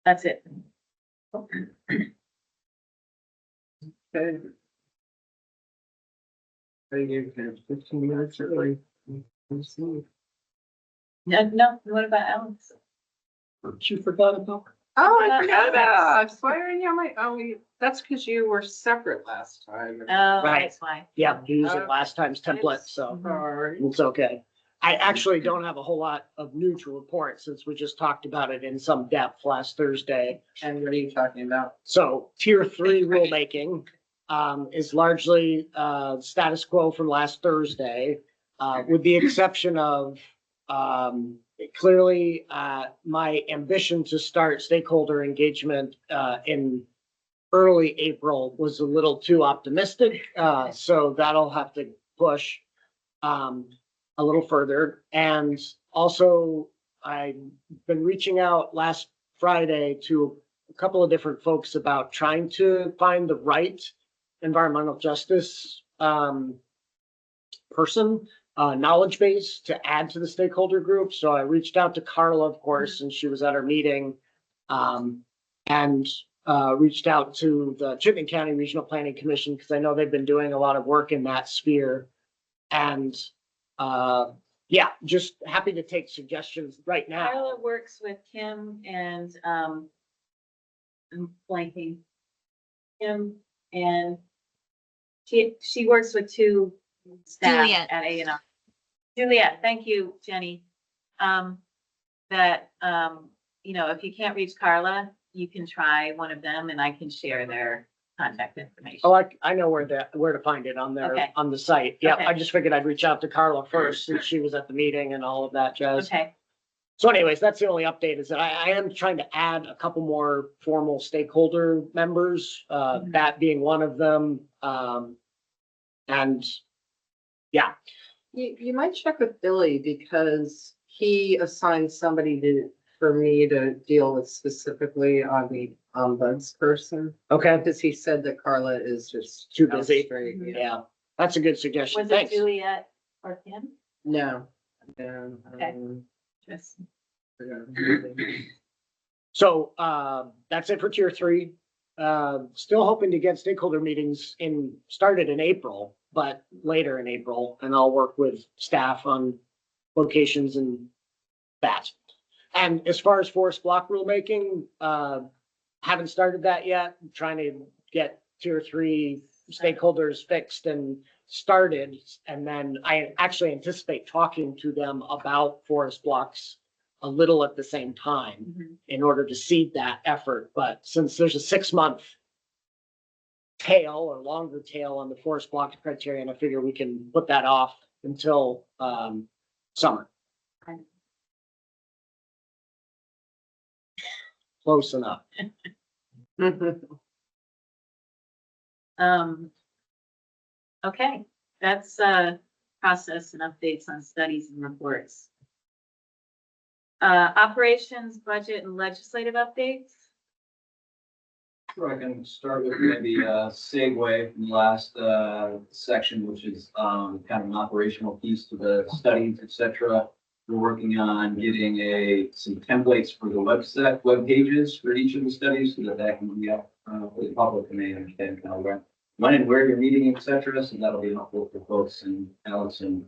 that's it. Okay. You have 15 minutes early. No, what about Alex? You forgot about. Oh, I forgot about- I'm swearing on my, that's because you were separate last time. Oh, Right. that's why. Yeah, using last time's template, so Sorry. it's okay. I actually don't have a whole lot of new to report since we just talked about it in some depth last Thursday. And what are you talking about? So tier 3 rulemaking is largely status quo from last Thursday, with the exception of clearly my ambition to start stakeholder engagement in early April was a little too optimistic. So that'll have to push a little further. And also, I've been reaching out last Friday to a couple of different folks about trying to find the right environmental justice person, knowledge base to add to the stakeholder group. So I reached out to Carla, of course, and she was at our meeting, and reached out to the Chittenden County Regional Planning Commission because I know they've been doing a lot of work in that sphere. And yeah, just happy to take suggestions right now. Carla works with Kim and, I'm blanking. Kim, and she works with 2 staff Juliet. at A&R. Juliet, thank you, Jenny. That, you know, if you can't reach Carla, you can try one of them and I can share their contact information. Oh, I know where to find it on Okay. on the site. Yeah, Okay. I just figured I'd reach out to Carla first since she was at the meeting and all of that jazz. Okay, So anyways, that's the only update is that I am trying to add a couple more formal stakeholder members, that being one of them. And yeah, You might check with Billy because he assigned somebody for me to deal with specifically on the ombuds person. okay, Because he said that Carla is just Too busy. out straight, yeah, that's a good suggestion. was it Thanks. Juliet or Kim? No. Okay. Just, So that's it for tier 3. Still hoping to get stakeholder meetings started in April, but later in April, and I'll work with staff on locations and that. And as far as forest block rulemaking, haven't started that yet. I'm trying to get tier 3 stakeholders fixed and started. And then I actually anticipate talking to them about forest blocks a little at the same time in order to seed that effort. But since there's a 6-month tail or longer tail on the forest block criterion, I figure we can put that off until summer. Close enough. okay, that's process and updates on studies and reports. Operations, budget, and legislative updates. Sure, I can start with maybe a segue from the last section, which is kind of an operational piece to the studies, et cetera. We're working on getting some templates for the web pages for each of the studies so that can be up for the public and they understand kind of when and where you're meeting, et cetera. So that'll be helpful for folks, and Alex and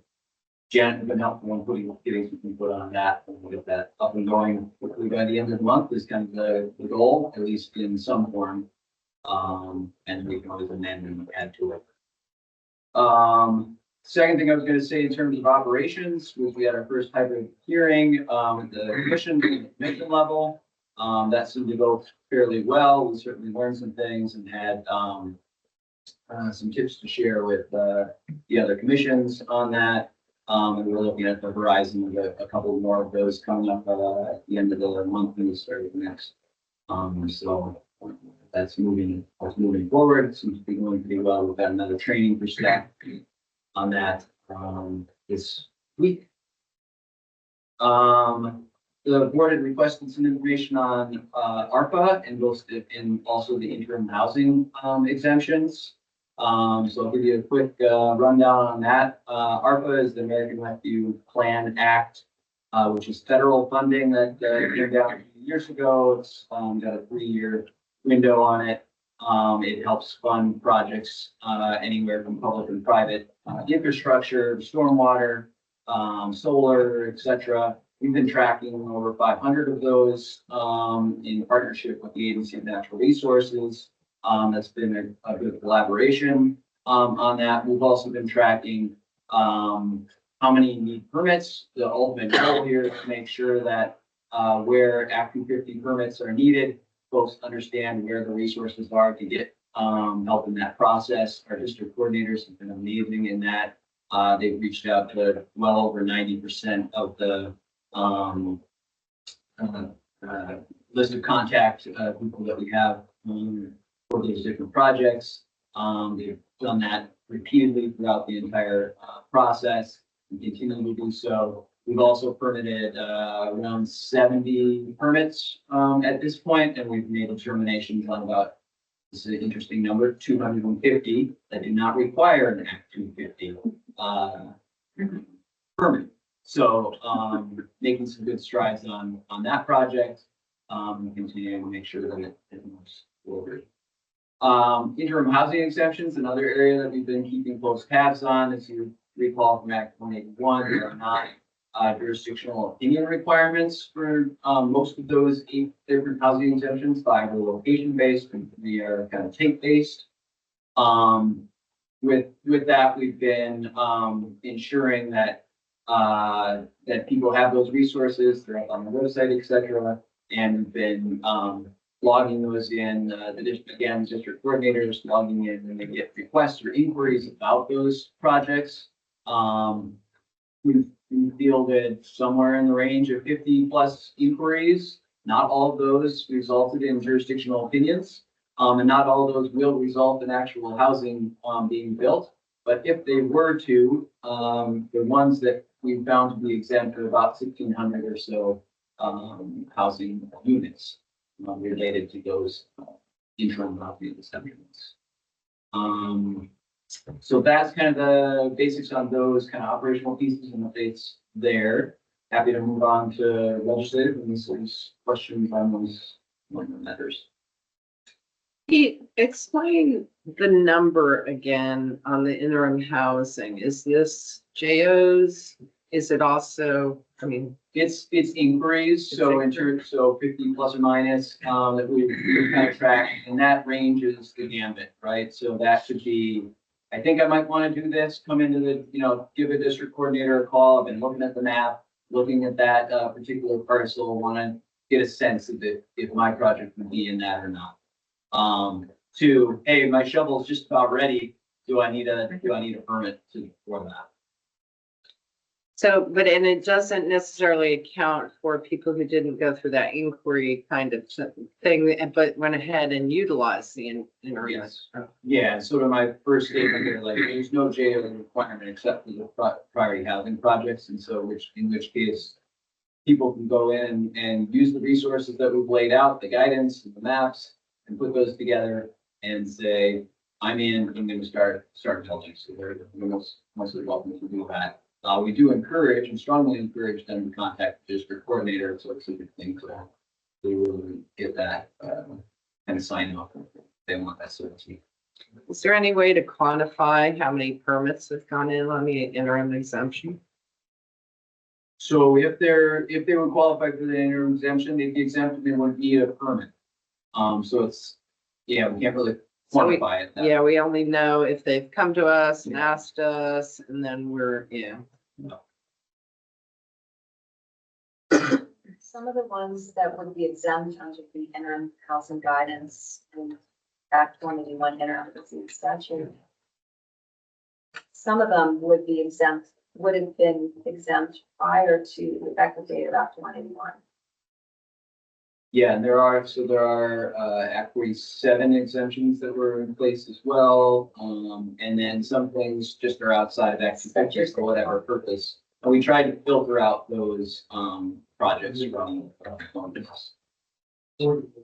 Jen have been helpful in getting some input on that. And we'll get that up and going quickly by the end of the month is kind of the goal, at least in some form. And we can always amend and add to it. Second thing I was going to say in terms of operations was we had our first hybrid hearing at the commission level. That seemed to go fairly well. We certainly learned some things and had some tips to share with the other commissions on that. And we're looking at the horizon of a couple more of those coming up at the end of the month and the start of the next. So that's moving forward. It seems to be going pretty well. We've got another training for staff on that this week. The board had requested some information on ARPA and also the interim housing exemptions. So I'll give you a quick rundown on that. ARPA is the American Rescue Plan Act, which is federal funding that came down a few years ago. It's got a 3-year window on it. It helps fund projects anywhere from public and private infrastructure, stormwater, solar, etc. We've been tracking over 500 of those in partnership with the Agency of Natural Resources. That's been a good collaboration on that. We've also been tracking how many need permits. The ultimate goal here is to make sure that where Act 250 permits are needed, folks understand where the resources are to get help in that process. Our district coordinators have been amazing in that. They've reached out to well over 90% of the list of contact people that we have for these different projects. They've done that repeatedly throughout the entire process and continue to do so. We've also permitted around 70 permits at this point, and we've made determinations on about, this is an interesting number, 250 that do not require an Act 250 permit. So making some good strides on that project, continuing to make sure that it moves forward. Interim housing exemptions, another area that we've been keeping close tabs on. As you recall from Act 181, there are not jurisdictional opinion requirements for most of those 8 different housing exemptions. 5 are location-based and 3 are kind of take-based. With that, we've been ensuring that that people have those resources. They're up on the website, etc. And we've been logging those in. The district coordinators logging in when they get requests or inquiries about those projects. We've fielded somewhere in the range of 50 plus inquiries. Not all of those resulted in jurisdictional opinions, and not all of those will result in actual housing being built. But if they were to, the ones that we found to be exempt are about 1,600 or so housing units related to those interim housing exemptions. So that's kind of the basics on those kind of operational pieces and updates there. Happy to move on to legislative and these questions on those matters. Pete, explain the number again on the interim housing. Is this JOs? Is it also, I mean, it's inquiries, so in terms, so 50 plus or minus that we kind of track, and that range is the gambit, right? So that could be, I think I might want to do this, come into the, give a district coordinator a call. I've been looking at the map, looking at that particular parcel, want to get a sense of if my project would be in that or not. To, hey, my shovel's just about ready. Do I need a permit for that? so, but, and it doesn't necessarily account for people who didn't go through that inquiry kind of thing, but went ahead and utilized the interim. Yes. Yeah, sort of my first statement here, like there's no JO requirement except for the priority housing projects. And so in which case people can go in and use the resources that we've laid out, the guidance, the maps, and put those together and say, I'm in, I'm gonna start building. So they're mostly welcome to do that. We do encourage and strongly encourage them to contact the district coordinator, so it's a good thing to they will get that and sign off if they want that certainty. Is there any way to quantify how many permits have gone in on the interim exemption? So if they would qualify for the interim exemption, they'd be exempt, they wouldn't need a permit. So it's, yeah, we can't really So we- quantify it. that Yeah, we only know if they've come to us and asked us, and then we're, yeah. Some of the ones that would be exempt under the interim housing guidance and Act 181 interim housing statute. Some of them would be exempt, would have been exempt prior to the effective date of Act 181. Yeah, and there are Act 47 exemptions that were in place as well. And then some things just are outside of Act 250 for whatever purpose. And we tried to filter out those projects from this.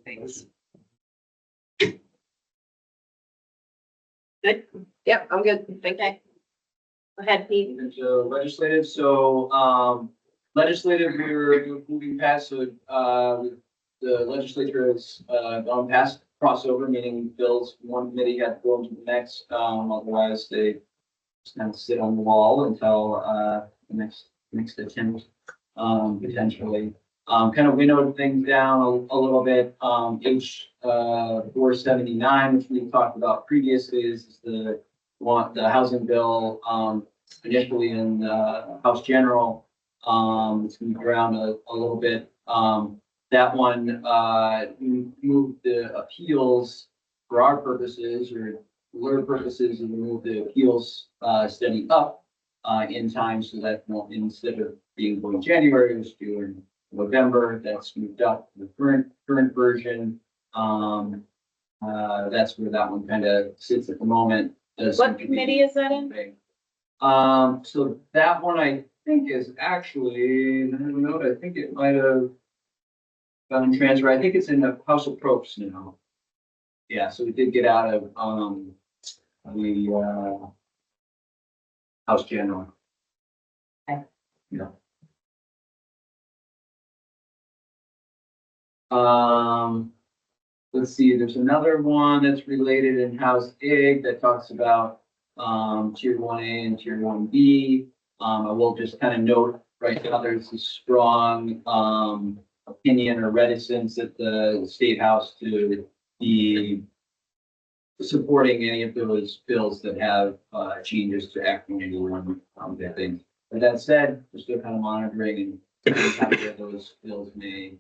Thanks. Good. Yep, I'm good. Thank you. Go ahead, Pete. Into legislative, so legislative, we're moving past, so the legislature has gone past crossover, meaning bills from one committee have to go into the next, otherwise they just kind of sit on the wall until the next attempt, potentially. Kind of winnowed things down a little bit. H 479, which we talked about previously, is the housing bill initially in House General. It's moved around a little bit. That one moved the appeals for our purposes or alert purposes, and moved the appeals study up in time so that instead of being due in January, it was due in November. That's moved up to the current version. That's where that one kind of sits at the moment. What committee is that in? So that one I think is actually, I think it might have gone transfer. I think it's in the House of Probes now. Yeah, so we did get out of the House General. Okay. Yeah. Let's see, there's another one that's related in House IG that talks about Tier 1A and Tier 1B. I will just kind of note right now there's a strong opinion or reticence at the State House to be supporting any of those bills that have changes to Act 181. I think. But that said, we're still kind of monitoring and how those bills may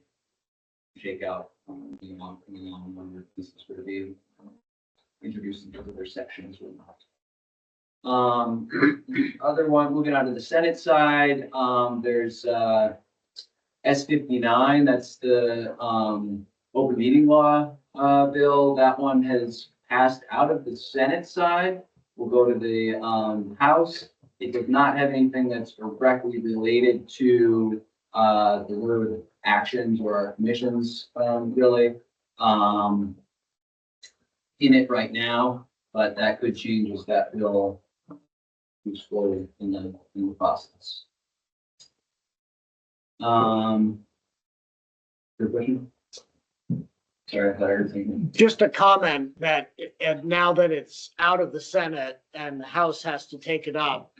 shake out. The long run, this is going to be introduced into other sections or not. Other one, moving on to the Senate side, there's S59. That's the open meeting law bill. That one has passed out of the Senate side. We'll go to the House. It does not have anything that's directly related to the word actions or our commissions, really, in it right now, but that could change as that bill moves forward in the process. Good question? Sorry, I thought I heard something. Just a comment that, and now that it's out of the Senate and the House has to take it up,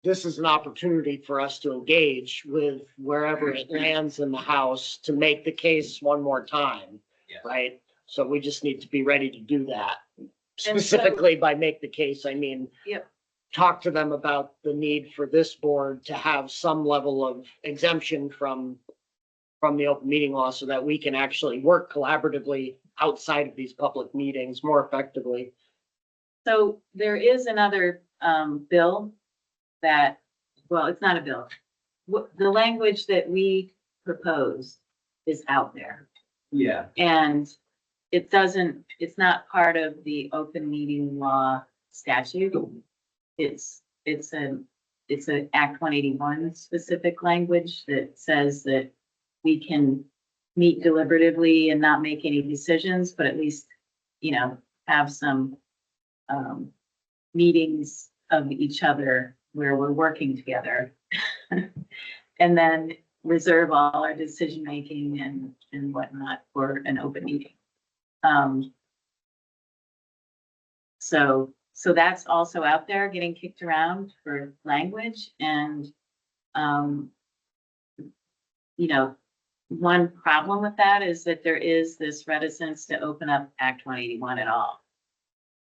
this is an opportunity for us to engage with wherever it lands in the House to make the case one more time, right? So we just need to be ready to do that. Specifically by make the case, I mean, Yep. talk to them about the need for this board to have some level of exemption from the open meeting law so that we can actually work collaboratively outside of these public meetings more effectively. So there is another bill that, well, it's not a bill. The language that we proposed is out there. Yeah. And it's not part of the open meeting law statute. It's an Act 181 specific language that says that we can meet deliberatively and not make any decisions, but at least, have some meetings of each other where we're working together. And then reserve all our decision-making and whatnot for an open meeting. So that's also out there getting kicked around for language and, one problem with that is that there is this reticence to open up Act 181 at all.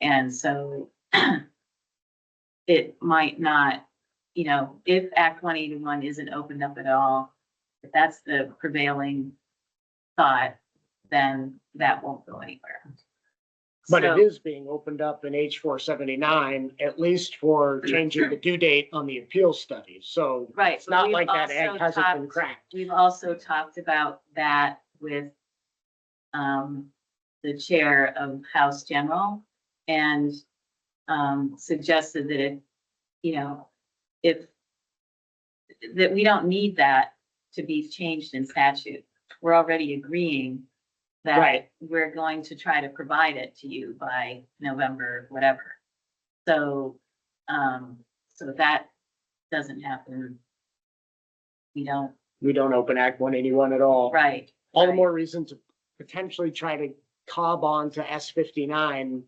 And so it might not, if Act 181 isn't opened up at all, if that's the prevailing thought, then that won't go anywhere. But So- it is being opened up in H 479, at least for changing the due date on the appeal study. So Right. it's not we've like that egg also hasn't been talked- cracked. We've also talked about that with the chair of House General and suggested that that we don't need that to be changed in statute. We're already agreeing that Right. we're going to try to provide it to you by November, whatever. So, so that doesn't happen. We don't, open Act 181 at all. right. All the more reason to potentially try to cob on to S59,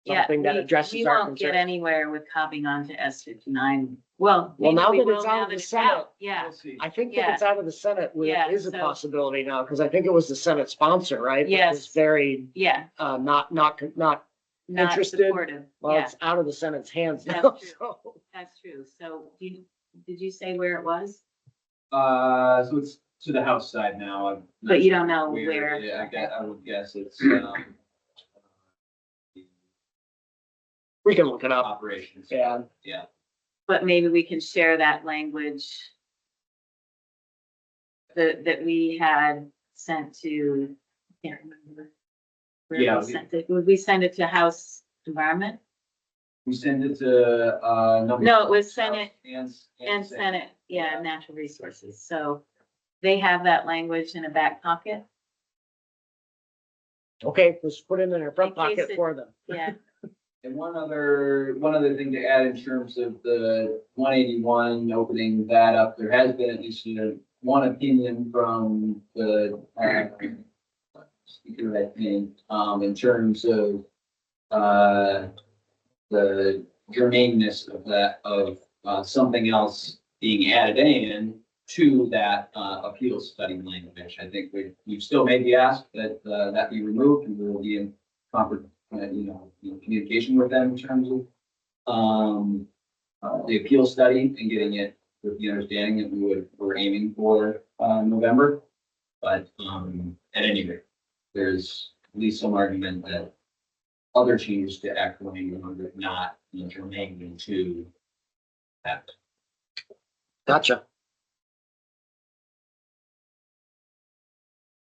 Yeah, something that we addresses our won't get concern. anywhere with copping on to S59. Well, Well, maybe now we that will it's now out of that the it's Senate, out. Yeah, I think Yeah. that it's out of the Senate, Yeah, it is a so- possibility now, because I think it was the Senate sponsor, right? that Yes. was very, yeah, not not interested. supportive. Well, Yeah, it's out of the Senate's hands That's now, true. so. that's true. So did you say where it was? So it's to the House side now. I'm not But you sure don't know where, where. yeah, I would guess it's, We can look it up. operations. Yeah. Yeah. But maybe we can share that language that we had sent to, I can't remember. Where Yeah, we we- sent it. Would we send it to House Environment? We send it to, number. No, it was Senate And Senate, yeah, Natural Resources. So they have that language in a back pocket. Okay, let's put it in our front In case pocket it- for them. Yeah, And one other thing to add in terms of the 181 opening that up, there has been at least one opinion from the, speaker of that name, in terms of, the germaneness of that, something else being added in to that, appeals study language. I think we've still made the ask that, that be removed, and we will be in proper, in communication with them in terms of, the appeal study and getting it with the understanding that we're aiming for, November. But, at any rate, there's at least some argument that other changes to Act 181 are not germane to that. Gotcha.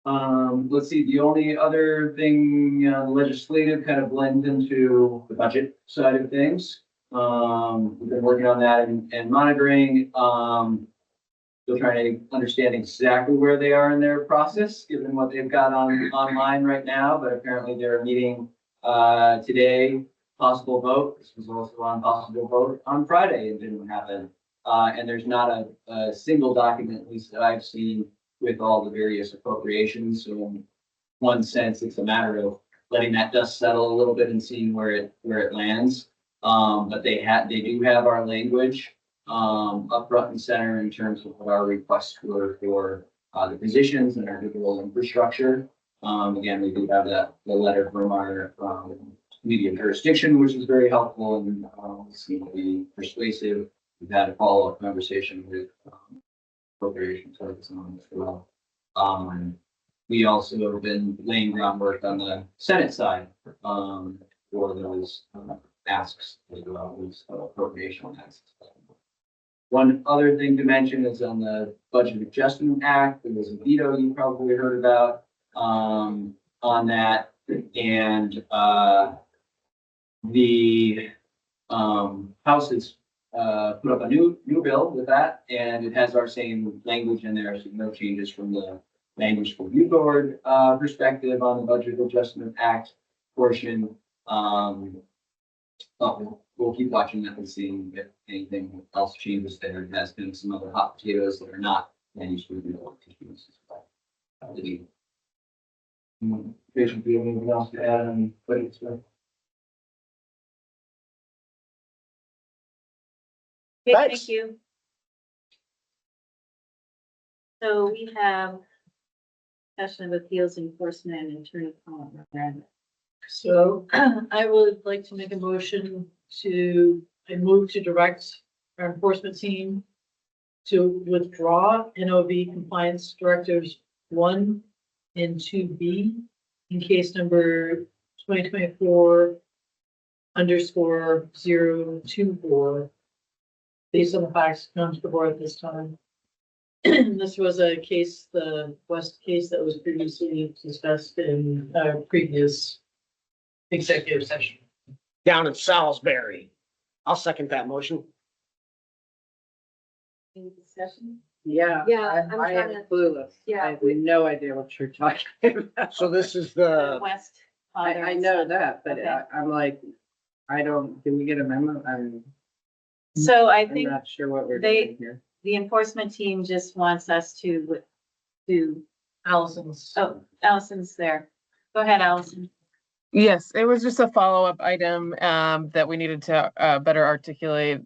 Let's see, the only other thing, legislative kind of blends into the budget side of things. We've been working on that and monitoring, still trying to understand exactly where they are in their process, given what they've got online right now, but apparently they're meeting, today, possible vote. This was also on possible vote on Friday. It didn't happen. And there's not a single document, at least that I've seen, with all the various appropriations. So in one sense, it's a matter of letting that dust settle a little bit and seeing where it lands. But they do have our language, up front and center in terms of what our requests were for, the positions and our digital infrastructure. Again, we do have the letter from our, committee of jurisdiction, which is very helpful and, seemed to be persuasive. We've had a follow-up conversation with, appropriation service on as well. We also have been laying groundwork on the Senate side, for those, asks as well, those appropriation asks. One other thing to mention is on the Budget Adjustment Act, there was a veto you probably heard about, on that. And, the, House has put up a new bill with that, and it has our same language in there, so no changes from the Land Use Review Board, perspective on the Budget Adjustment Act portion. But we'll keep watching that and seeing if anything else changes there. There has been some other hot potatoes that are not Land Use Review Board issues as well. Jason, do you have anything else to add on what it's been? Okay, Thanks. thank you. So we have session of appeals enforcement and attorney comment. So I would like to make a motion I move to direct our enforcement team to withdraw NOV compliance directives 1 and 2B in case number 2024_024 based on the facts known to the board at this time. This was a case, the West case that was previously discussed in previous executive session. Down in Salisbury. I'll second that motion. Any discussion? Yeah. Yeah, I'm I am trying to- clueless. yeah. I have no idea what you're talking about. So this is The the, West. I know that, but Okay. I'm like, did we get a memo? So I I'm think not sure what we're they- doing here. the enforcement team just wants us to Allison's. oh, Allison's there. Go ahead, Allison. Yes, it was just a follow-up item that we needed to better articulate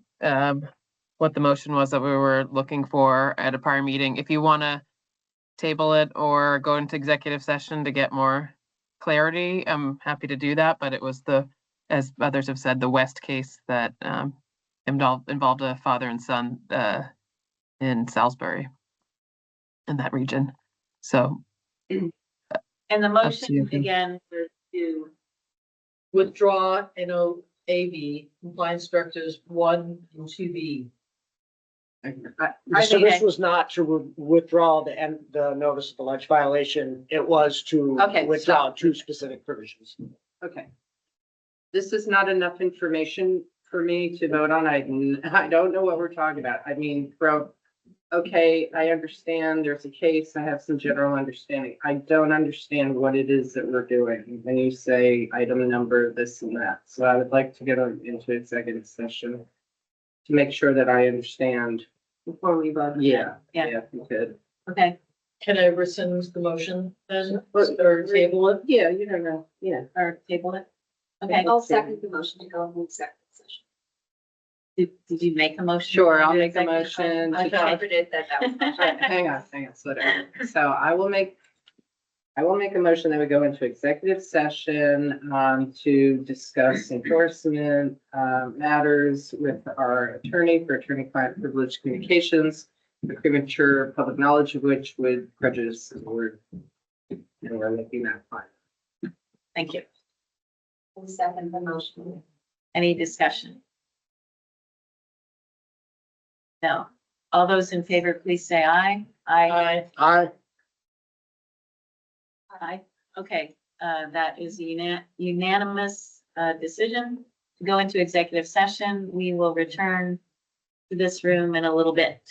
what the motion was that we were looking for at a prior meeting. If you want to table it or go into executive session to get more clarity, I'm happy to do that. But it was as others have said, the West case that involved a father and son in Salisbury, in that region. So And the Up to you. motion again was to Withdraw NOAV compliance directives 1 and 2B. so this was not to withdraw the notice of alleged violation. It was to Okay, withdraw so- two specific provisions. Okay. This is not enough information for me to vote on. I don't know what we're talking about. I mean, okay, I understand there's a case. I have some general understanding. I don't understand what it is that we're doing. When you say item number, this and that. So I would like to get into executive session to make sure that I understand. Before we vote. Yeah, Yeah. yeah, if you could. okay, Can I rescind the motion then, or table it? Yeah, you don't know. Yeah. or table it. Okay, I'll second the motion to go into executive session. did you make a motion? Sure, I'll to make a executive motion. session? to Okay. Interpreted that was. All right, hang on, slow down. So I will make a motion that we go into executive session, to discuss enforcement, matters with our attorney for attorney-client privilege communications, the premature public knowledge of which would prejudice the board. And we're making that fine. Thank you. I'll second the motion. Any discussion? No. All those in favor, please say aye. Aye. Aye. Aye. Okay, that is a unanimous decision to go into executive session. We will return to this room in a little bit.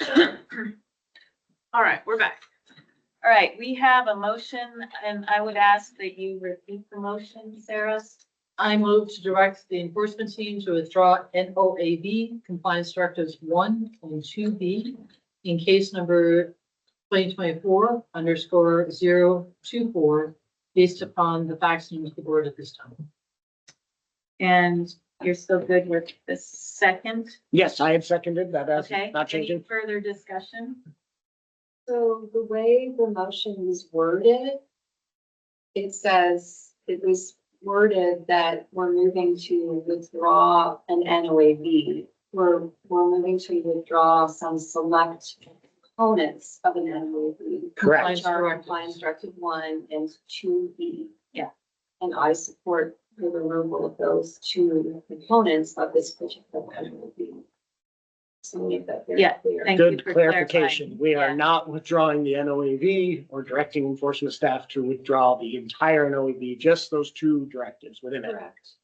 All right, we're back. All right, we have a motion and I would ask that you repeat the motion, Sarah. I move to direct the enforcement team to withdraw NOAB compliance directives 1 and 2B in case number 2024_024 based upon the facts known to the board at this time. And you're still good with the second? Yes, I had seconded that. That's Okay, not any changing. further discussion? So the way the motion was worded, it says, it was worded that we're moving to withdraw an NOAB. We're moving to withdraw some select components of an NOAB. Correct. Which are compliance directive 1 and 2B. Yeah. And I support the removal of those two components of this particular NOAB. So make that very Yeah, clear. thank you Good for clarification. We clarifying. are not withdrawing the NOAV or directing enforcement staff to withdraw the entire NOAV, just those two directives within it. Correct.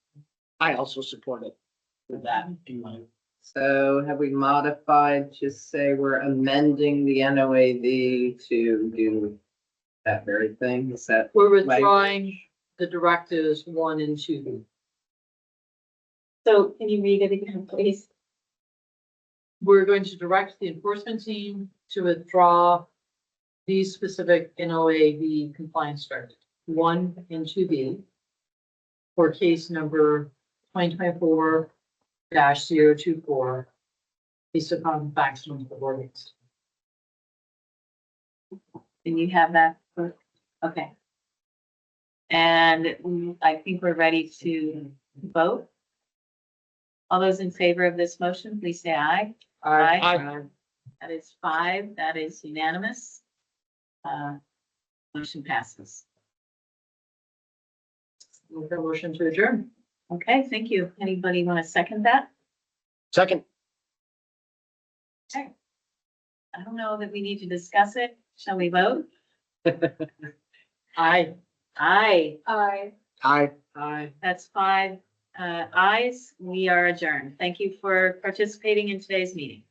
I also support it with that in mind. So have we modified to say we're amending the NOAV to do that very thing? Is that? We're withdrawing the directives 1 and 2. So can you read it again, please? We're going to direct the enforcement team to withdraw these specific NOAB compliance directives 1 and 2B for case number 2024-024 based upon facts known to the board. And you have that? Okay. And I think we're ready to vote. All those in favor of this motion, please say aye. Aye. That is 5. That is unanimous. Motion passes. With a motion to adjourn. Okay, thank you. Anybody want to second that? Second. Okay. I don't know that we need to discuss it. Shall we vote? Aye. Aye. Aye. Aye. Aye. That's 5 ayes. We are adjourned. Thank you for participating in today's meeting.